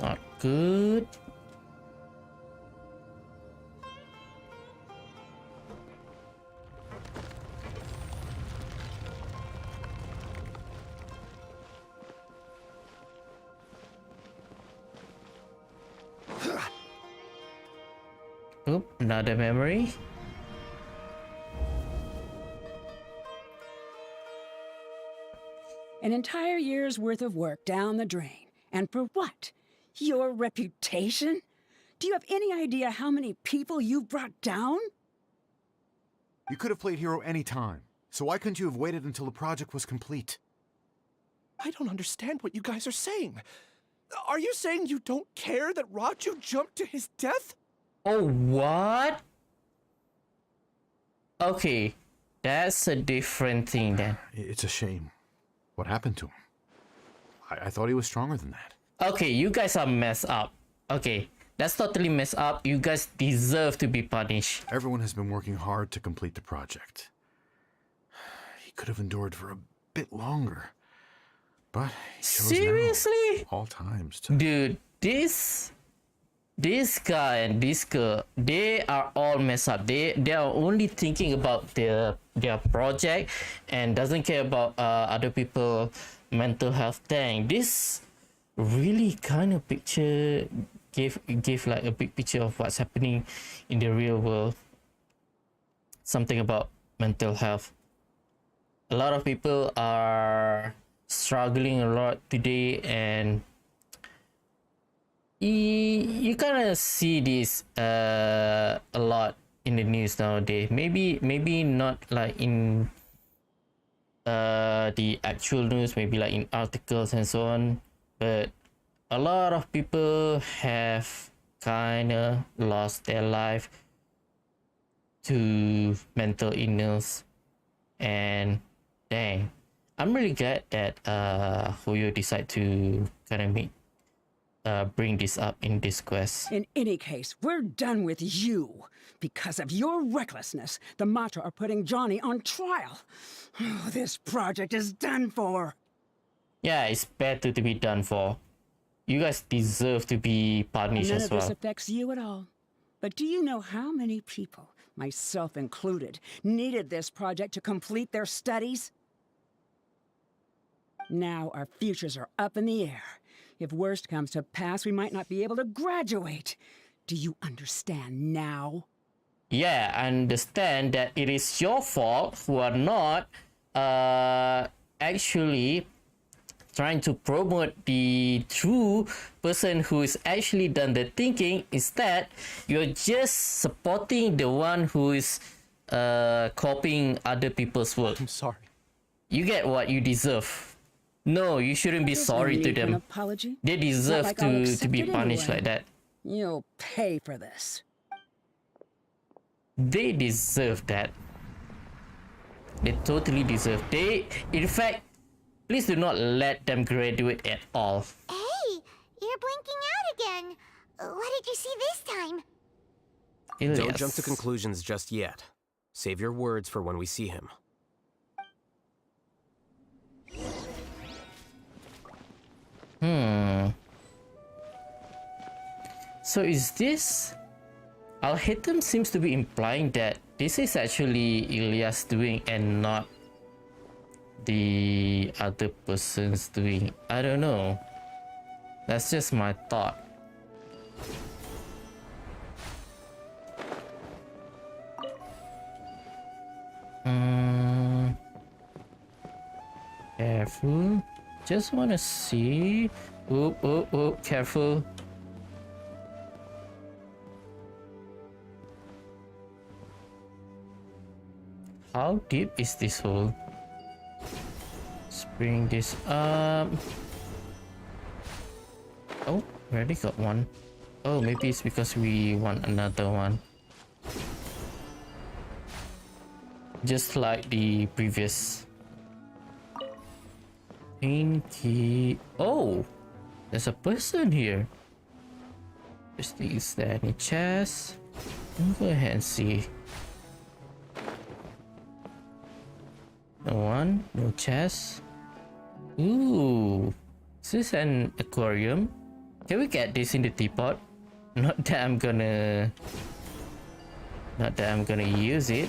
Not good. Oop, another memory. An entire year's worth of work down the drain. And for what? Your reputation? Do you have any idea how many people you've brought down? You could have played hero any time, so why couldn't you have waited until the project was complete? I don't understand what you guys are saying. Are you saying you don't care that Raju jumped to his death? Oh, what? Okay, that's a different thing then. It's a shame. What happened to him? I thought he was stronger than that. Okay, you guys are messed up. Okay, that's totally messed up. You guys deserve to be punished. Everyone has been working hard to complete the project. He could have endured for a bit longer. But he chose seriously? Now, all times to... Dude, this guy and this girl, they are all messed up. They are only thinking about their project and doesn't care about other people mental health thing. This really kind of picture gave like a big picture of what's happening in the real world. Something about mental health. A lot of people are struggling a lot today, and you kind of see this a lot in the news nowadays. Maybe not like in the actual news, maybe like in articles and so on, but a lot of people have kind of lost their life to mental illness. And dang, I'm really glad that miHoYo decided to kind of bring this up in this quest. In any case, we're done with you. Because of your recklessness, the Matra are putting Johnny on trial. This project is done for. Yeah, it's better to be done for. You guys deserve to be punished None as of well. this affects you at all. But do you know how many people, myself included, needed this project to complete their studies? Now our futures are up in the air. If worst comes to pass, we might not be able to graduate. Do you understand now? Yeah, I understand that it is your fault who are not actually trying to promote the true person who is actually done the thinking. Instead, you're just supporting the one who is copying other people's work. I'm sorry. You get what you deserve. No, you shouldn't be sorry to them. Apology? They deserve Not like I'll to accept be it punished anyway. like that. You'll pay for this. They deserve that. They totally deserve. In fact, please do not let them graduate at all. Hey, you're blinking out again. What did you see this time? Don't jump to conclusions just yet. Save your words for when we see him. So is this... Alhaitham seems to be implying that this is actually Ilyas doing and not the other person's doing. I don't know. That's just my thought. Careful. Just wanna see. Oh, careful. How deep is this hole? Let's bring this up. Oh, we already got one. Oh, maybe it's because we want another one. Just like the previous. Pinky. Oh, there's a person here. Is there any chest? Go ahead and see. No one, no chest. Ooh, is this an aquarium? Can we get this in the teapot? Not that I'm gonna use it.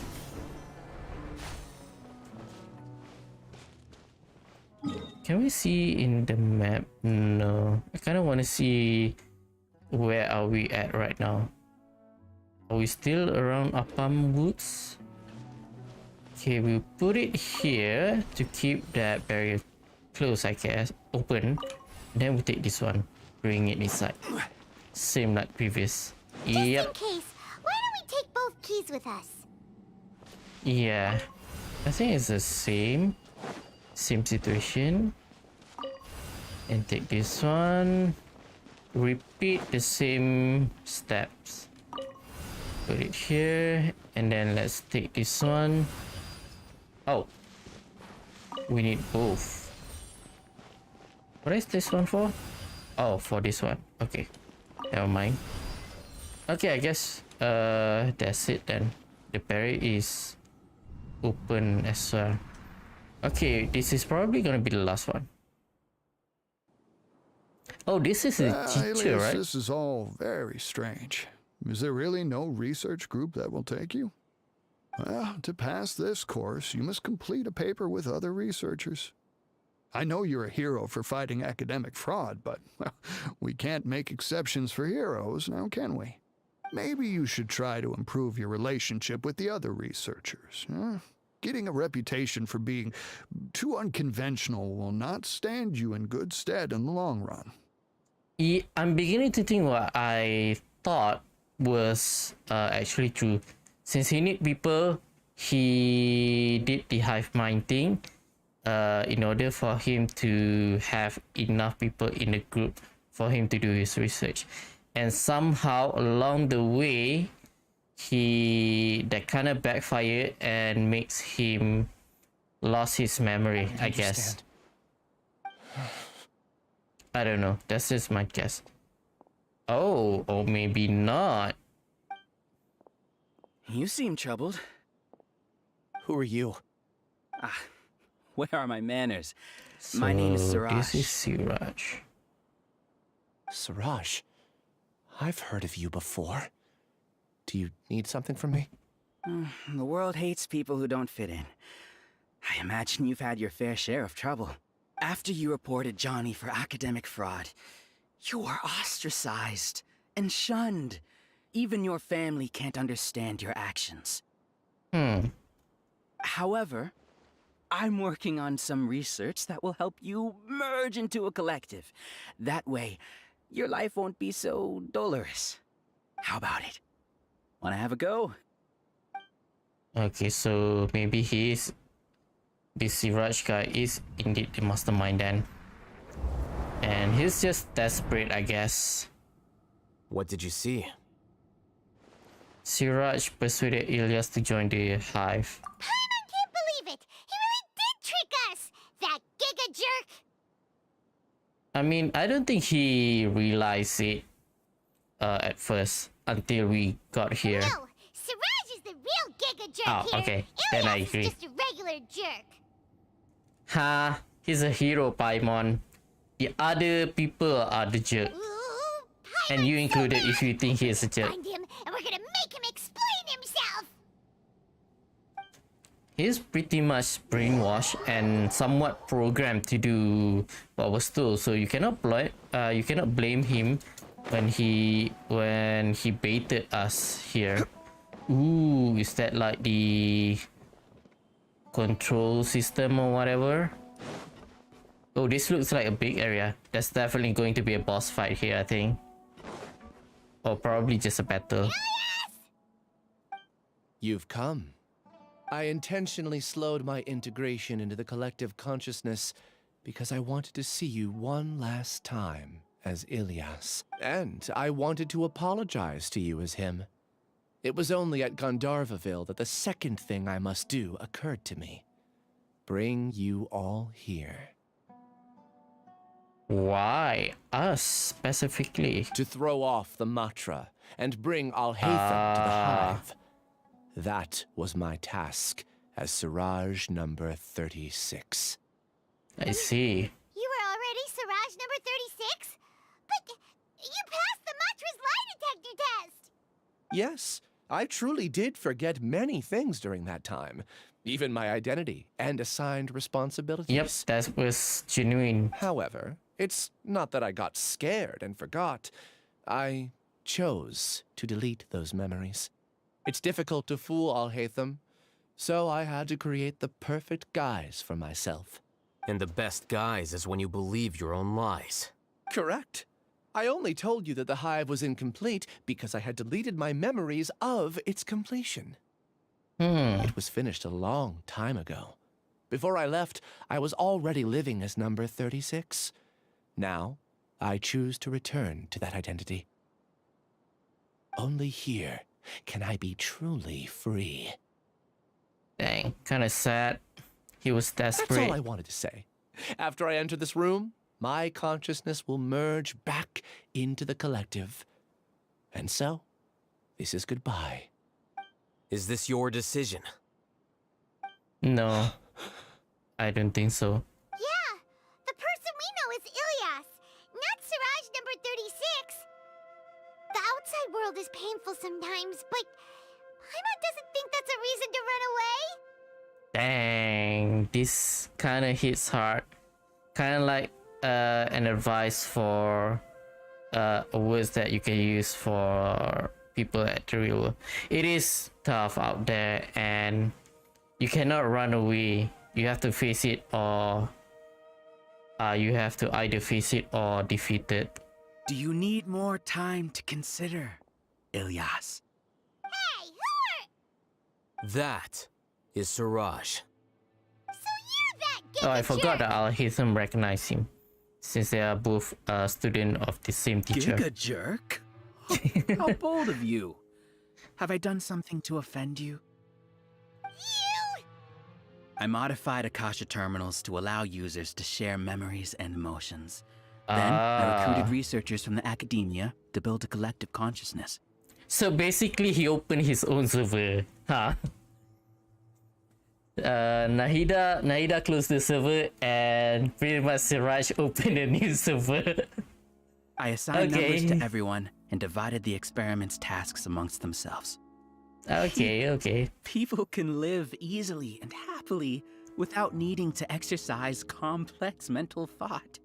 Can we see in the map? No, I kind of want to see where are we at right now. Are we still around Apam Woods? Okay, we'll put it here to keep that barrier closed, I guess, open. Then we'll take this one, bring it inside. Same like previous. Yep. Just in case, why don't we take both keys with us? Yeah, I think it's the same situation. And take this one. Repeat the same steps. Put it here, and then let's take this one. Oh, we need both. What is this one for? Oh, for this one. Okay, never mind. Okay, I guess that's it then. The berry is open as well. Okay, this is probably gonna be the last one. Oh, this is a teacher, Alias, right? this is all very strange. Is there really no research group that will take you? Well, to pass this course, you must complete a paper with other researchers. I know you're a hero for fighting academic fraud, but well, we can't make exceptions for heroes, now can we? Maybe you should try to improve your relationship with the other researchers. Getting a reputation for being too unconventional will not stand you in good stead in the long run. I'm beginning to think what I thought was actually true. Since he need people, he did the hive mind thing in order for him to have enough people in the group for him to do his research. And somehow along the way, that kind of backfired and makes him lost his memory, I guess. I don't know. That's just my guess. Oh, or maybe not. You seem troubled. Who are you? Where are my manners? My name is Siraj. This is Siraj. Siraj? I've heard of you before. Do you need something from me? The world hates people who don't fit in. I imagine you've had your fair share of trouble. After you reported Johnny for academic fraud, you were ostracized and shunned. Even your family can't understand your actions. However, I'm working on some research that will help you merge into a collective. That way, your life won't be so dolorous. How about it? Wanna have a go? Okay, so maybe this Siraj guy is indeed the mastermind then. And he's just desperate, I guess. What did you see? Siraj persuaded Ilyas to join the hive. Paimon can't believe it! He really did trick us! That giga jerk! I mean, I don't think he realized it at first until we got here. No! Siraj is the real giga jerk Oh, here! okay. Then I Ilyas agree. is just a regular jerk! Ha! He's a hero, Paimon. The other people are the jerk. And you included if you think he is a jerk. Find him, and we're gonna make him explain himself! He's pretty much brainwashed and somewhat programmed to do what was told. So you cannot blame him when he baited us here. Ooh, is that like the control system or whatever? Oh, this looks like a big area. That's definitely going to be a boss fight here, I think. Or probably just a battle. You've come. I intentionally slowed my integration into the collective consciousness because I wanted to see you one last time as Ilyas. And I wanted to apologize to you as him. It was only at Gandharvaville that the second thing I must do occurred to me. Bring you all here. Why us specifically? To throw off the Matra and bring Alhaitham to the hive. That was my task as Siraj number 36. I see. You were already Siraj number 36? But you passed the Matra's lie detector test! Yes, I truly did forget many things during that time. Even my identity and assigned responsibilities. Yep, that was genuine. However, it's not that I got scared and forgot. I chose to delete those memories. It's difficult to fool Alhaitham, so I had to create the perfect guise for myself. And the best guise is when you believe your own lies. Correct. I only told you that the hive was incomplete because I had deleted my memories of its completion. It was finished a long time ago. Before I left, I was already living as number 36. Now, I choose to return to that identity. Only here can I be truly free. Dang, kind of sad. He was desperate. That's all I wanted to say. After I enter this room, my consciousness will merge back into the collective. And so, this is goodbye. Is this your decision? No, I don't think so. Yeah, the person we know is Ilyas, not Siraj number 36. The outside world is painful sometimes, but Paimon doesn't think that's a reason to run away. Dang, this kind of hits hard. Kind of like an advice for words that you can use for people at the real world. It is tough out there, and you cannot run away. You have to face it, or you have to either face it or defeat it. Do you need more time to consider, Ilyas? Hey, who are... That is Siraj. So you're that Oh, I giga forgot jerk. that Alhaitham recognized him, since they are both a student of the same teacher. Giga jerk? How bold of you. Have I done something to offend you? You... I modified Akasha terminals to allow users to share memories and emotions. Then I recruited researchers from the academia to build a collective consciousness. So basically, he opened his own server, huh? Nahida closed the server, and pretty much Siraj opened a new server. I assigned numbers to everyone and divided the experiment's tasks amongst themselves. Okay. People can live easily and happily without needing to exercise complex mental thought.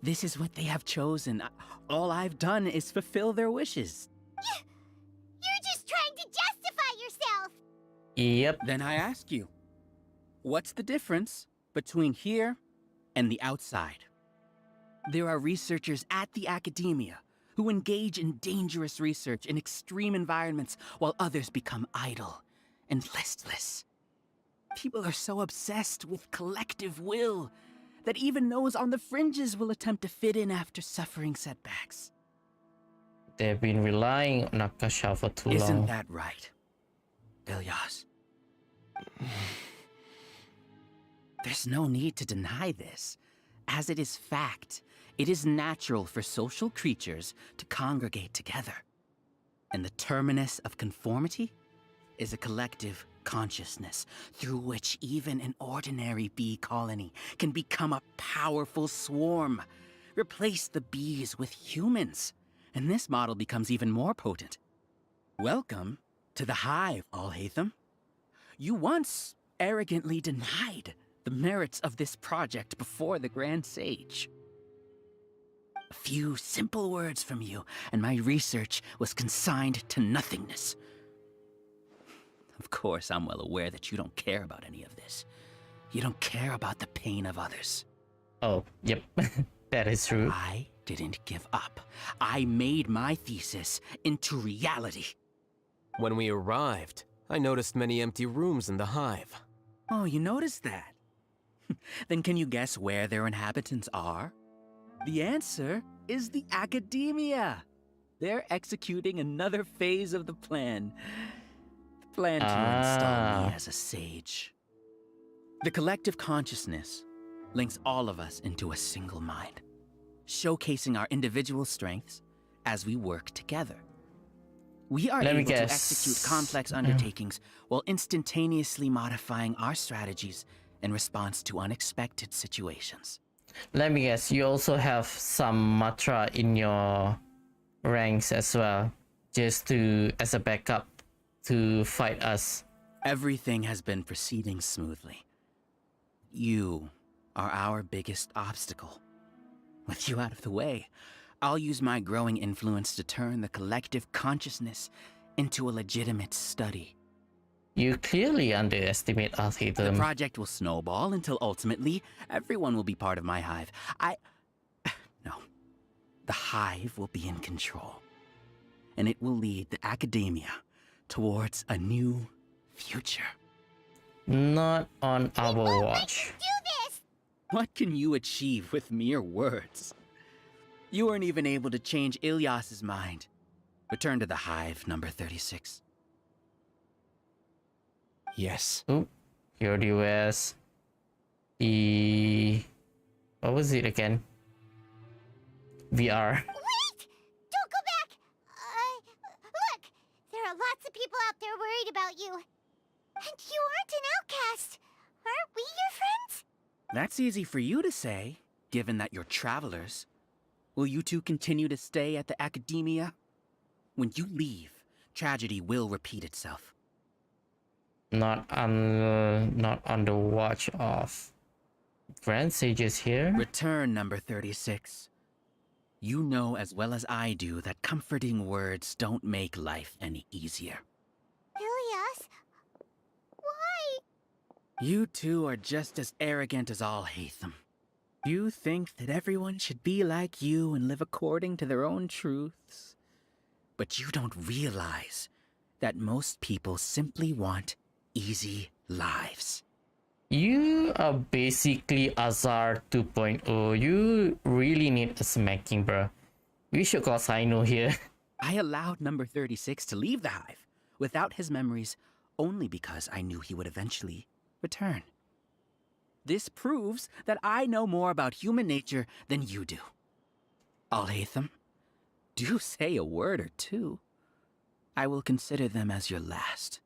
This is what they have chosen. All I've done is fulfill their wishes. You're just trying to justify yourself. Yep. Then I ask you, what's the difference between here and the outside? There are researchers at the academia who engage in dangerous research in extreme environments while others become idle and listless. People are so obsessed with collective will that even those on the fringes will attempt to fit in after suffering setbacks. They've been relying on Akasha for too long. Isn't that right, Ilyas? There's no need to deny this, as it is fact. It is natural for social creatures to congregate together. And the terminus of conformity is a collective consciousness through which even an ordinary bee colony can become a powerful swarm. Replace the bees with humans, and this model becomes even more potent. Welcome to the hive, Alhaitham. You once arrogantly denied the merits of this project before the Grand Sage. A few simple words from you, and my research was consigned to nothingness. Of course, I'm well aware that you don't care about any of this. You don't care about the pain of others. Oh, yep. That is true. I didn't give up. I made my thesis into reality. When we arrived, I noticed many empty rooms in the hive. Oh, you noticed that? Then can you guess where their inhabitants are? The answer is the academia. They're executing another phase of the plan. The plan to install me as a sage. The collective consciousness links all of us into a single mind. showcasing our individual strengths as we work together. We are Let me able to guess. execute complex undertakings while instantaneously modifying our strategies in response to unexpected situations. Let me guess, you also have some mantra in your ranks as well, just to as a backup to fight us. Everything has been proceeding smoothly. You are our biggest obstacle. With you out of the way, I'll use my growing influence to turn the collective consciousness into a legitimate study. You clearly underestimate The Alhaitham. project will snowball until ultimately everyone will be part of my hive. No. The hive will be in control. And it will lead the academia towards a new future. Not on our watch. What can you achieve with mere words? You weren't even able to change Ilyas's mind. Return to the hive, number 36. Yes. Oh, here the US. What was it again? VR. Wait! Don't go back! Look! There are lots of people out there worried about you. And you aren't an outcast. Aren't we your friends? That's easy for you to say, given that you're travelers. Will you two continue to stay at the academia? When you leave, tragedy will repeat itself. Not on the watch of Grand Sages here. Return, number 36. You know as well as I do that comforting words don't make life any easier. Ilyas? Why? You two are just as arrogant as Alhaitham. You think that everyone should be like you and live according to their own truths. But you don't realize that most people simply want easy lives. You are basically Azar 2.0. You really need a smacking, bro. We should call Sino here. I allowed number 36 to leave the hive without his memories only because I knew he would eventually return. This proves that I know more about human nature than you do. Alhaitham, do say a word or two. I will consider them as your last.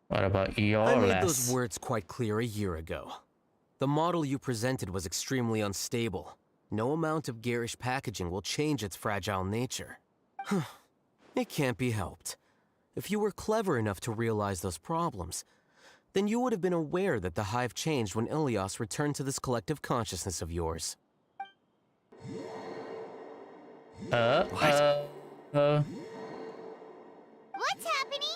What about your I made last? those words quite clear a year ago. The model you presented was extremely unstable. No amount of garish packaging will change its fragile nature. It can't be helped. If you were clever enough to realize those problems, then you would have been aware that the hive changed when Ilyas returned to this collective consciousness of yours. What's happening?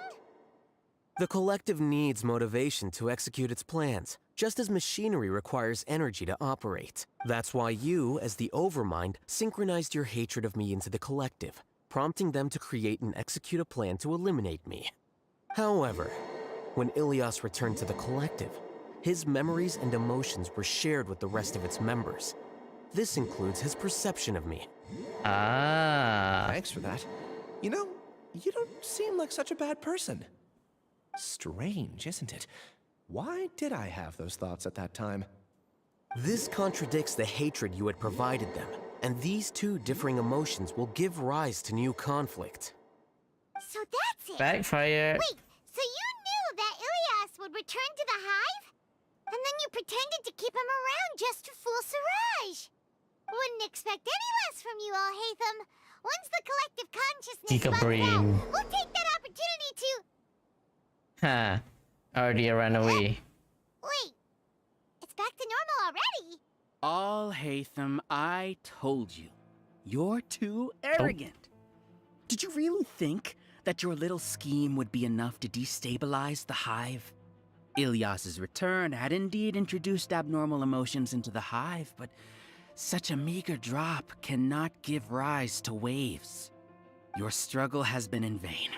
The collective needs motivation to execute its plans, just as machinery requires energy to operate. That's why you, as the Overmind, synchronized your hatred of me into the collective, prompting them to create and execute a plan to eliminate me. However, when Ilyas returned to the collective, his memories and emotions were shared with the rest of its members. This includes his perception of me. Thanks for that. You know, you don't seem like such a bad person. Strange, isn't it? Why did I have those thoughts at that time? This contradicts the hatred you had provided them, and these two differing emotions will give rise to new conflict. So that's it. Backfire. Wait, so you knew that Ilyas would return to the hive? And then you pretended to keep him around just to fool Siraj. Wouldn't expect any less from you, Alhaitham. Once the collective consciousness Giga runs brain. out, we'll take that opportunity to... Huh. Already ran away. Wait, it's back to normal already? Alhaitham, I told you. You're too arrogant. Did you really think that your little scheme would be enough to destabilize the hive? Ilyas's return had indeed introduced abnormal emotions into the hive, but such a meager drop cannot give rise to waves. Your struggle has been in vain,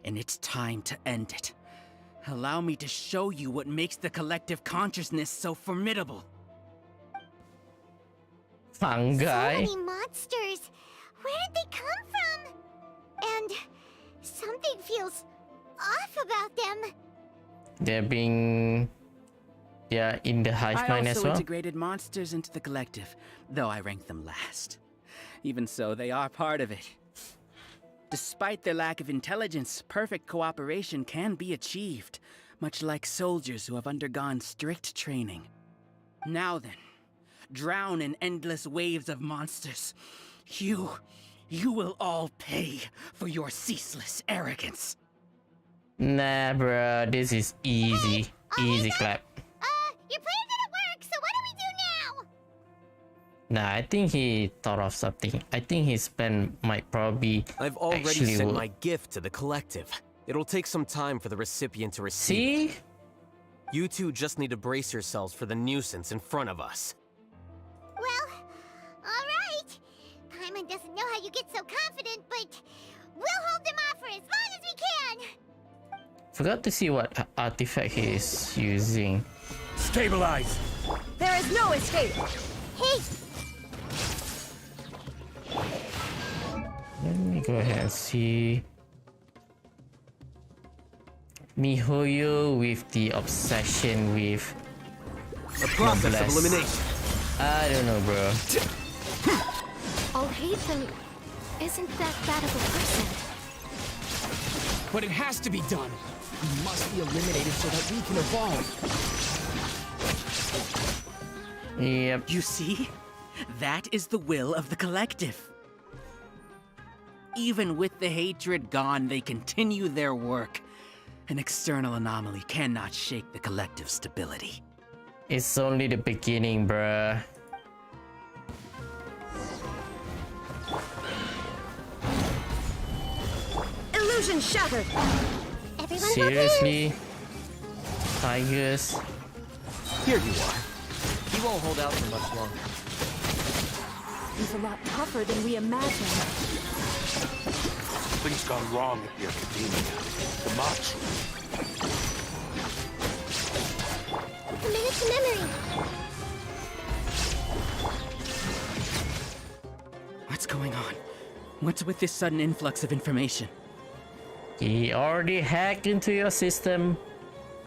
and it's time to end it. Allow me to show you what makes the collective consciousness so formidable. Fungi. So many monsters. Where did they come from? And something feels off about them. They're being Yeah, in the hive I mind as also well. integrated monsters into the collective, though I ranked them last. Even so, they are part of it. Despite their lack of intelligence, perfect cooperation can be achieved, much like soldiers who have undergone strict training. Now then, drown in endless waves of monsters. You will all pay for your ceaseless arrogance. Nah, bruh, this is easy. Easy clap. Your plan didn't work, so what do we do now? Nah, I think he thought of something. I think his plan might probably I've already actually sent work. my gift to the collective. It'll take some time for the recipient to receive. See? You two just need to brace yourselves for the nuisance in front of us. Well, alright. Paimon doesn't know how you get so confident, but we'll hold them off for as long as we can. Forgot to see what artifact he is using. Stabilize! There is no escape! Hey! Let me go ahead and see. miHoYo with the obsession with A process of noblesse. elimination. I don't know, bro. Alhaitham isn't that bad of a person. But it has to be done. We must be eliminated so that we can evolve. Yep. You see? That is the will of the collective. Even with the hatred gone, they continue their work. An external anomaly cannot shake the collective stability. It's only the beginning, bruh. Illusion shattered! Everyone Seriously? Tigers? Here you are. He won't hold out for much longer. He's a lot tougher than we imagined. Something's gone wrong at the Academia. The march. Committed to memory. What's going on? What's with this sudden influx of information? He already hacked into your system.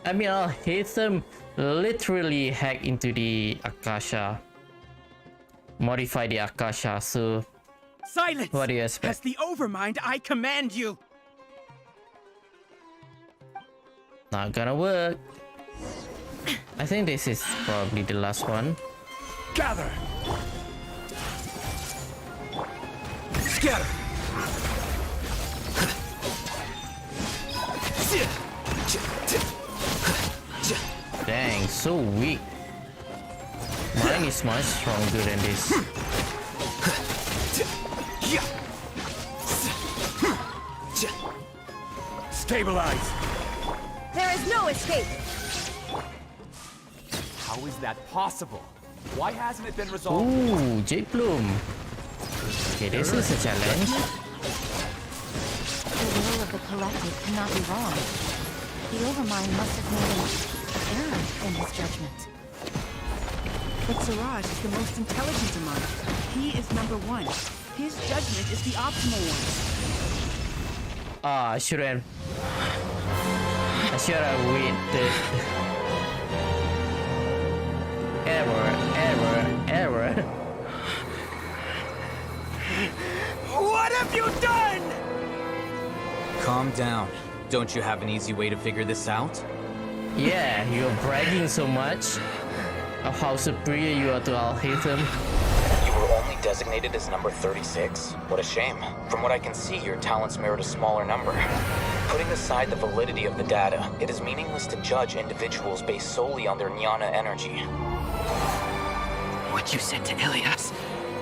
I mean, Alhaitham literally hacked into the Akasha. Modify the Akasha, so Silence! what do you expect? As the Overmind, I command you! Not gonna work. I think this is probably the last one. Gather! Scatter! Dang, so weak. Mine is much stronger than this. Stabilize! There is no escape! How is that possible? Why hasn't it been resolved? Ooh, J Bloom. Okay, this is a challenge. The will of the collective cannot be wrong. The Overmind must have made an error in his judgment. But Siraj is the most intelligent among us. He is number one. His judgment is the optimal one. Ah, I should have waited. Error. What have you done? Calm down. Don't you have an easy way to figure this out? Yeah, you're bragging so much of how superior you are to Alhaitham. You were only designated as number 36? What a shame. From what I can see, your talents merit a smaller number. Putting aside the validity of the data, it is meaningless to judge individuals based solely on their jnana energy. What you said to Ilias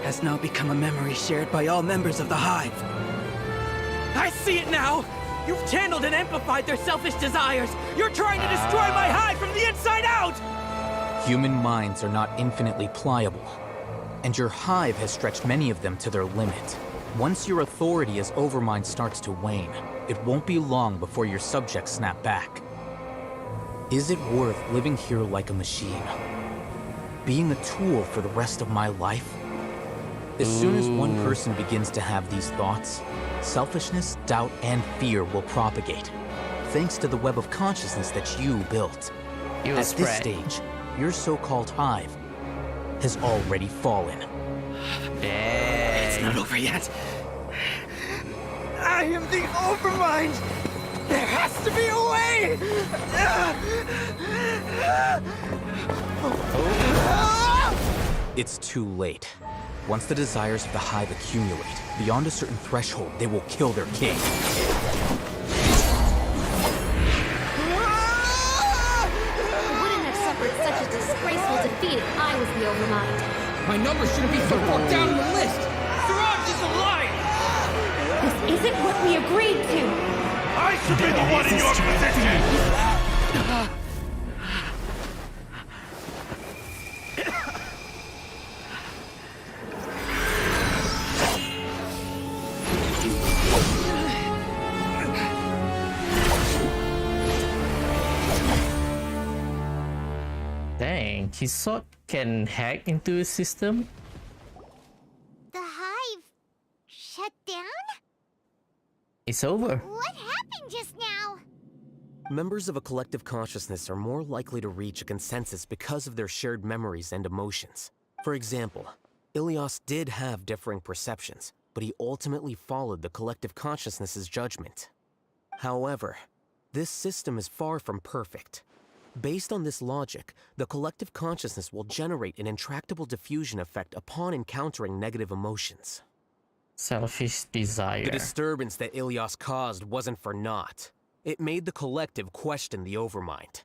has now become a memory shared by all members of the Hive. I see it now! You've channeled and amplified their selfish desires! You're trying to destroy my Hive from the inside out! Human minds are not infinitely pliable, and your Hive has stretched many of them to their limit. Once your authority as Overmind starts to wane, it won't be long before your subjects snap back. Is it worth living here like a machine? Being a tool for the rest of my life? As soon as one person begins to have these thoughts, selfishness, doubt, and fear will propagate, thanks to the web of consciousness that you built. At this stage, your so-called hive has already fallen. It's not over yet. I am the Overmind! There has to be a way! It's too late. Once the desires of the hive accumulate, beyond a certain threshold, they will kill their king. I wouldn't have suffered such a disgraceful defeat if I was the Overmind. My number shouldn't be so far down the list! Siraj is alive! This isn't what we agreed to! I should be the one in your position! Dang, his sword can hack into his system? The hive shut down? It's over. What happened just now? Members of a collective consciousness are more likely to reach a consensus because of their shared memories and emotions. For example, Ilias did have differing perceptions, but he ultimately followed the collective consciousness's judgment. However, this system is far from perfect. Based on this logic, the collective consciousness will generate an intractable diffusion effect upon encountering negative emotions. Selfish desire. The disturbance that Ilias caused wasn't for naught. It made the collective question the Overmind.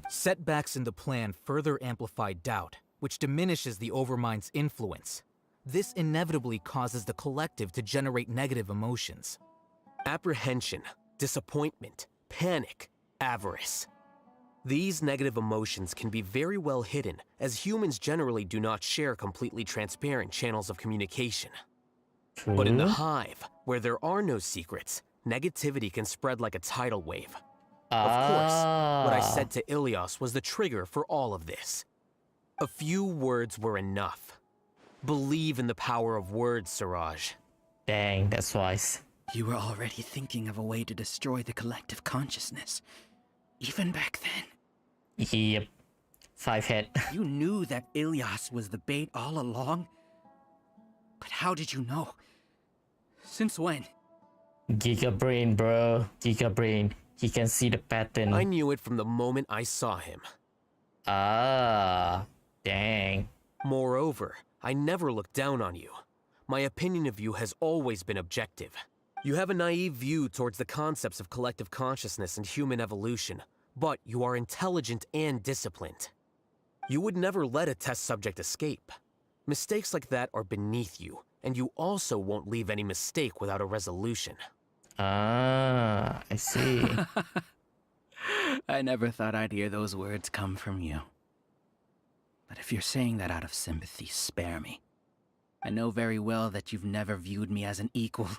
Setbacks in the plan further amplify doubt, which diminishes the Overmind's influence. This inevitably causes the collective to generate negative emotions. Apprehension, disappointment, panic, avarice. These negative emotions can be very well hidden, as humans generally do not share completely transparent channels of communication. But in the hive, where there are no secrets, negativity can spread like a tidal wave. Of course, what I said to Ilias was the trigger for all of this. A few words were enough. Believe in the power of words, Siraj. Dang, that's wise. You were already thinking of a way to destroy the collective consciousness. Even back then. Yep. 5 head. You knew that Ilias was the bait all along? But how did you know? Since when? Giga brain, bro. Giga brain. He can see the pattern. I knew it from the moment I saw him. Dang. Moreover, I never looked down on you. My opinion of you has always been objective. You have a naive view towards the concepts of collective consciousness and human evolution, but you are intelligent and disciplined. You would never let a test subject escape. Mistakes like that are beneath you, and you also won't leave any mistake without a resolution. I see. I never thought I'd hear those words come from you. But if you're saying that out of sympathy, spare me. I know very well that you've never viewed me as an equal.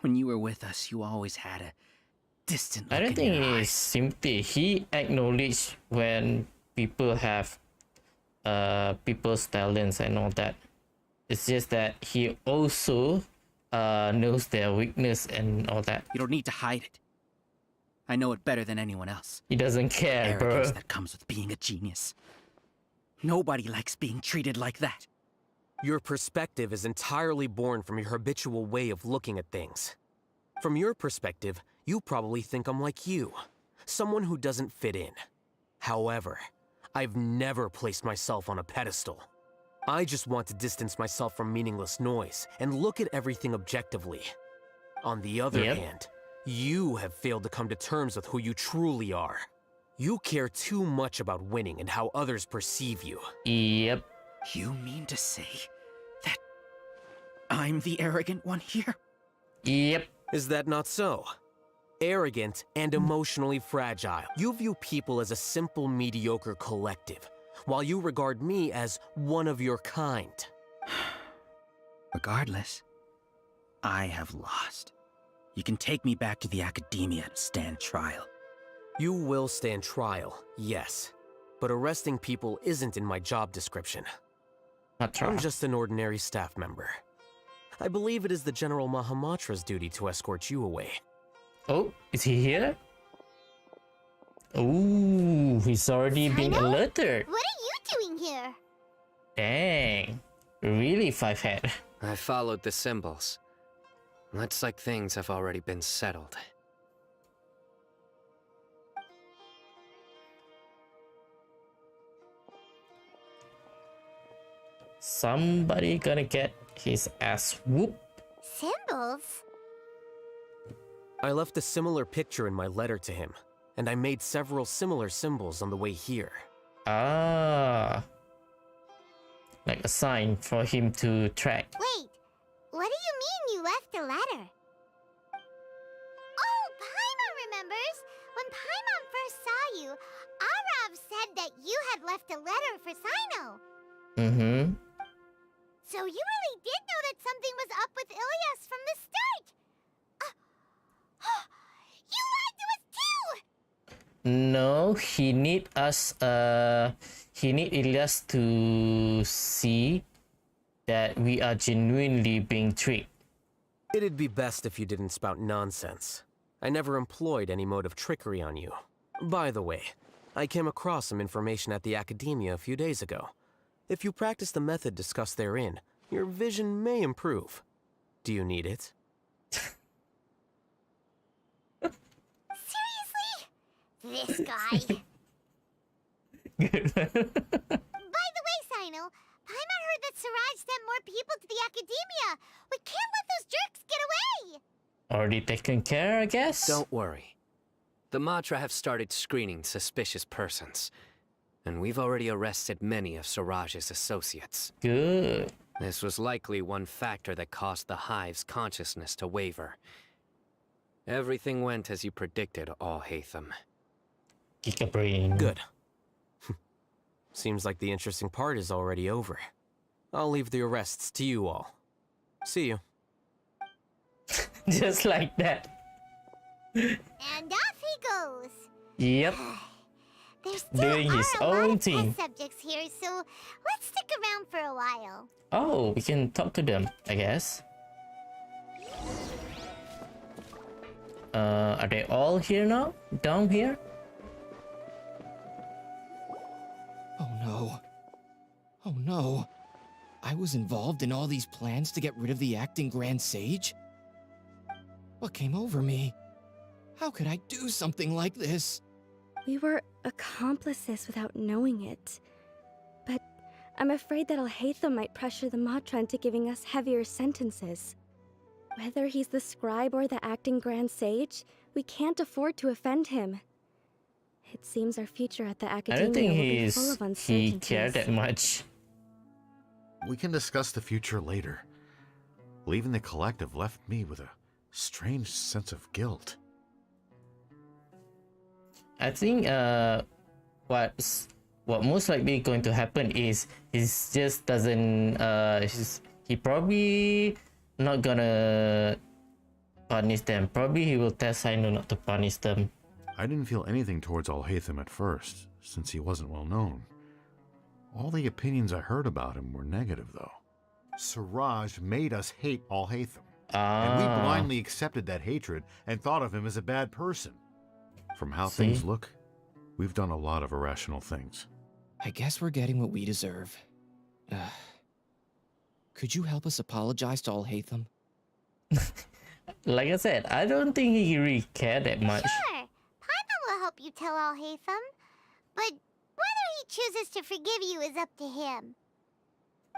When you were with us, you always had a distant look I don't in think your it's eyes. sympathy. He acknowledged when people have people's talents and all that. It's just that he also knows their weakness and all that. You don't need to hide it. I know it better than anyone else. He doesn't care, Arrogance bro. that comes with being a genius. Nobody likes being treated like that. Your perspective is entirely born from your habitual way of looking at things. From your perspective, you probably think I'm like you, someone who doesn't fit in. However, I've never placed myself on a pedestal. I just want to distance myself from meaningless noise and look at everything objectively. On the other hand, you have failed to come to terms with who you truly are. You care too much about winning and how others perceive you. Yep. You mean to say that I'm the arrogant one here? Yep. Is that not so? Arrogant and emotionally fragile. You view people as a simple, mediocre collective, while you regard me as one of your kind. Regardless, I have lost. You can take me back to the academia and stand trial. You will stand trial, yes. But arresting people isn't in my job description. I'm just an ordinary staff member. I believe it is the General Mahamatra's duty to escort you away. Oh, is he here? Ooh, he's already being alerted. What are you doing here? Dang. Really, five head. I followed the symbols. Looks like things have already been settled. Somebody gonna get his ass whooped. Symbols? I left a similar picture in my letter to him, and I made several similar symbols on the way here. Ah. Like a sign for him to track. Wait, what do you mean you left a letter? Oh, Paimon remembers! When Paimon first saw you, Arav said that you had left a letter for Sino. Mm-hmm. So you really did know that something was up with Ilias from the start! You lied to us too! No, he need us, he need Ilias to see that we are genuinely being tricked. It'd be best if you didn't spout nonsense. I never employed any mode of trickery on you. By the way, I came across some information at the Academia a few days ago. If you practice the method discussed therein, your vision may improve. Do you need it? Seriously? This guy. By the way, Sino, Paimon heard that Siraj sent more people to the Academia. We can't let those jerks get away! Already taken care, I guess? Don't worry. The Matra have started screening suspicious persons, and we've already arrested many of Siraj's associates. Good. This was likely one factor that caused the Hive's consciousness to waver. Everything went as you predicted, Alhaitham. Giga brain. Good. Seems like the interesting part is already over. I'll leave the arrests to you all. See you. Just like that. And off he goes. Yep. There still Doing his are a lot own of thing. test subjects here, so let's stick around for a while. Oh, we can talk to them, I guess. Are they all here now? Down here? Oh no. Oh no. I was involved in all these plans to get rid of the acting Grand Sage? What came over me? How could I do something like this? We were accomplices without knowing it. But I'm afraid that Alhaitham might pressure the Matra into giving us heavier sentences. Whether he's the scribe or the acting Grand Sage, we can't afford to offend him. It seems our future at the I Academia don't think will be full of he uncertainties. cared that much. We can discuss the future later. Leaving the collective left me with a strange sense of guilt. I think what most likely going to happen is he just doesn't he probably not gonna punish them. Probably he will tell Sino not to punish them. I didn't feel anything towards Alhaitham at first, since he wasn't well known. All the opinions I heard about him were negative, though. Siraj made us hate Alhaitham, and we blindly accepted that hatred and thought of him as a bad person. From how things look, we've done a lot of irrational things. I guess we're getting what we deserve. Could you help us apologize to Alhaitham? Like I said, I don't think he really cared that much. Sure, Paimon will help you tell Alhaitham. But whether he chooses to forgive you is up to him.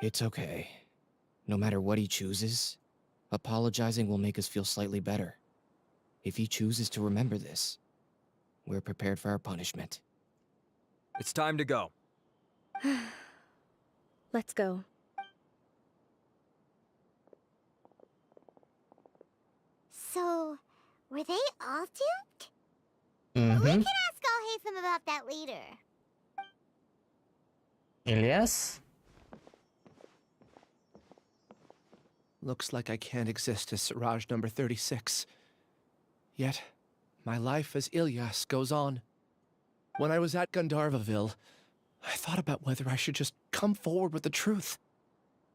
It's okay. No matter what he chooses, apologizing will make us feel slightly better. If he chooses to remember this, we're prepared for our punishment. It's time to go. Let's go. So, were they all duped? Mm-hmm. We can ask Alhaitham about that later. Ilias? Looks like I can't exist as Siraj number 36. Yet, my life as Ilyas goes on. When I was at Gandharvaville, I thought about whether I should just come forward with the truth.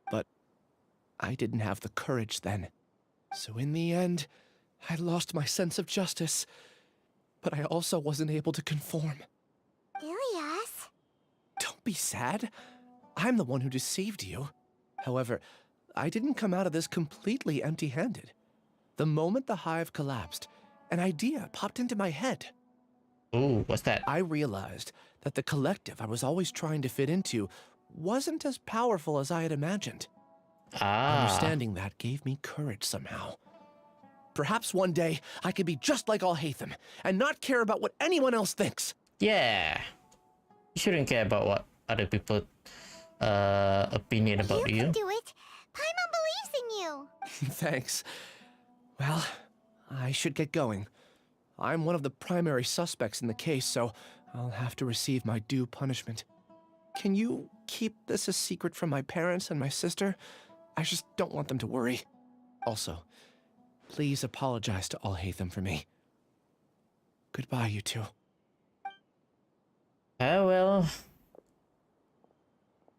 But I didn't have the courage then. So in the end, I lost my sense of justice. but I also wasn't able to conform. Ilias? Don't be sad. I'm the one who deceived you. However, I didn't come out of this completely empty-handed. The moment the hive collapsed, an idea popped into my head. Ooh, what's that? I realized that the collective I was always trying to fit into wasn't as powerful as I had imagined. Understanding that gave me courage somehow. Perhaps one day I could be just like Alhaitham and not care about what anyone else thinks. Yeah. You shouldn't care about what other people opinion about you. You can do it. Paimon believes in you. Thanks. Well, I should get going. I'm one of the primary suspects in the case, so I'll have to receive my due punishment. Can you keep this a secret from my parents and my sister? I just don't want them to worry. Also, please apologize to Alhaitham for me. Goodbye, you two. Well,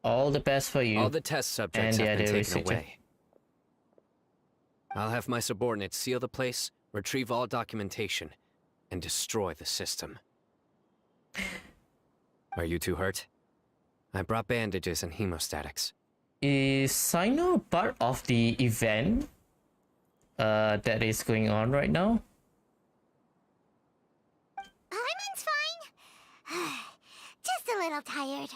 all the best for you. All the test subjects and have been the taken away. I'll have my subordinates seal the place, retrieve all documentation, and destroy the system. Are you two hurt? I brought bandages and hemostatics. Is Sino part of the event that is going on right now? Paimon's fine. Just a little tired.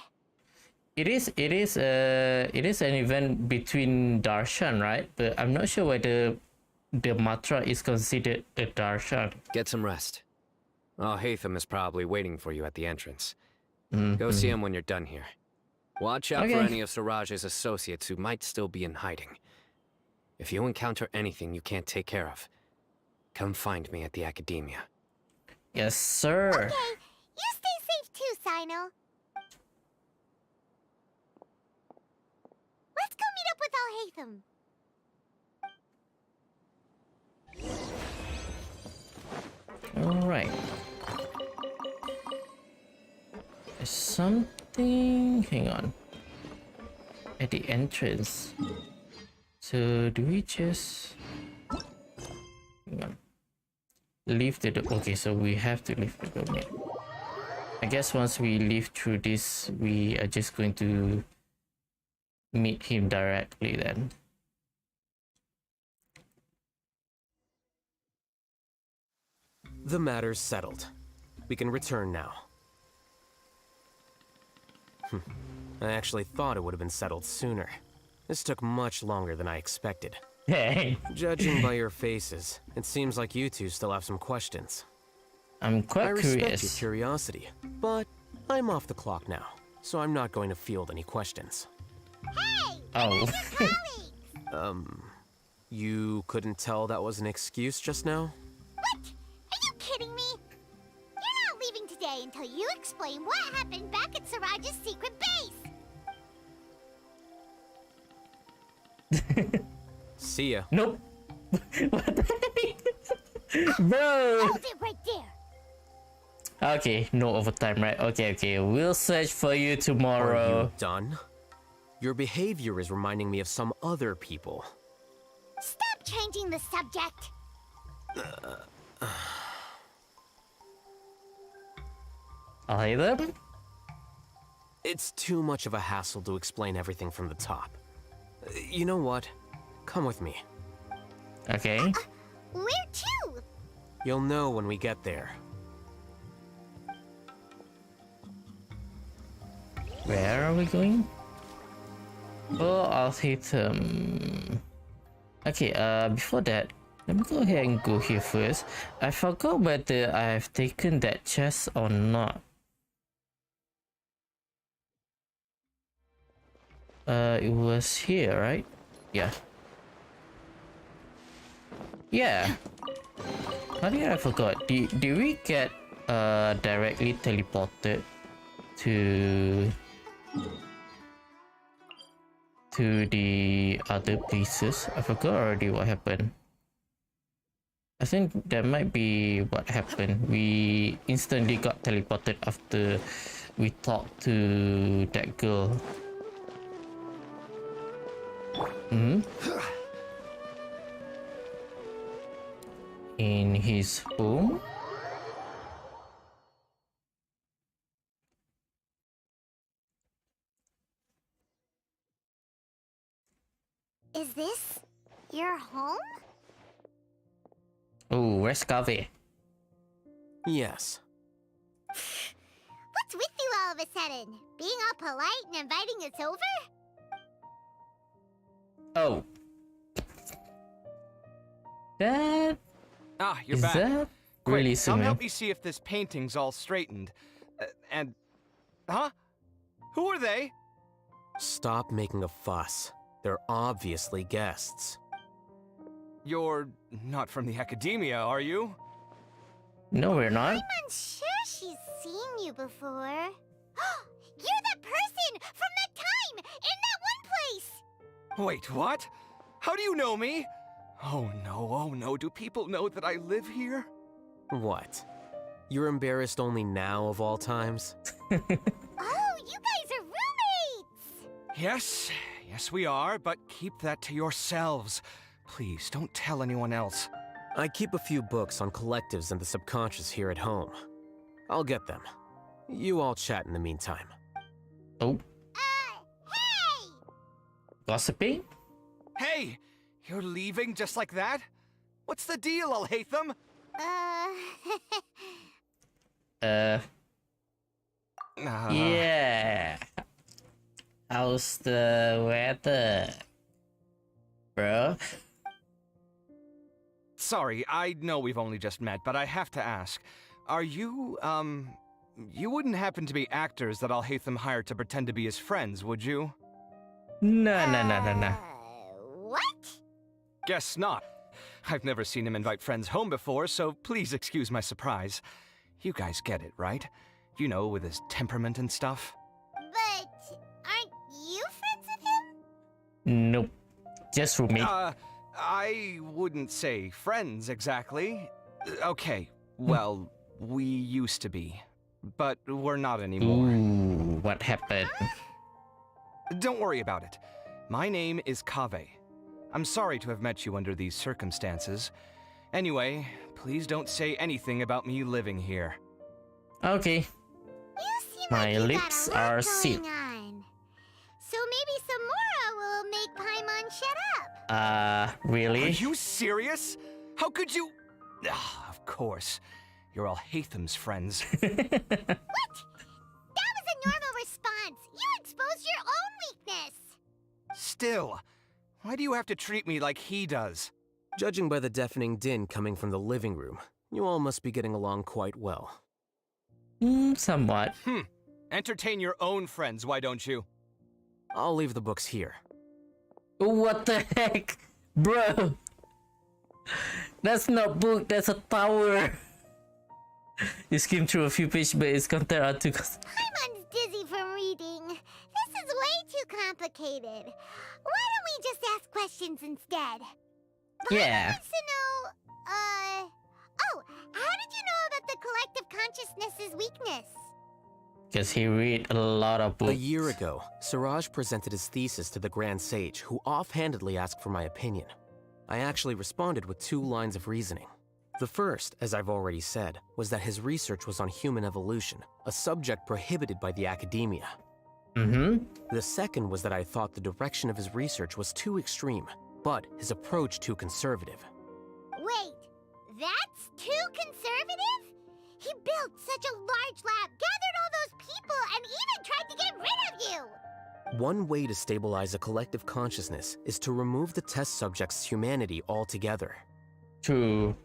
It is an event between darshan, right? But I'm not sure whether the mantra is considered a darshan. Get some rest. Alhaitham is probably waiting for you at the entrance. Go see him when you're done here. Watch out for any of Suraj's associates who might still be in hiding. If you encounter anything you can't take care of, come find me at the academia. Yes, sir. Okay, you stay safe too, Sino. Let's go meet up with Alhaitham. Alright. There's something... Hang on. At the entrance. So, do we just... Hang on. Leave the door. Okay, so we have to leave the domain. I guess once we leave through this, we are just going to meet him directly then. The matter's settled. We can return now. I actually thought it would have been settled sooner. This took much longer than I expected. Hey. Judging by your faces, it seems like you two still have some questions. I'm quite curious. I curious. respect your curiosity, but I'm off the clock now, so I'm not going to field any questions. Hey! Oh. You couldn't tell that was an excuse just now? What? Are you kidding me? You're not leaving today until you explain what happened back at Suraj's secret base. See ya. Nope. What the heck? Bro! Hold it right there. Okay, no overtime, right? Okay. We'll search for you tomorrow. Are you done? Your behavior is reminding me of some other people. Stop changing the subject. Alhaitham? It's too much of a hassle to explain everything from the top. You know what? Come with me. Okay. Where to? You'll know when we get there. Where are we going? Oh, Alhaitham. Okay, before that, let me go ahead and go here first. I forgot whether I have taken that chest or not. It was here, right? Yeah. Yeah. How did I forgot? Did we get directly teleported to the other places? I forgot already what happened. I think that might be what happened. We instantly got teleported after we talked to that girl. In his home? Is this your home? Oh, where's Kaveh? Yes. What's with you all of a sudden? Being all polite and inviting us over? Oh. That... Ah, you're is back. that Quick, really come soon? help me see if this painting's all straightened. Huh? Who are they? Stop making a fuss. They're obviously guests. You're not from the academia, are you? No, we're not. I'm sure she's seen you before. You're that person from that time in that one place! Wait, what? How do you know me? Oh no, do people know that I live here? What? You're embarrassed only now of all times? Oh, you guys are roommates! Yes, we are, but keep that to yourselves. Please, don't tell anyone else. I keep a few books on collectives and the subconscious here at home. I'll get them. You all chat in the meantime. Oh. Hey! Gossiping? Hey! You're leaving just like that? What's the deal, Alhaitham? Yeah. How's the weather, bro? Sorry, I know we've only just met, but I have to ask. Are you, you wouldn't happen to be actors that Alhaitham hired to pretend to be his friends, would you? No. What? Guess not. I've never seen him invite friends home before, so please excuse my surprise. You guys get it, right? You know, with his temperament and stuff. But aren't you friends with him? Nope. Just roommate. I wouldn't say friends exactly. Okay, well, we used to be, but we're not anymore. Ooh, what happened? Don't worry about it. My name is Kaveh. I'm sorry to have met you under these circumstances. Anyway, please don't say anything about me living here. Okay. You seem My like you lips got a lot are going sealed. on. So maybe Samora will make Paimon shut up. Really? Are you serious? How could you? Of course. You're Alhaitham's friends. What? That was a normal response. You exposed your own weakness. Still, why do you have to treat me like he does? Judging by the deafening din coming from the living room, you all must be getting along quite well. Somewhat. Entertain your own friends, why don't you? I'll leave the books here. What the heck? Bro! That's not book, that's a tower! You skim through a few pages, but it's content are too... Paimon's dizzy from reading. This is way too complicated. Why don't we just ask questions instead? Yeah. Wants to know, oh, how did you know about the collective consciousness's weakness? Because he read a lot of books. A year ago, Siraj presented his thesis to the Grand Sage, who offhandedly asked for my opinion. I actually responded with 2 lines of reasoning. The first, as I've already said, was that his research was on human evolution, a subject prohibited by the academia. The second was that I thought the direction of his research was too extreme, but his approach too conservative. Wait, that's too conservative? He built such a large lab, gathered all those people, and even tried to get rid of you! One way to stabilize a collective consciousness is to remove the test subject's humanity altogether. True.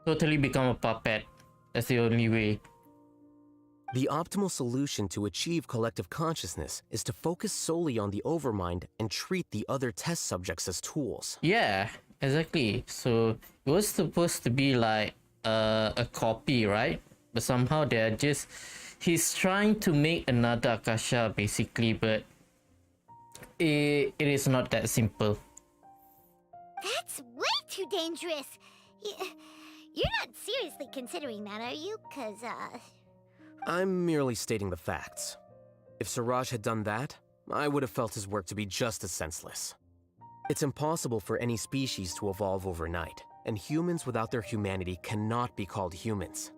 Totally become a puppet. That's the only way. The optimal solution to achieve collective consciousness is to focus solely on the overmind and treat the other test subjects as tools. Yeah, exactly. So it was supposed to be like a copy, right? But somehow they're just... He's trying to make another Akasha, basically, but it is not that simple. That's way too dangerous. You're not seriously considering that, are you? 'Cause, I'm merely stating the facts. If Siraj had done that, I would have felt his work to be just as senseless. It's impossible for any species to evolve overnight, and humans without their humanity cannot be called humans.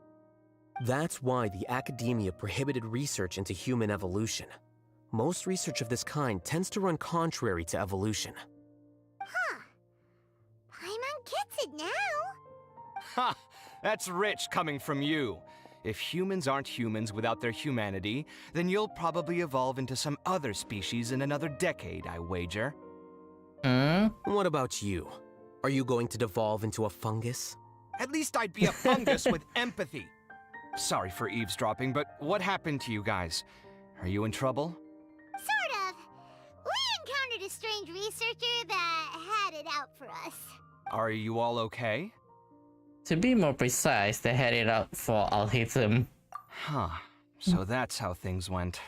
That's why the academia prohibited research into human evolution. Most research of this kind tends to run contrary to evolution. excited now. Ha! That's rich coming from you. If humans aren't humans without their humanity, then you'll probably evolve into some other species in another decade, I wager. What about you? Are you going to devolve into a fungus? At least I'd be a fungus with empathy. Sorry for eavesdropping, but what happened to you guys? Are you in trouble? Sort of. We encountered a strange researcher that had it out for us. Are you all okay? To be more precise, they had it out for Alhaitham. Huh. So that's how things went.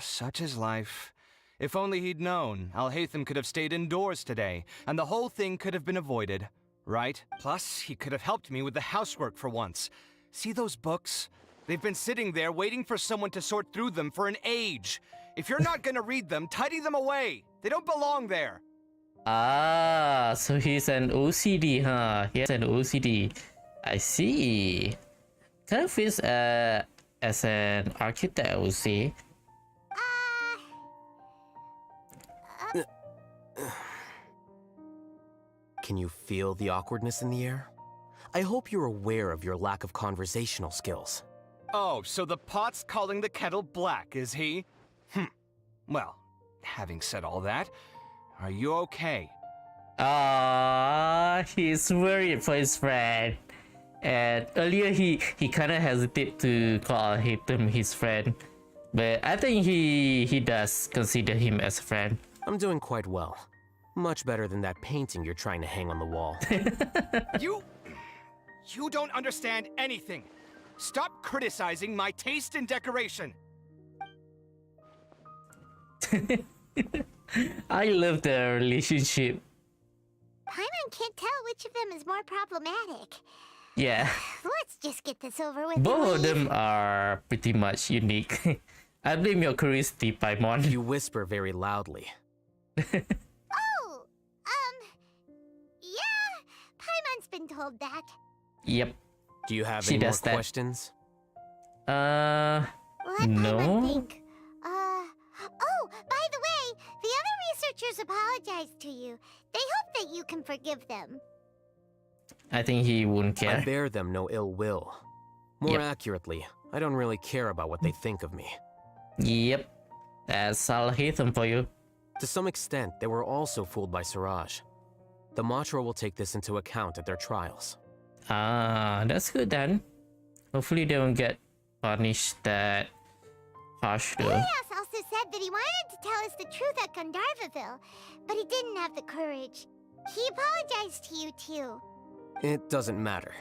Such is life. If only he'd known, Alhaitham could have stayed indoors today, and the whole thing could have been avoided, right? Plus, he could have helped me with the housework for once. See those books? They've been sitting there waiting for someone to sort through them for an age. If you're not gonna read them, tidy them away. They don't belong there. Ah, so he's an OCD, huh? He has an OCD. I see. Kind of feels as an architect, I would say. Can you feel the awkwardness in the air? I hope you're aware of your lack of conversational skills. Oh, so the pot's calling the kettle black, is he? Well, having said all that, are you okay? He's worried for his friend. And earlier he kind of hesitated to call him his friend. But I think he does consider him as a friend. I'm doing quite well. Much better than that painting you're trying to hang on the wall. You don't understand anything. Stop criticizing my taste in decoration. I love their relationship. Paimon can't tell which of them is more problematic. Yeah. Let's just get this over with. Both of them are pretty much unique. I blame your curiosity, Paimon. You whisper very loudly. Oh, yeah, Paimon's been told that. Yep. Do you have She any more does that. questions? No. Think. Oh, by the way, the other researchers apologized to you. They hope that you can forgive them. I think he wouldn't care. I bear them no ill will. More accurately, I don't really care about what they think of me. Yep. That's Alhaitham for you. To some extent, they were also fooled by Siraj. The Matra will take this into account at their trials. Ah, that's good then. Hopefully they won't get punished that harsh though. Elias also said that he wanted to tell us the truth at Gandharvaville, but he didn't have the courage. He apologized to you too. It doesn't matter.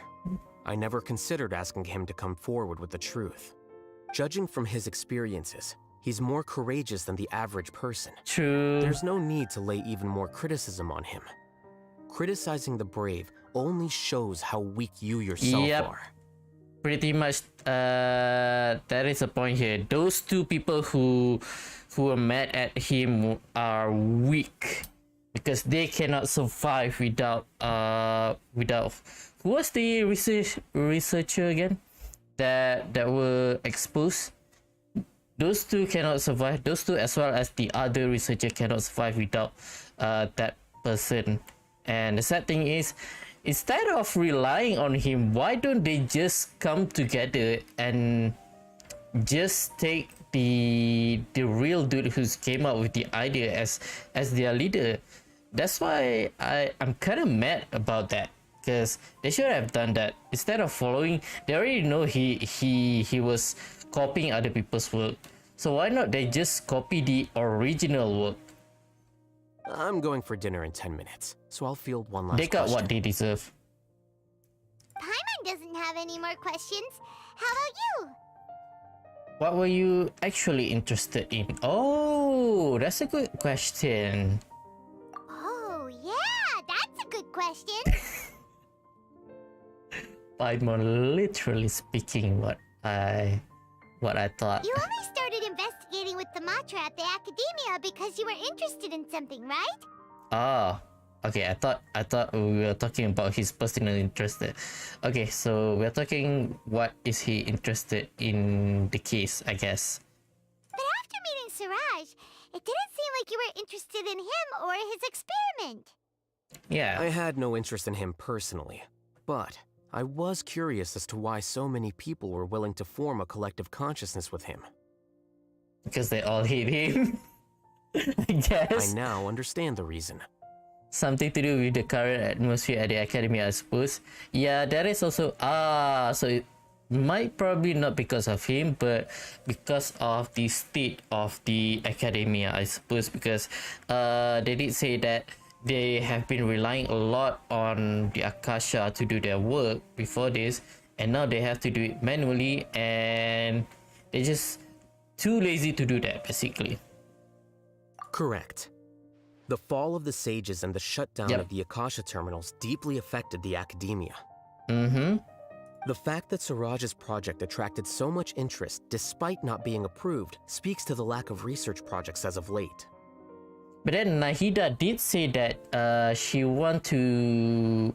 I never considered asking him to come forward with the truth. Judging from his experiences, he's more courageous than the average person. True. There's no need to lay even more criticism on him. Criticizing the brave only shows how weak you yourself are. Pretty much, that is a point here. Those two people who are mad at him are weak because they cannot survive without who was the researcher again that were exposed. Those two cannot survive. Those two, as well as the other researcher, cannot survive without that person. And the sad thing is, instead of relying on him, why don't they just come together and just take the real dude who came up with the idea as their leader? That's why I'm kind of mad about that, because they should have done that instead of following. They already know he was copying other people's work, so why not they just copy the original work? I'm going for dinner in 10 minutes, so I'll field one last They got question. what they deserve. Paimon doesn't have any more questions. How about you? What were you actually interested in? Oh, that's a good question. Oh, yeah, that's a good question. Paimon literally speaking what I thought. You only started investigating with the Matra at the Academia because you were interested in something, right? Oh, okay. I thought we were talking about his personal interest. Okay, so we're talking what is he interested in the case, I guess. But after meeting Siraj, it didn't seem like you were interested in him or his experiment. Yeah. I had no interest in him personally, but I was curious as to why so many people were willing to form a collective consciousness with him. Because they all hate him, I guess. I now understand the reason. Something to do with the current atmosphere at the academy, I suppose. Yeah, that is also so it might probably not because of him, but because of the state of the academia, I suppose. Because they did say that they have been relying a lot on the Akasha to do their work before this, and now they have to do it manually, and they're just too lazy to do that, basically. Correct. The fall of the sages and the shutdown of the Akasha terminals deeply affected the academia. The fact that Suraj's project attracted so much interest despite not being approved speaks to the lack of research projects as of late. But then Nahida did say that she want to...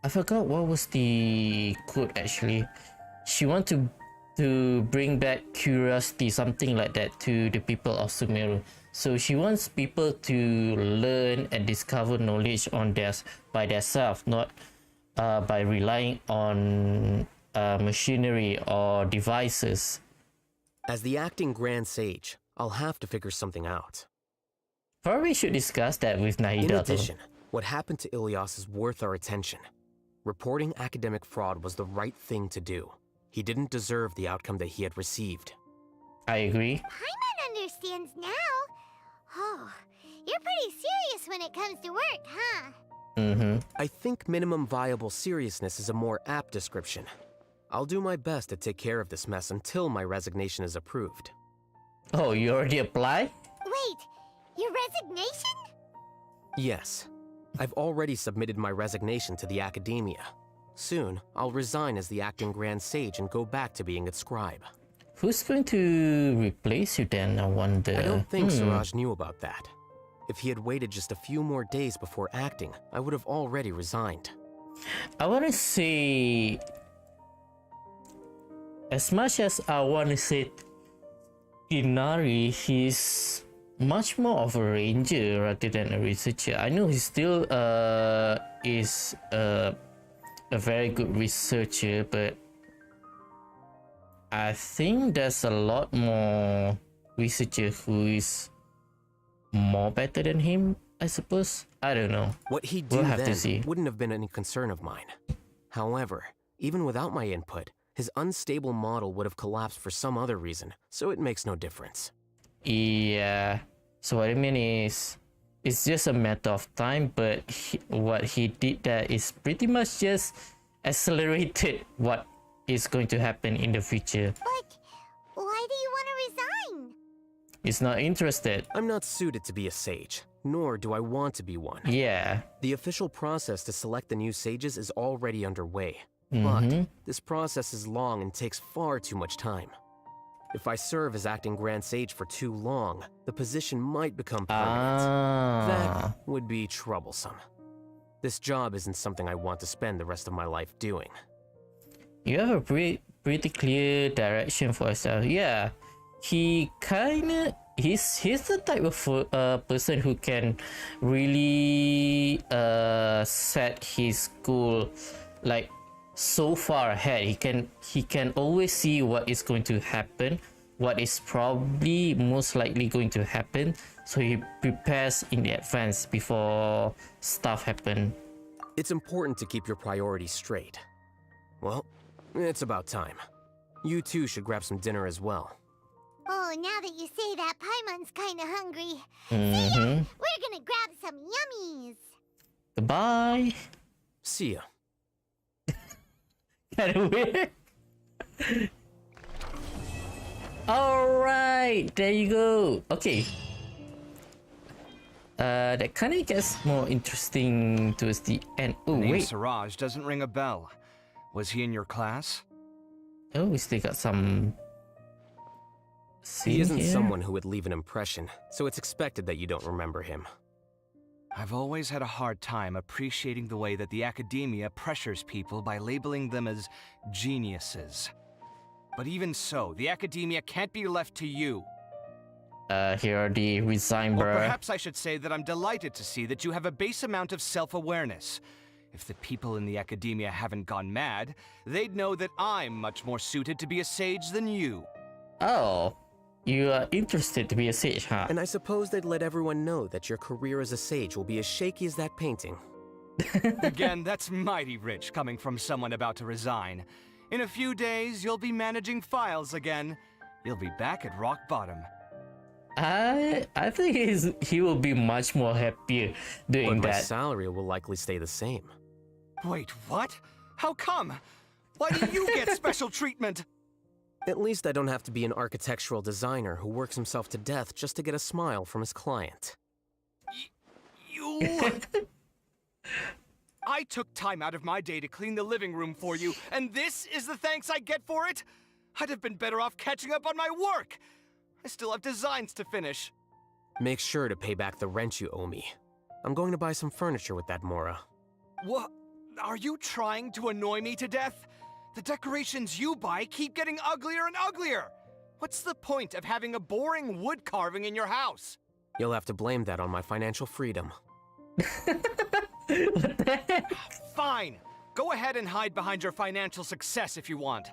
I forgot what was the quote actually. She want to bring back curiosity, something like that, to the people of Sumeru. So she wants people to learn and discover knowledge by themselves, not by relying on machinery or devices. As the acting Grand Sage, I'll have to figure something out. Probably should discuss that with Nahida. In addition, what happened to Ilias is worth our attention. Reporting academic fraud was the right thing to do. He didn't deserve the outcome that he had received. I agree. Paimon understands now. Oh, you're pretty serious when it comes to work, huh? I think minimum viable seriousness is a more apt description. I'll do my best to take care of this mess until my resignation is approved. Oh, you already applied? Wait, your resignation? Yes. I've already submitted my resignation to the academia. Soon, I'll resign as the acting Grand Sage and go back to being its scribe. Who's going to replace you then, I wonder? I don't think Suraj knew about that. If he had waited just a few more days before acting, I would have already resigned. I want to say... As much as I want to say Inari, he's much more of a ranger rather than a researcher. I know he still is a very good researcher, but I think there's a lot more researcher who is more better than him, I suppose. I don't know. What he'd do then wouldn't have been any concern of mine. However, even without my input, his unstable model would have collapsed for some other reason, so it makes no difference. Yeah. So what I mean is, it's just a matter of time, but what he did there is pretty much just accelerated what is going to happen in the future. But why do you want to resign? He's not interested. I'm not suited to be a sage, nor do I want to be one. Yeah. The official process to select the new sages is already underway. But this process is long and takes far too much time. If I serve as acting Grand Sage for too long, the position might become permanent. That would be troublesome. This job isn't something I want to spend the rest of my life doing. You have a pretty clear direction for yourself. Yeah, he's the type of person who can really set his goal like so far ahead. He can always see what is going to happen, what is probably most likely going to happen, so he prepares in advance before stuff happen. It's important to keep your priorities straight. Well, it's about time. You two should grab some dinner as well. Oh, now that you say that, Paimon's kinda hungry. We're gonna grab some yummies. Goodbye. See ya. Kinda weird. Alright, there you go. Okay. That kind of gets more interesting towards the end. Oh, Name wait. Suraj doesn't ring a bell. Was he in your class? Oh, we still got some... He isn't someone who would leave an impression, so it's expected that you don't remember him. I've always had a hard time appreciating the way that the academia pressures people by labeling them as geniuses. But even so, the academia can't be left to you. Here are the resign Or bruh. perhaps I should say that I'm delighted to see that you have a base amount of self-awareness. If the people in the academia haven't gone mad, they'd know that I'm much more suited to be a sage than you. Oh, you are interested to be a sage, huh? And I suppose they'd let everyone know that your career as a sage will be as shaky as that painting. Again, that's mighty rich coming from someone about to resign. In a few days, you'll be managing files again. You'll be back at rock bottom. I think he will be much more happier doing but my that. salary will likely stay the same. Wait, what? How come? Why do you get special treatment? At least I don't have to be an architectural designer who works himself to death just to get a smile from his client. You... I took time out of my day to clean the living room for you, and this is the thanks I get for it? I'd have been better off catching up on my work. I still have designs to finish. Make sure to pay back the rent you owe me. I'm going to buy some furniture with that, Mora. What? Are you trying to annoy me to death? The decorations you buy keep getting uglier and uglier. What's the point of having a boring wood carving in your house? You'll have to blame that on my financial freedom. Fine. Go ahead and hide behind your financial success if you want.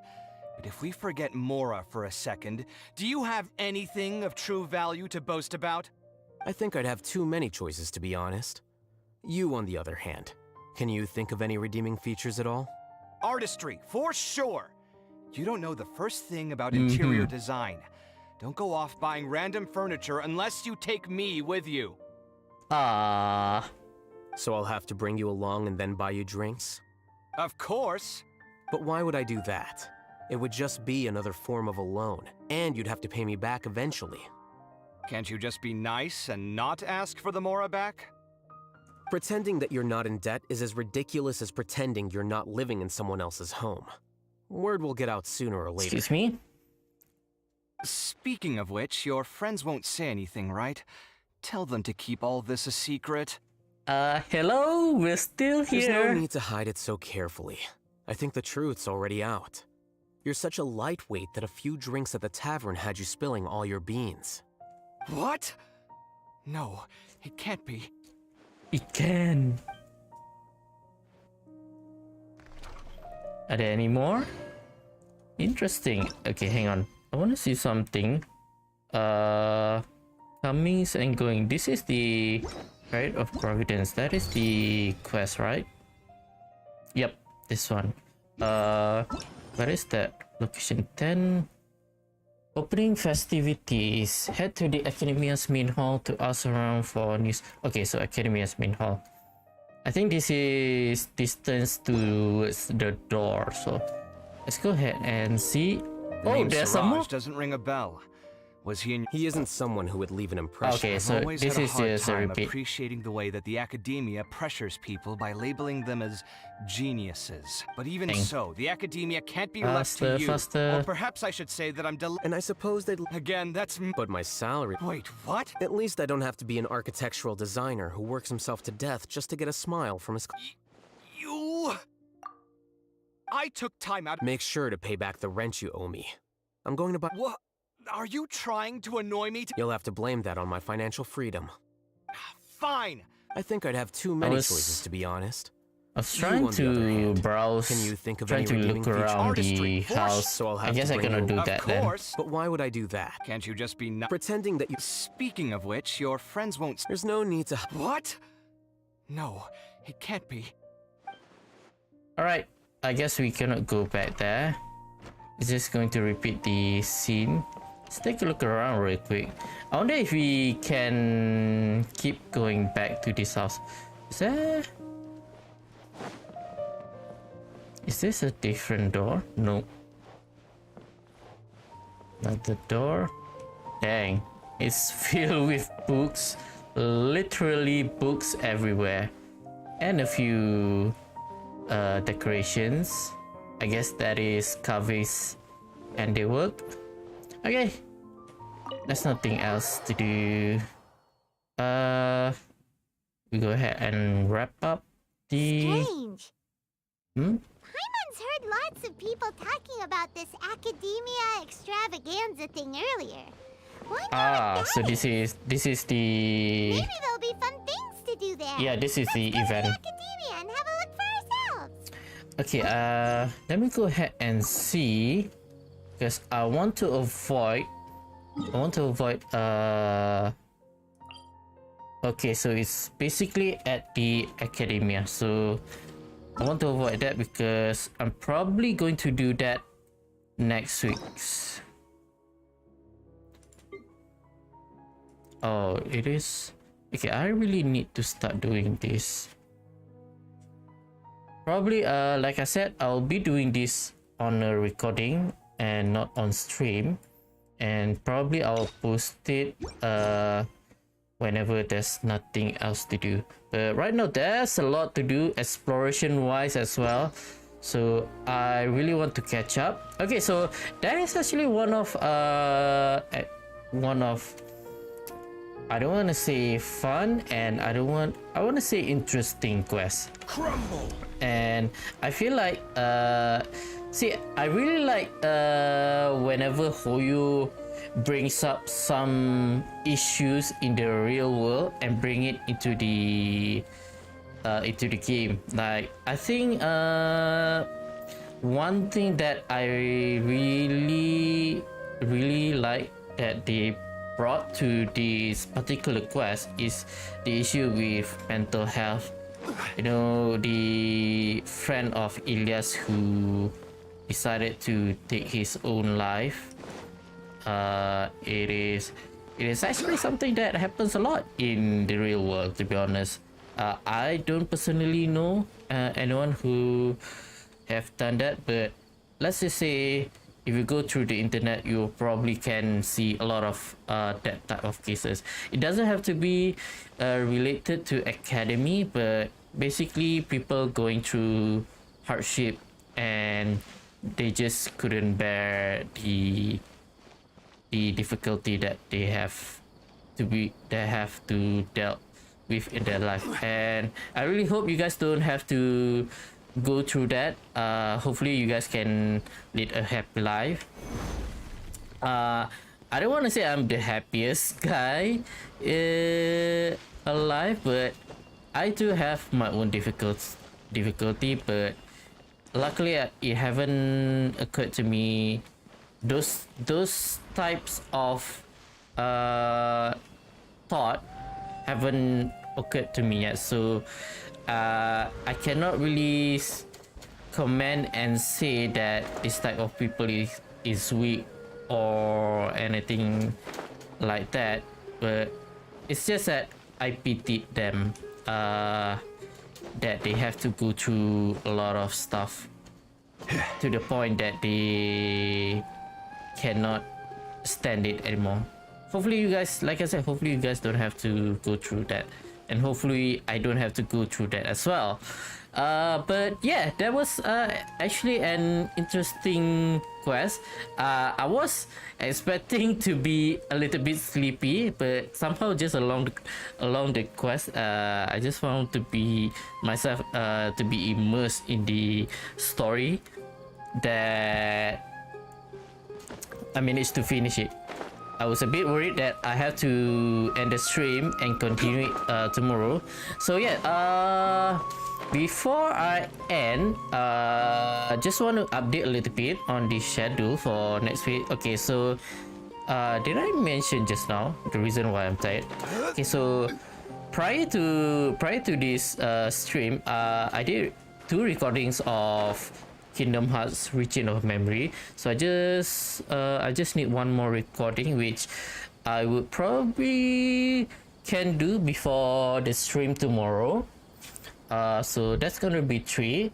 But if we forget Mora for a second, do you have anything of true value to boast about? I think I'd have too many choices, to be honest. You, on the other hand, can you think of any redeeming features at all? Artistry, for sure. You don't know the first thing about interior design. Don't go off buying random furniture unless you take me with you. Ah. So I'll have to bring you along and then buy you drinks? Of course. But why would I do that? It would just be another form of a loan, and you'd have to pay me back eventually. Can't you just be nice and not ask for the Mora back? Pretending that you're not in debt is as ridiculous as pretending you're not living in someone else's home. Word will get out sooner or later. Excuse me? Speaking of which, your friends won't say anything, right? Tell them to keep all this a secret. Hello? We're still here. There's no need to hide it so carefully. I think the truth's already out. You're such a lightweight that a few drinks at the tavern had you spilling all your beans. What? No, it can't be. It can. Are there any more? Interesting. Okay, hang on. I want to see something. Comings and going. This is the Rite of Providence. That is the quest, right? Yep, this one. Where is that? Location 10. Opening festivities. Head to the Academia's main hall to ask around for news. Okay, so Academia's main hall. I think this is distance towards the door, so let's go ahead and see. Oh, there's some more. Doesn't ring a bell. Was he in? He isn't someone who would leave an impression. Okay, so this is just a repeat. Appreciating the way that the academia pressures people by labeling them as geniuses. But even so, the academia can't be left to you. Or perhaps I should say that I'm And I suppose they'd... Again, that's... But my salary... Wait, what? At least I don't have to be an architectural designer who works himself to death just to get a smile from his... You... I took time out... Make sure to pay back the rent you owe me. I'm going to buy... What? Are you trying to annoy me? You'll have to blame that on my financial freedom. Fine. I think I'd have too many choices, to be honest. I was trying to browse, Can you think of trying any to look around the house. So I'll have I guess to I bring cannot you do along. that then. But why would I do that? Can't you just be pretending that you... Speaking of which, your friends won't... There's no need to... What? No, it can't be. Alright, I guess we cannot go back there. It's just going to repeat the scene. Let's take a look around real quick. I wonder if we can keep going back to this house. Is this a different door? No. Not the door. Dang. It's filled with books. Literally books everywhere. And a few decorations. I guess that is Kavi's handiwork. Okay. There's nothing else to do. We go ahead and wrap up the... Strange. Paimon's heard lots of people talking about this academia extravaganza thing earlier. So this is the. Maybe there'll be fun things to do there. Yeah, this is the Let's go event. to Academia and have a look for ourselves. Okay, let me go ahead and see, because I want to avoid. Okay, so it's basically at the Academia. So I want to avoid that because I'm probably going to do that next week. Oh, it is. Okay, I really need to start doing this. Probably, like I said, I'll be doing this on a recording and not on stream. And probably I'll post it whenever there's nothing else to do. But right now there's a lot to do exploration wise as well, so I really want to catch up. Okay, so that is actually one of I don't want to say fun, and I want to say interesting quest. Crumble. And I feel like see, I really like whenever Hoyo brings up some issues in the real world and bring it into the game. Like, I think one thing that I really like that they brought to this particular quest is the issue with mental health. You know, the friend of Ilyas who decided to take his own life. It is actually something that happens a lot in the real world, to be honest. I don't personally know anyone who have done that, but let's just say if you go through the internet, you probably can see a lot of that type of cases. It doesn't have to be related to academy, but basically people going through hardship and they just couldn't bear the difficulty that they have to deal with in their life. And I really hope you guys don't have to go through that. Hopefully you guys can lead a happy life. I don't want to say I'm the happiest guy alive, but I do have my own difficulty, but luckily it haven't occurred to me. Those types of thought haven't occurred to me yet, so I cannot really comment and say that this type of people is weak or anything like that, but it's just that I pitied them, that they have to go through a lot of stuff to the point that they cannot stand it anymore. Hopefully you guys, like I said, hopefully you guys don't have to go through that, and hopefully I don't have to go through that as well. But yeah, that was actually an interesting quest. I was expecting to be a little bit sleepy, but somehow just along the quest, I just found to be myself to be immersed in the story that I managed to finish it. I was a bit worried that I have to end the stream and continue it tomorrow. So yeah, before I end, I just want to update a little bit on the schedule for next week. Okay, so did I mention just now the reason why I'm tired? Okay, so prior to this stream, I did 2 recordings of Kingdom Hearts Region of Memory. So I just need one more recording, which I would probably can do before the stream tomorrow. So that's gonna be 3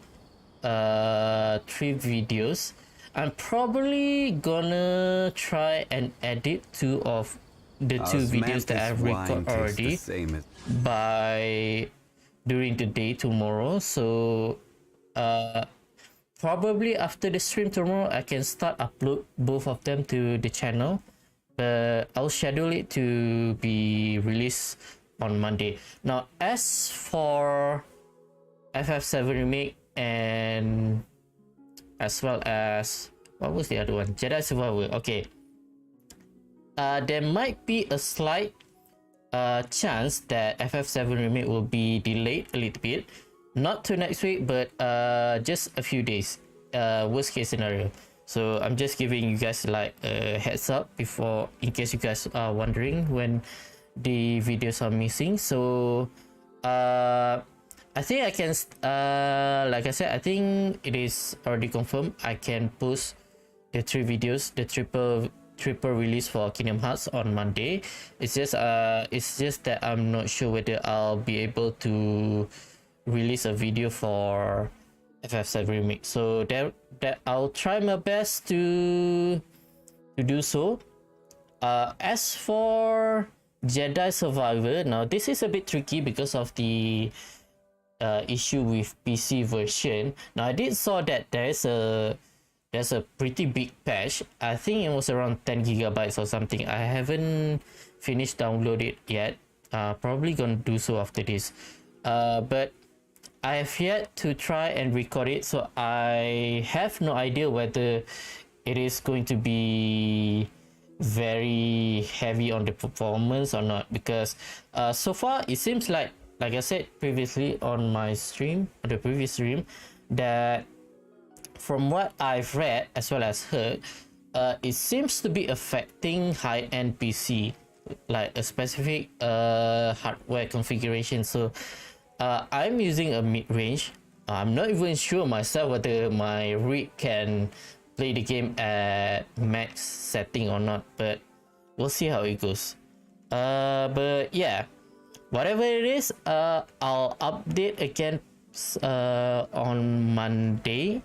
videos. I'm probably gonna try and edit 2 of the 2 videos that I've recorded already by during the day tomorrow. So probably after the stream tomorrow, I can start upload both of them to the channel, but I'll schedule it to be released on Monday. Now, as for FF7 Remake and as well as what was the other one? Jedi Survivor. Okay. there might be a slight chance that FF7 remake will be delayed a little bit, not to next week, but just a few days. Worst case scenario. So I'm just giving you guys like a heads up before, in case you guys are wondering when the videos are missing. So I think I can like I said, I think it is already confirmed I can post the 3 videos, the triple release for Kingdom Hearts on Monday. It's just that I'm not sure whether I'll be able to release a video for FF7 remake. So that I'll try my best to do so. As for Jedi Survivor, now this is a bit tricky because of the issue with PC version. Now I did saw that there's a pretty big patch. I think it was around 10 gigabytes or something. I haven't finished download it yet. Probably gonna do so after this. But I have yet to try and record it, so I have no idea whether it is going to be very heavy on the performance or not, because so far it seems like I said previously on my stream, on the previous stream, that from what I've read as well as heard, it seems to be affecting high-end PC, like a specific hardware configuration. So I'm using a mid-range. I'm not even sure myself whether my rig can play the game at max setting or not, but we'll see how it goes. But yeah, whatever it is, I'll update again on Monday.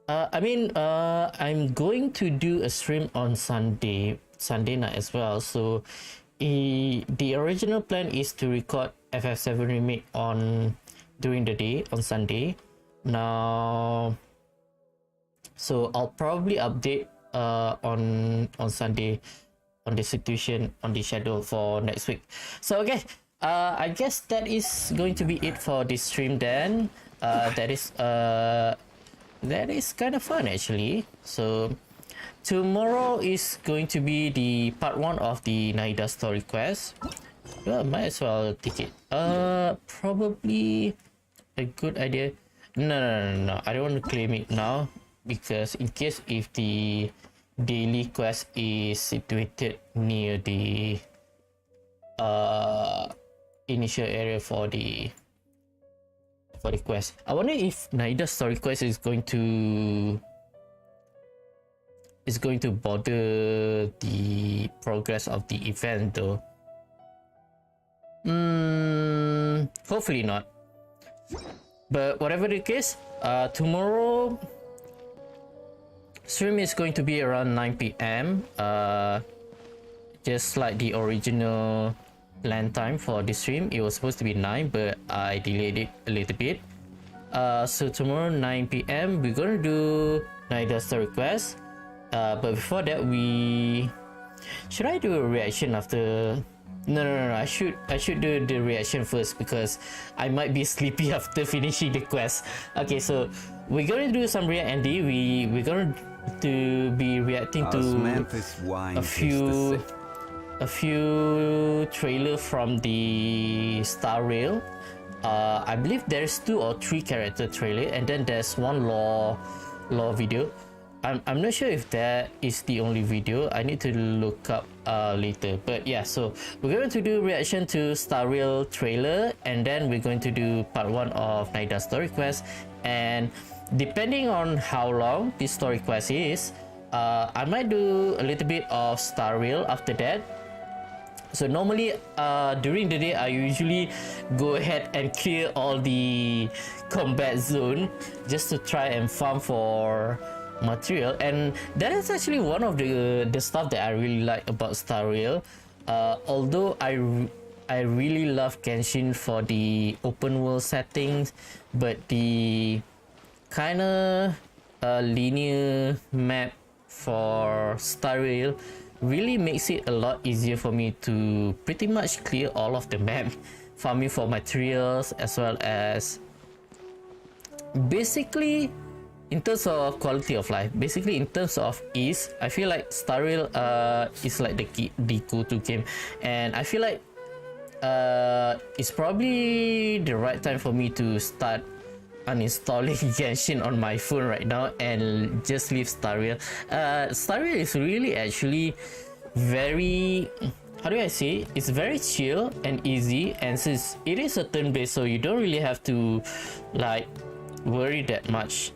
I'm going to do a stream on Sunday night as well. So the original plan is to record FF7 remake during the day on Sunday. Now, so I'll probably update on Sunday on the situation, on the schedule for next week. So okay, I guess that is going to be it for this stream then. That is kind of fun actually. So tomorrow is going to be the part 1 of the Naida Story Quest. Well, might as well take it. Probably a good idea. No. I don't want to claim it now, because in case if the daily quest is situated near the initial area for the quest. I wonder if Naida Story Quest is going to bother the progress of the event though. Hopefully not. But whatever the case, tomorrow stream is going to be around 9 p.m. Just like the original plan time for this stream. It was supposed to be 9, but I delayed it a little bit. So tomorrow 9 p.m. we're gonna do Naida Story Quest. But before that, should I do a reaction after? No. I should do the reaction first, because I might be sleepy after finishing the quest. Okay, so we're gonna do some react, Andy. We're going to be reacting to a few trailer from the Star Rail. I believe there's 2 or 3 character trailer, and then there's one lore video. I'm not sure if that is the only video. I need to look up later. But yeah, so we're going to do reaction to Star Rail trailer, and then we're going to do part 1 of Naida Story Quest. And depending on how long this story quest is, I might do a little bit of Star Rail after that. So normally during the day, I usually go ahead and clear all the combat zone just to try and farm for material, and that is actually one of the stuff that I really like about Star Rail. Although I really love Genshin for the open world settings, but the kind of linear map for Star Rail really makes it a lot easier for me to pretty much clear all of the map, farming for materials, as well as basically in terms of quality of life, basically in terms of ease, I feel like Star Rail is like the go-to game, and I feel like it's probably the right time for me to start uninstalling Genshin on my phone right now and just leave Star Rail. Star Rail is really actually very, how do I say, it's very chill and easy, and since it is a turn-based, so you don't really have to like worry that much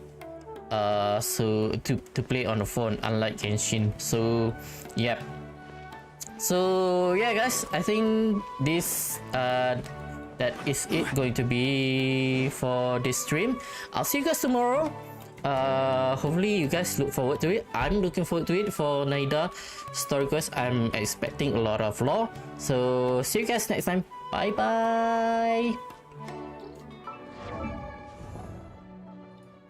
so to play on the phone, unlike Genshin. So yeah, so yeah guys, I think this that is it going to be for this stream. I'll see you guys tomorrow. Hopefully you guys look forward to it. I'm looking forward to it. For Naida Story Quest, I'm expecting a lot of lore. So see you guys next time. Bye bye.